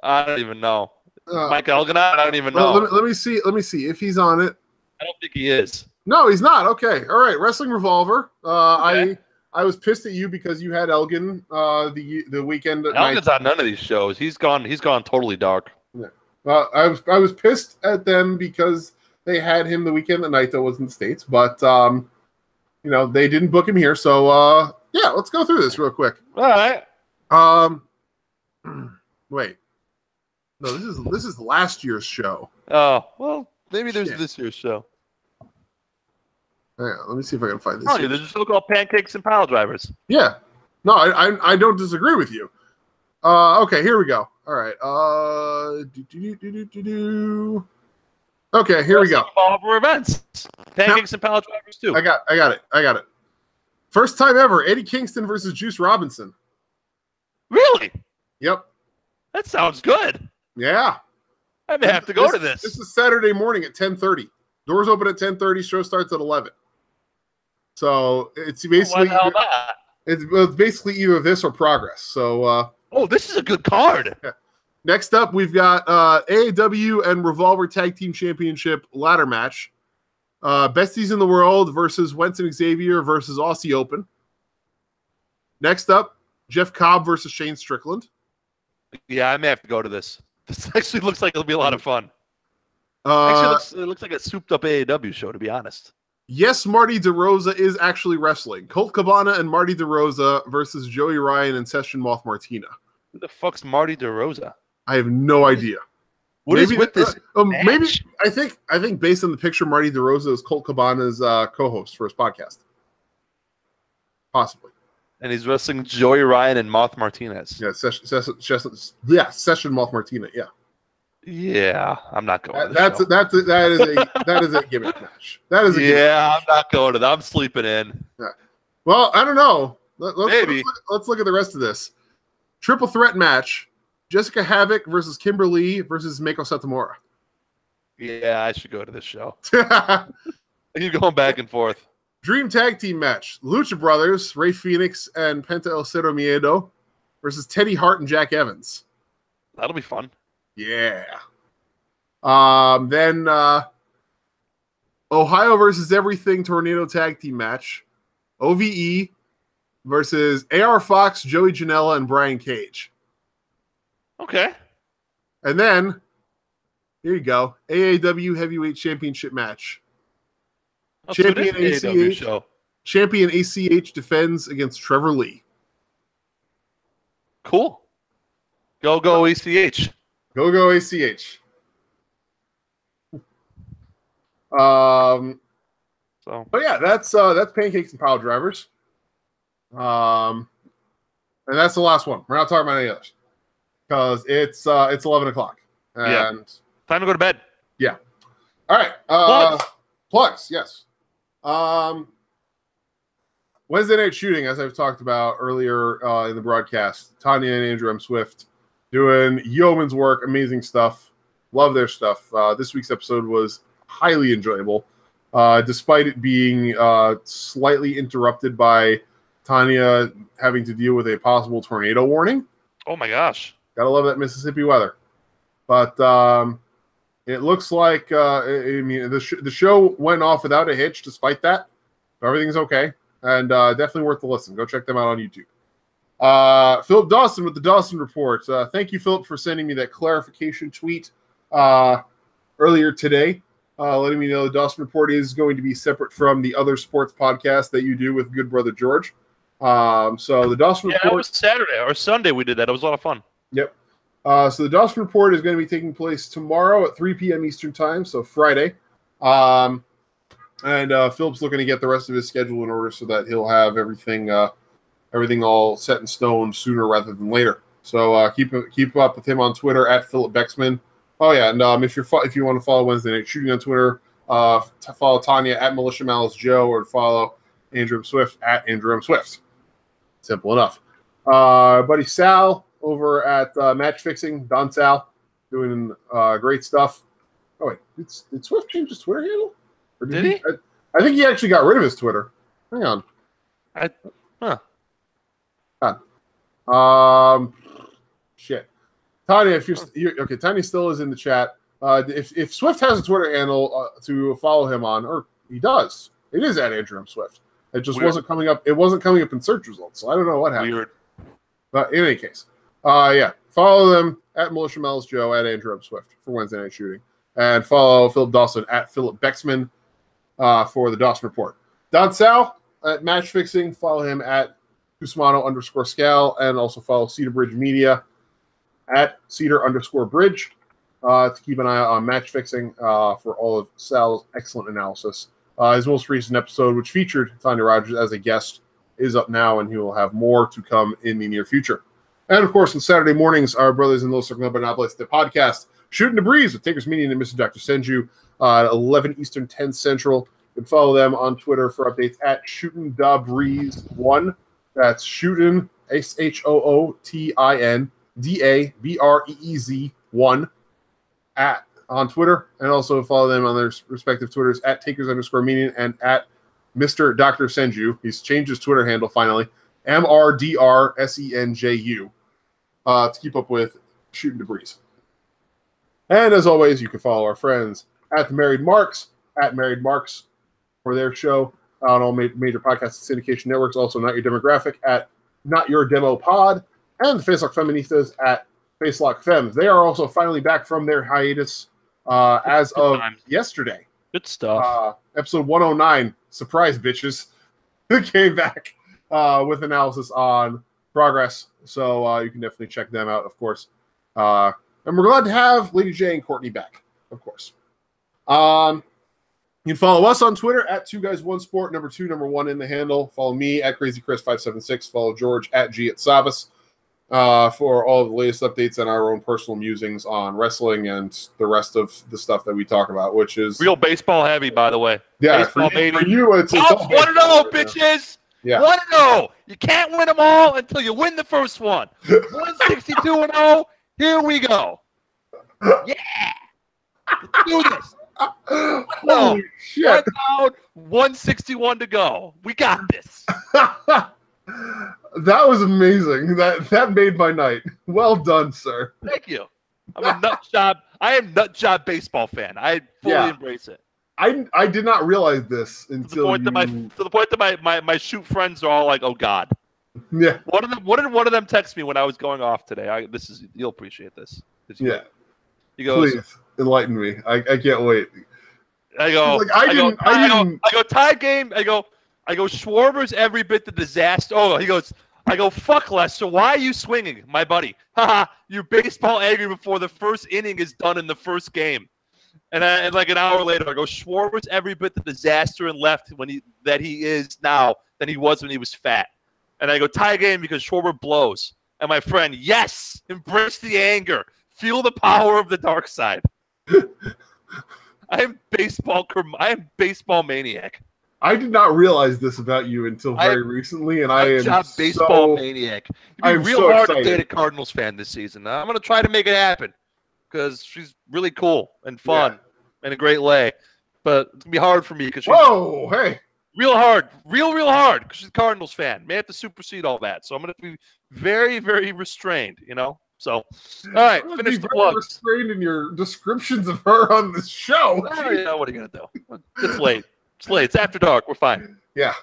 I don't even know. Mike Elgin? I don't even know. Let me see if he's on it. I don't think he is. No, he's not. Okay. All right. Wrestling Revolver. I was pissed at you because you had Elgin the weekend. Elgin's on none of these shows. He's gone totally dark. Yeah. I was pissed at them because they had him the weekend that Naito was in the States, but they didn't book him here. So yeah, let's go through this real quick. All right. Wait. No, this is last year's show. Oh, well, maybe there's this year's show. Hang on, let me see if I can find this. Oh, yeah, there's a show called Pancakes and Pile Drivers. Yeah. No, I don't disagree with you. Okay, here we go. All right. Okay, here we go. Revolver events. Pancakes and Pile Drivers too. I got it. First time ever, Eddie Kingston versus Juice Robinson. Really? Yep. That sounds good. Yeah. I may have to go to this. This is Saturday morning at 10:30. Doors open at 10:30. Show starts at 11. So it's basically It's basically either this or Progress. So, this is a good card. Yeah. Next up, we've got AAW and Revolver Tag Team Championship ladder match. Besties in the World versus Wentz and Xavier versus Aussie Open. Next up, Jeff Cobb versus Shane Strickland. Yeah, I may have to go to this. This actually looks like it'll be a lot of fun. Actually, it looks like a souped-up AAW show, to be honest. Yes, Marty DeRosa is actually wrestling. Colt Cabana and Marty DeRosa versus Joey Ryan and Session Moth Martina. Who the fuck's Marty DeRosa? I have no idea. What is with this? Maybe I think based on the picture, Marty DeRosa is Colt Cabana's co-host for his podcast. Possibly. And he's wrestling Joey Ryan and Moth Martinez. Yeah, Session Moth Martina. Yeah. Yeah, I'm not going. That is a gimmick match. That is a gimmick match. I'm not going to that. I'm sleeping in. Yeah. Well, I don't know. Maybe. Let's look at the rest of this. Triple threat match. Jessica Havoc versus Kimberly versus Meiko Satomura. Yeah, I should go to this show. You're going back and forth. Dream Tag Team match. Lucha Brothers, Rey Fenix and Penta El Cero Miedo versus Teddy Hart and Jack Evans. That'll be fun. Yeah. Then Ohio versus Everything Tornado Tag Team match. OVE versus AR Fox, Joey Janela, and Brian Cage. Okay. And then, here you go. AAW Heavyweight Championship match. Champion ACH defends against Trevor Lee. Cool. Go ACH. Go ACH. But yeah, that's Pancakes and Pile Drivers. And that's the last one. We're not talking about any others. Because it's 11 o'clock. And time to go to bed. Yeah. All right. Plugs, yes. Wednesday night shooting, as I've talked about earlier in the broadcast. Tanya and Andrew M. Swift doing yeoman's work, amazing stuff. Love their stuff. This week's episode was highly enjoyable, despite it being slightly interrupted by Tanya having to deal with a possible tornado warning. Oh my gosh. Gotta love that Mississippi weather. But it looks like the show went off without a hitch despite that. So everything's okay. And definitely worth the listen. Go check them out on YouTube. Philip Dawson with the Dawson Report. Thank you, Philip, for sending me that clarification tweet earlier today, letting me know the Dawson Report is going to be separate from the other sports podcast that you do with good brother George. So the Dawson Report. It was Saturday or Sunday we did that. It was a lot of fun. Yep. So the Dawson Report is going to be taking place tomorrow at 3 p.m. Eastern Time, so Friday. And Philip's looking to get the rest of his schedule in order so that he'll have everything all set in stone sooner rather than later. So keep up with him on Twitter at Philip Bexman. Oh yeah, and if you want to follow Wednesday Night Shooting on Twitter, follow Tanya at Militia Malice Joe, or follow Andrew M. Swift at Andrew M. Swift. Simple enough. Buddy Sal over at Match Fixing, Don Sal, doing great stuff. Oh wait, did Swift change his Twitter handle? Or did he? I think he actually got rid of his Twitter. Hang on. Shit. Tanya, if you're okay, Tanya still is in the chat. If Swift has a Twitter handle to follow him on, or he does, it is at Andrew M. Swift. It just wasn't coming up. It wasn't coming up in search results, so I don't know what happened. Weird. But in any case, follow them at Militia Malice Joe at Andrew M. Swift for Wednesday Night Shooting, and follow Philip Dawson at Philip Bexman for the Dawson Report. Don Sal at Match Fixing, follow him at Cusmano_Scal, and also follow Cedar Bridge Media at Cedar_Bridge to keep an eye out on Match Fixing for all of Sal's excellent analysis. His most recent episode, which featured Tanya Rogers as a guest, is up now, and he will have more to come in the near future. And of course, on Saturday mornings, our brothers in Little Circle but not Blessed, the podcast Shooting the Breeze with Takers Media and Mr. Dr. Senju at 11 Eastern, 10 Central. You can follow them on Twitter for updates at Shootin' Da Breeze 1. That's Shootin' SHOOTIN DABREEZ 1 on Twitter, and also follow them on their respective Twitters at Takers_Media and at Mr. Dr. Senju. He's changed his Twitter handle finally. MRDRSENJU, to keep up with Shooting Debris. And as always, you can follow our friends at the Married Marks, for their show on all major podcast and syndication networks. Also, Not Your Demographic at Not Your Demo Pod, and the Facelock Feministas at Facelock Femmes. They are also finally back from their hiatus as of yesterday. Good stuff. Episode 109, surprise bitches, came back with analysis on Progress. So you can definitely check them out, of course. And we're glad to have Lady J and Courtney back, of course. You can follow us on Twitter at 2guys1sport, number 1 in the handle. Follow me at crazychris576. Follow George at G@Savas for all of the latest updates and our own personal musings on wrestling and the rest of the stuff that we talk about, which is real baseball heavy, by the way. Yeah, for you, it's all 1-0, bitches. Yeah. 1-0. You can't win them all until you win the first one. 162-0. Here we go. Yeah. Let's do this. Holy shit. 1 down, 161 to go. We got this. That was amazing. That made my night. Well done, sir. Thank you. I'm a nut job. I am nut job baseball fan. I fully embrace it. I did not realize this until to the point that my shoot friends are all like, "Oh God." Yeah. One of them text me when I was going off today. You'll appreciate this. Yeah. He goes, please enlighten me. I can't wait. I go, like, I didn't. I go tie game. I go Schwarber's every bit the disaster. Oh, he goes. I go, fuck Lester. Why are you swinging, my buddy? Haha, you're baseball angry before the first inning is done in the first game. And like an hour later, I go, Schwarber's every bit the disaster and left that he is now than he was when he was fat. And I go, tie game because Schwarber blows. And my friend, yes, embrace the anger. Feel the power of the dark side. I am baseball maniac. I did not realize this about you until very recently, and I am baseball maniac. You'd be real hard to date a Cardinals fan this season. I'm going to try to make it happen because she's really cool and fun and a great lay. But it's going to be hard for me because she's real hard because she's a Cardinals fan. May have to supersede all that. So I'm going to be very, very restrained, So, all right, finish the plugs. Restrained in your descriptions of her on this show. Oh, yeah, what are you going to do? It's late. It's after dark. We're fine. Yeah.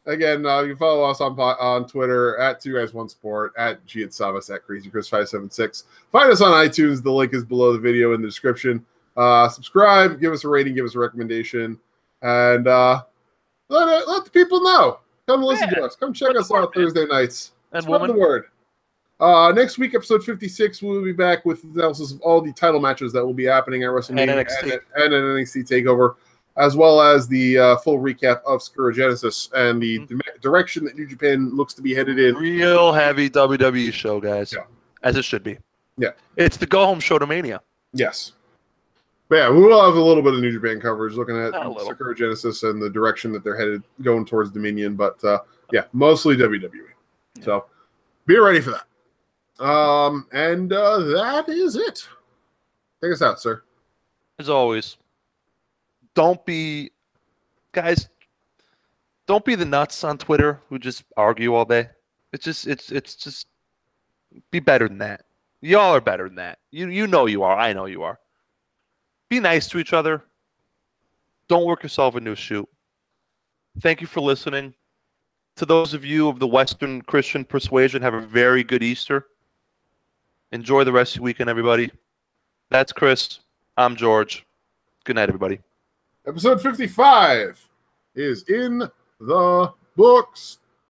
Again, you can follow us on Twitter at 2guys1sport, at G@Savas, at crazychris576. Find us on iTunes. The link is below the video in the description. Subscribe, give us a rating, give us a recommendation, and let the people know. Come listen to us. Come check us out Thursday nights. And spread the word. Next week, episode 56, we'll be back with analysis of all the title matches that will be happening at Wrestlemania and an NXT TakeOver, as well as the full recap of Sakura Genesis and the direction that New Japan looks to be headed in. Real heavy WWE show, guys, as it should be. Yeah, it's the go-home show to Mania. Yes. But yeah, we will have a little bit of New Japan coverage looking at Sakura Genesis and the direction that they're headed going towards Dominion, but mostly WWE. Yeah. So be ready for that. And that is it. Take us out, sir. As always, don't be the nuts on Twitter who just argue all day. It's just be better than that. Y'all are better than that. You know you are. I know you are. Be nice to each other. Don't work yourself into a shoot. Thank you for listening. To those of you of the Western Christian persuasion, have a very good Easter. Enjoy the rest of your weekend, everybody. That's Chris. I'm George. Good night, everybody. Episode 55 is in the books.